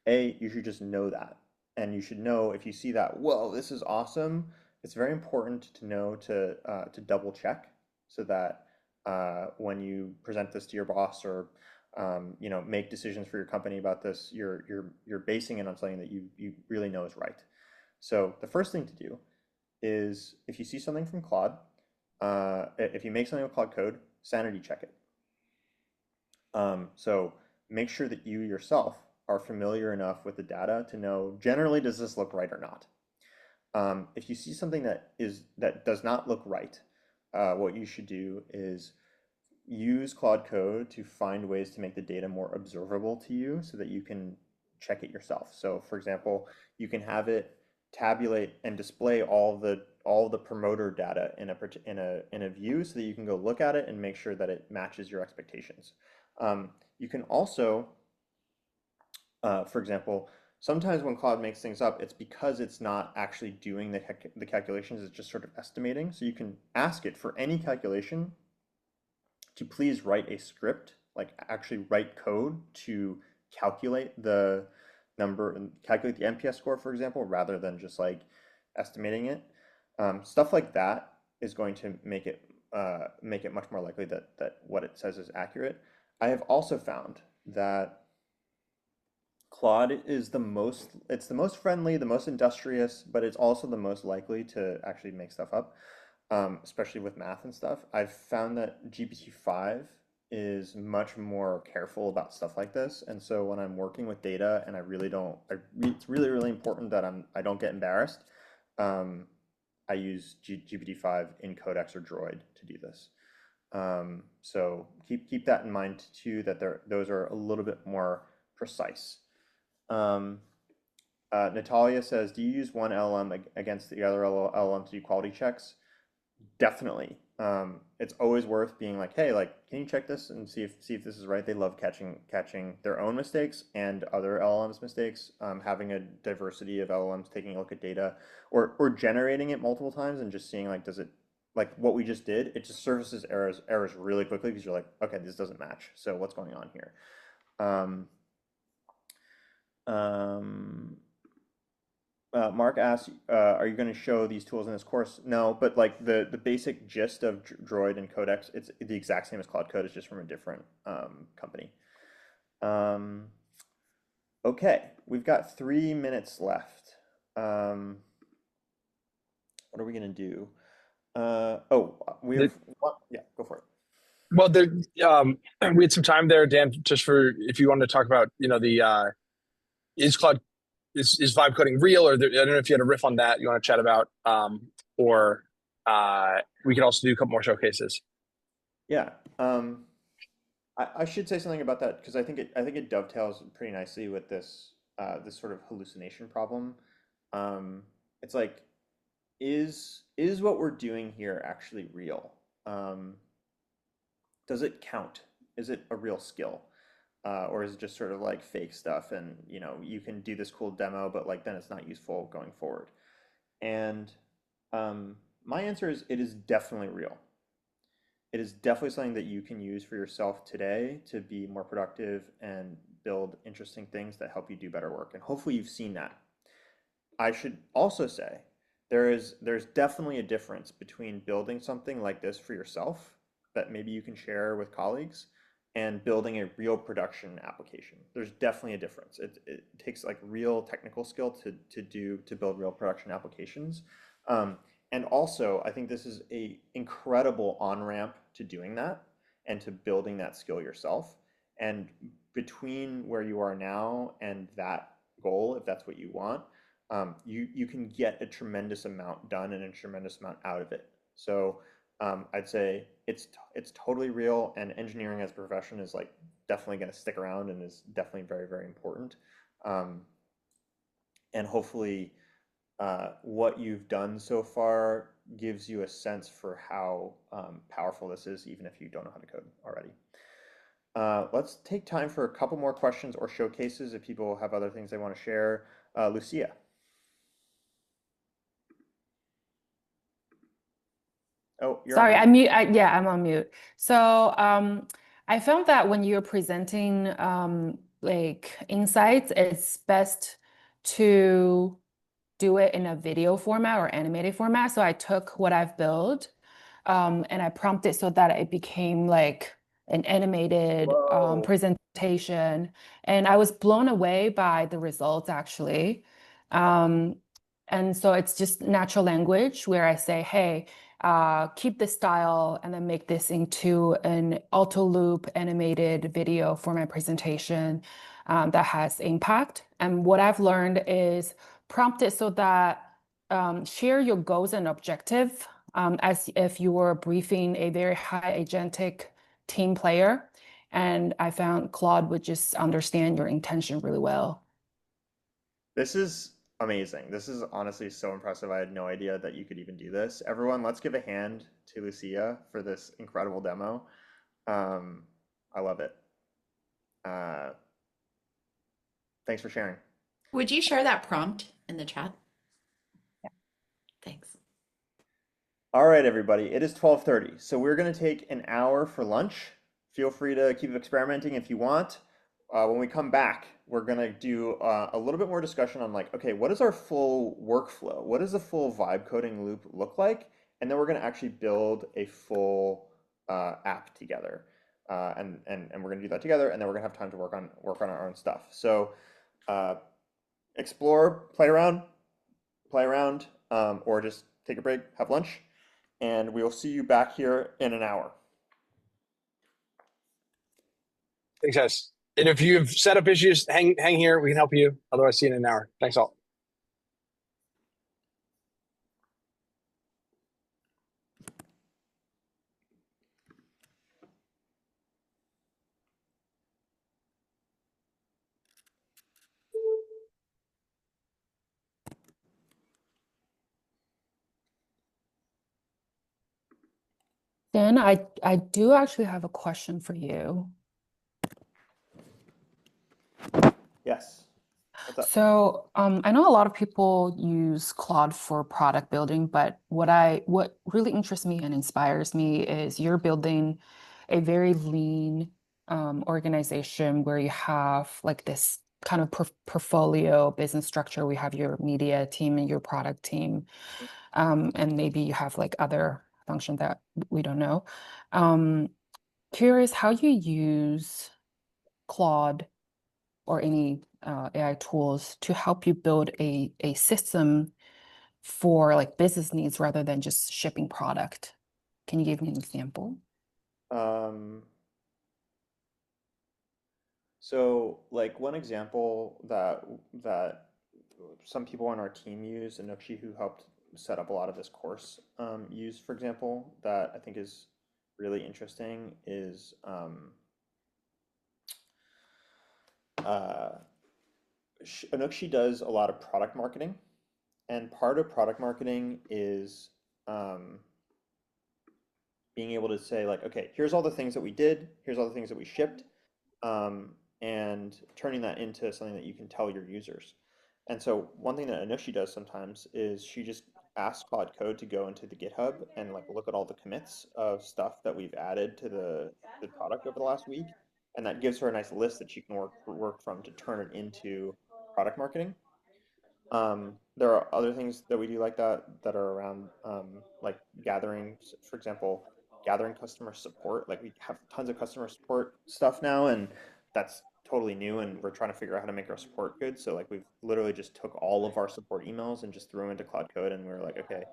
you should just know that, and you should know if you see that, whoa, this is awesome. It's very important to know to double check, so that when you present this to your boss, or you know, make decisions for your company about this, you're basing it on something that you really know is right. So the first thing to do is, if you see something from Claude, if you make something with Claude Code, sanity check it. So make sure that you yourself are familiar enough with the data to know generally, does this look right or not. If you see something that does not look right, what you should do is use Claude Code to find ways to make the data more observable to you, so that you can check it yourself. So for example, you can have it tabulate and display all the promoter data in a view, so that you can go look at it and make sure that it matches your expectations. You can also, for example, sometimes when Claude makes things up, it's because it's not actually doing the calculations, it's just sort of estimating. So you can ask it for any calculation to please write a script, like actually write code to calculate the number and calculate the NPS score, for example, rather than just like estimating it. Stuff like that is going to make it much more likely that what it says is accurate. I have also found that Claude is the most friendly, the most industrious, but it's also the most likely to actually make stuff up, especially with math and stuff. I've found that GPT-5 is much more careful about stuff like this, and so when I'm working with data and it's really, really important that I don't get embarrassed, I use GPT-5 in Codex or Droid to do this. So keep that in mind too, that those are a little bit more precise. Natalia says, do you use one LLM against the other LLM to do quality checks? Definitely. It's always worth being like, hey, like, can you check this and see if this is right? They love catching their own mistakes and other LLMs mistakes. Having a diversity of LLMs taking a look at data or generating it multiple times and just seeing like, does it, like what we just did, it just surfaces errors really quickly because you're like, okay, this doesn't match. So what's going on here? Mark asks, are you going to show these tools in this course? No, but like the basic gist of Droid and Codex, it's the exact same as Claude Code. It's just from a different company. Okay, we've got 3 minutes left. What are we going to do? We have one. Yeah, go for it. Well, there, we had some time there, Dan, just for if you wanted to talk about, the is Claude is vibe coding real, or I don't know if you had a riff on that you want to chat about, or we could also do a couple more showcases. Yeah, I should say something about that because I think it dovetails pretty nicely with this this sort of hallucination problem. It's like, is what we're doing here actually real? Does it count? Is it a real skill? Or is it just sort of like fake stuff and you can do this cool demo, but like then it's not useful going forward? And my answer is it is definitely real. It is definitely something that you can use for yourself today to be more productive and build interesting things that help you do better work. And hopefully you've seen that. I should also say there's definitely a difference between building something like this for yourself that maybe you can share with colleagues and building a real production application. There's definitely a difference. It takes like real technical skill to build real production applications. And also, I think this is a incredible on-ramp to doing that and to building that skill yourself. And between where you are now and that goal, if that's what you want, you can get a tremendous amount done and a tremendous amount out of it. So I'd say it's totally real, and engineering as a profession is like definitely going to stick around and is definitely very, very important. And hopefully what you've done so far gives you a sense for how powerful this is, even if you don't know how to code already. Let's take time for a couple more questions or showcases if people have other things they want to share. Lucia. Oh, you're Sorry, on mute. yeah, I'm on mute. So I found that when you're presenting like insights, it's best to do it in a video format or animated format. So I took what I've built and I prompted so that it became like an animated presentation. And I was blown away by the results actually. And so it's just natural language where I say, hey, keep this style and then make this into an auto loop animated video for my presentation that has impact. And what I've learned is prompt it so that share your goals and objective as if you were briefing a very high agentic team player. And I found Claude would just understand your intention really well. This is amazing. This is honestly so impressive. I had no idea that you could even do this. Everyone, let's give a hand to Lucia for this incredible demo. I love it. Thanks for sharing. Would you share that prompt in the chat? Yeah. Thanks. All right, everybody, it is 12:30. So we're going to take an hour for lunch. Feel free to keep experimenting if you want. When we come back, we're going to do a little bit more discussion on like, okay, what is our full workflow? What does the full vibe coding loop look like? And then we're going to actually build a full app together. And we're going to do that together, and then we're going to have time to work on our own stuff. So explore, play around, or just take a break, have lunch, and we'll see you back here in an hour. Thanks, guys. And if you have setup issues, hang here. We can help you. Otherwise, see you in an hour. Thanks all. Dan, I do actually have a question for you. Yes. What's up? So, I know a lot of people use Claude for product building, but what really interests me and inspires me is you're building a very lean organization where you have like this kind of portfolio business structure. We have your media team and your product team, and maybe you have like other function that we don't know. Curious how you use Claude or any AI tools to help you build a system for like business needs rather than just shipping product. Can you give me an example? So like one example that some people on our team use, and Anushi, who helped set up a lot of this course, use, for example, that I think is really interesting is Anukshi does a lot of product marketing, and part of product marketing is being able to say like, okay, here's all the things that we did, here's all the things that we shipped, and turning that into something that you can tell your users. And so one thing that Anushi does sometimes is she just asks Claude Code to go into the GitHub and like look at all the commits of stuff that we've added to the product over the last week, and that gives her a nice list that she can work from to turn it into product marketing. There are other things that we do like that that are around like gathering, for example, gathering customer support. Like we have tons of customer support stuff now, and that's totally new, and we're trying to figure out how to make our support good. So like we've literally just took all of our support emails and just threw them into Cloud Code, and we were like, okay,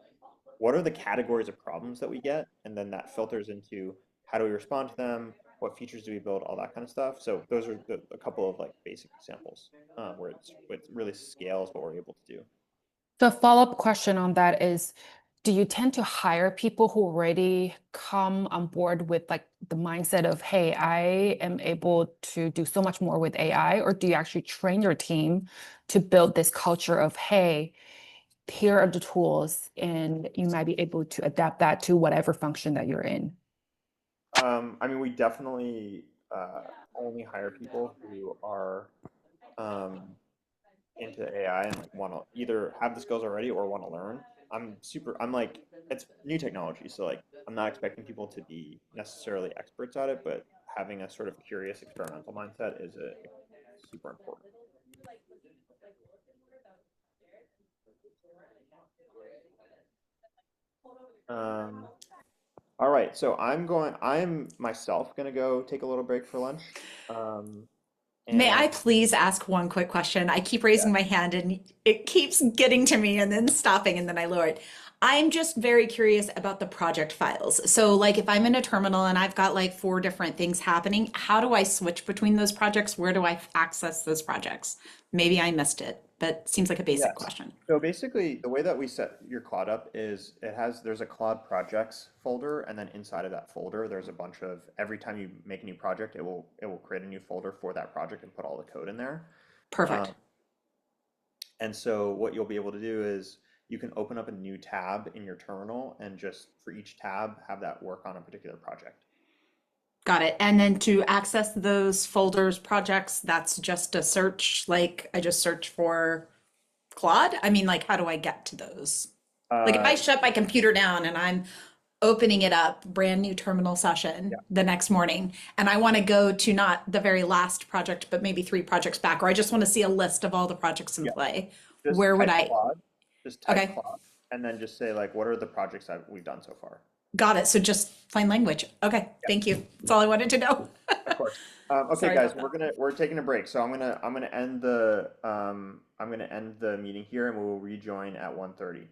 what are the categories of problems that we get? And then that filters into how do we respond to them? What features do we build? All that kind of stuff. So those are a couple of like basic examples where it really scales what we're able to do. The follow-up question on that is, do you tend to hire people who already come on board with like the mindset of, hey, I am able to do so much more with AI, or do you actually train your team to build this culture of, hey, here are the tools, and you might be able to adapt that to whatever function that you're in? I mean, we definitely only hire people who are into AI and like want to either have the skills already or want to learn. I'm like, it's new technology, so like I'm not expecting people to be necessarily experts at it, but having a sort of curious experimental mindset is super important. All right, so I'm myself gonna go take a little break for lunch. May I And please ask one quick question? I keep yeah, raising my hand and it keeps getting to me and then stopping and then I lower it. I'm just very curious about the project files. So like if I'm in a terminal and I've got like 4 different things happening, how do I switch between those projects? Where do I access those projects? Maybe I missed it, but seems like a basic yes. question. So basically, the way that we set your Claude up is there's a Claude projects folder, and then inside of that folder, there's a bunch of every time you make a new project, it will create a new folder for that project and put all the code in there. Perfect. And so what you'll be able to do is you can open up a new tab in your terminal and just for each tab have that work on a particular project. Got it. And then to access those folders, projects, that's just a search, like I just search for Claude? I mean, like, how do I get to those? Like, if I Uh, shut my computer down and I'm opening it up, brand new terminal session yeah, the next morning, and I want to go to not the very last project, but maybe 3 projects back, or I just want to see a list of all the projects in yeah. play, Just where would type I? Claude, just type Okay, Claude, and then just say like, what are the projects that we've done so far? got it. So just plain language. Okay, Yeah, thank you. That's all I wanted to know. of course. Okay, Sorry guys, about that. we're taking a break, so I'm gonna end the meeting here, and we will rejoin at 1:30.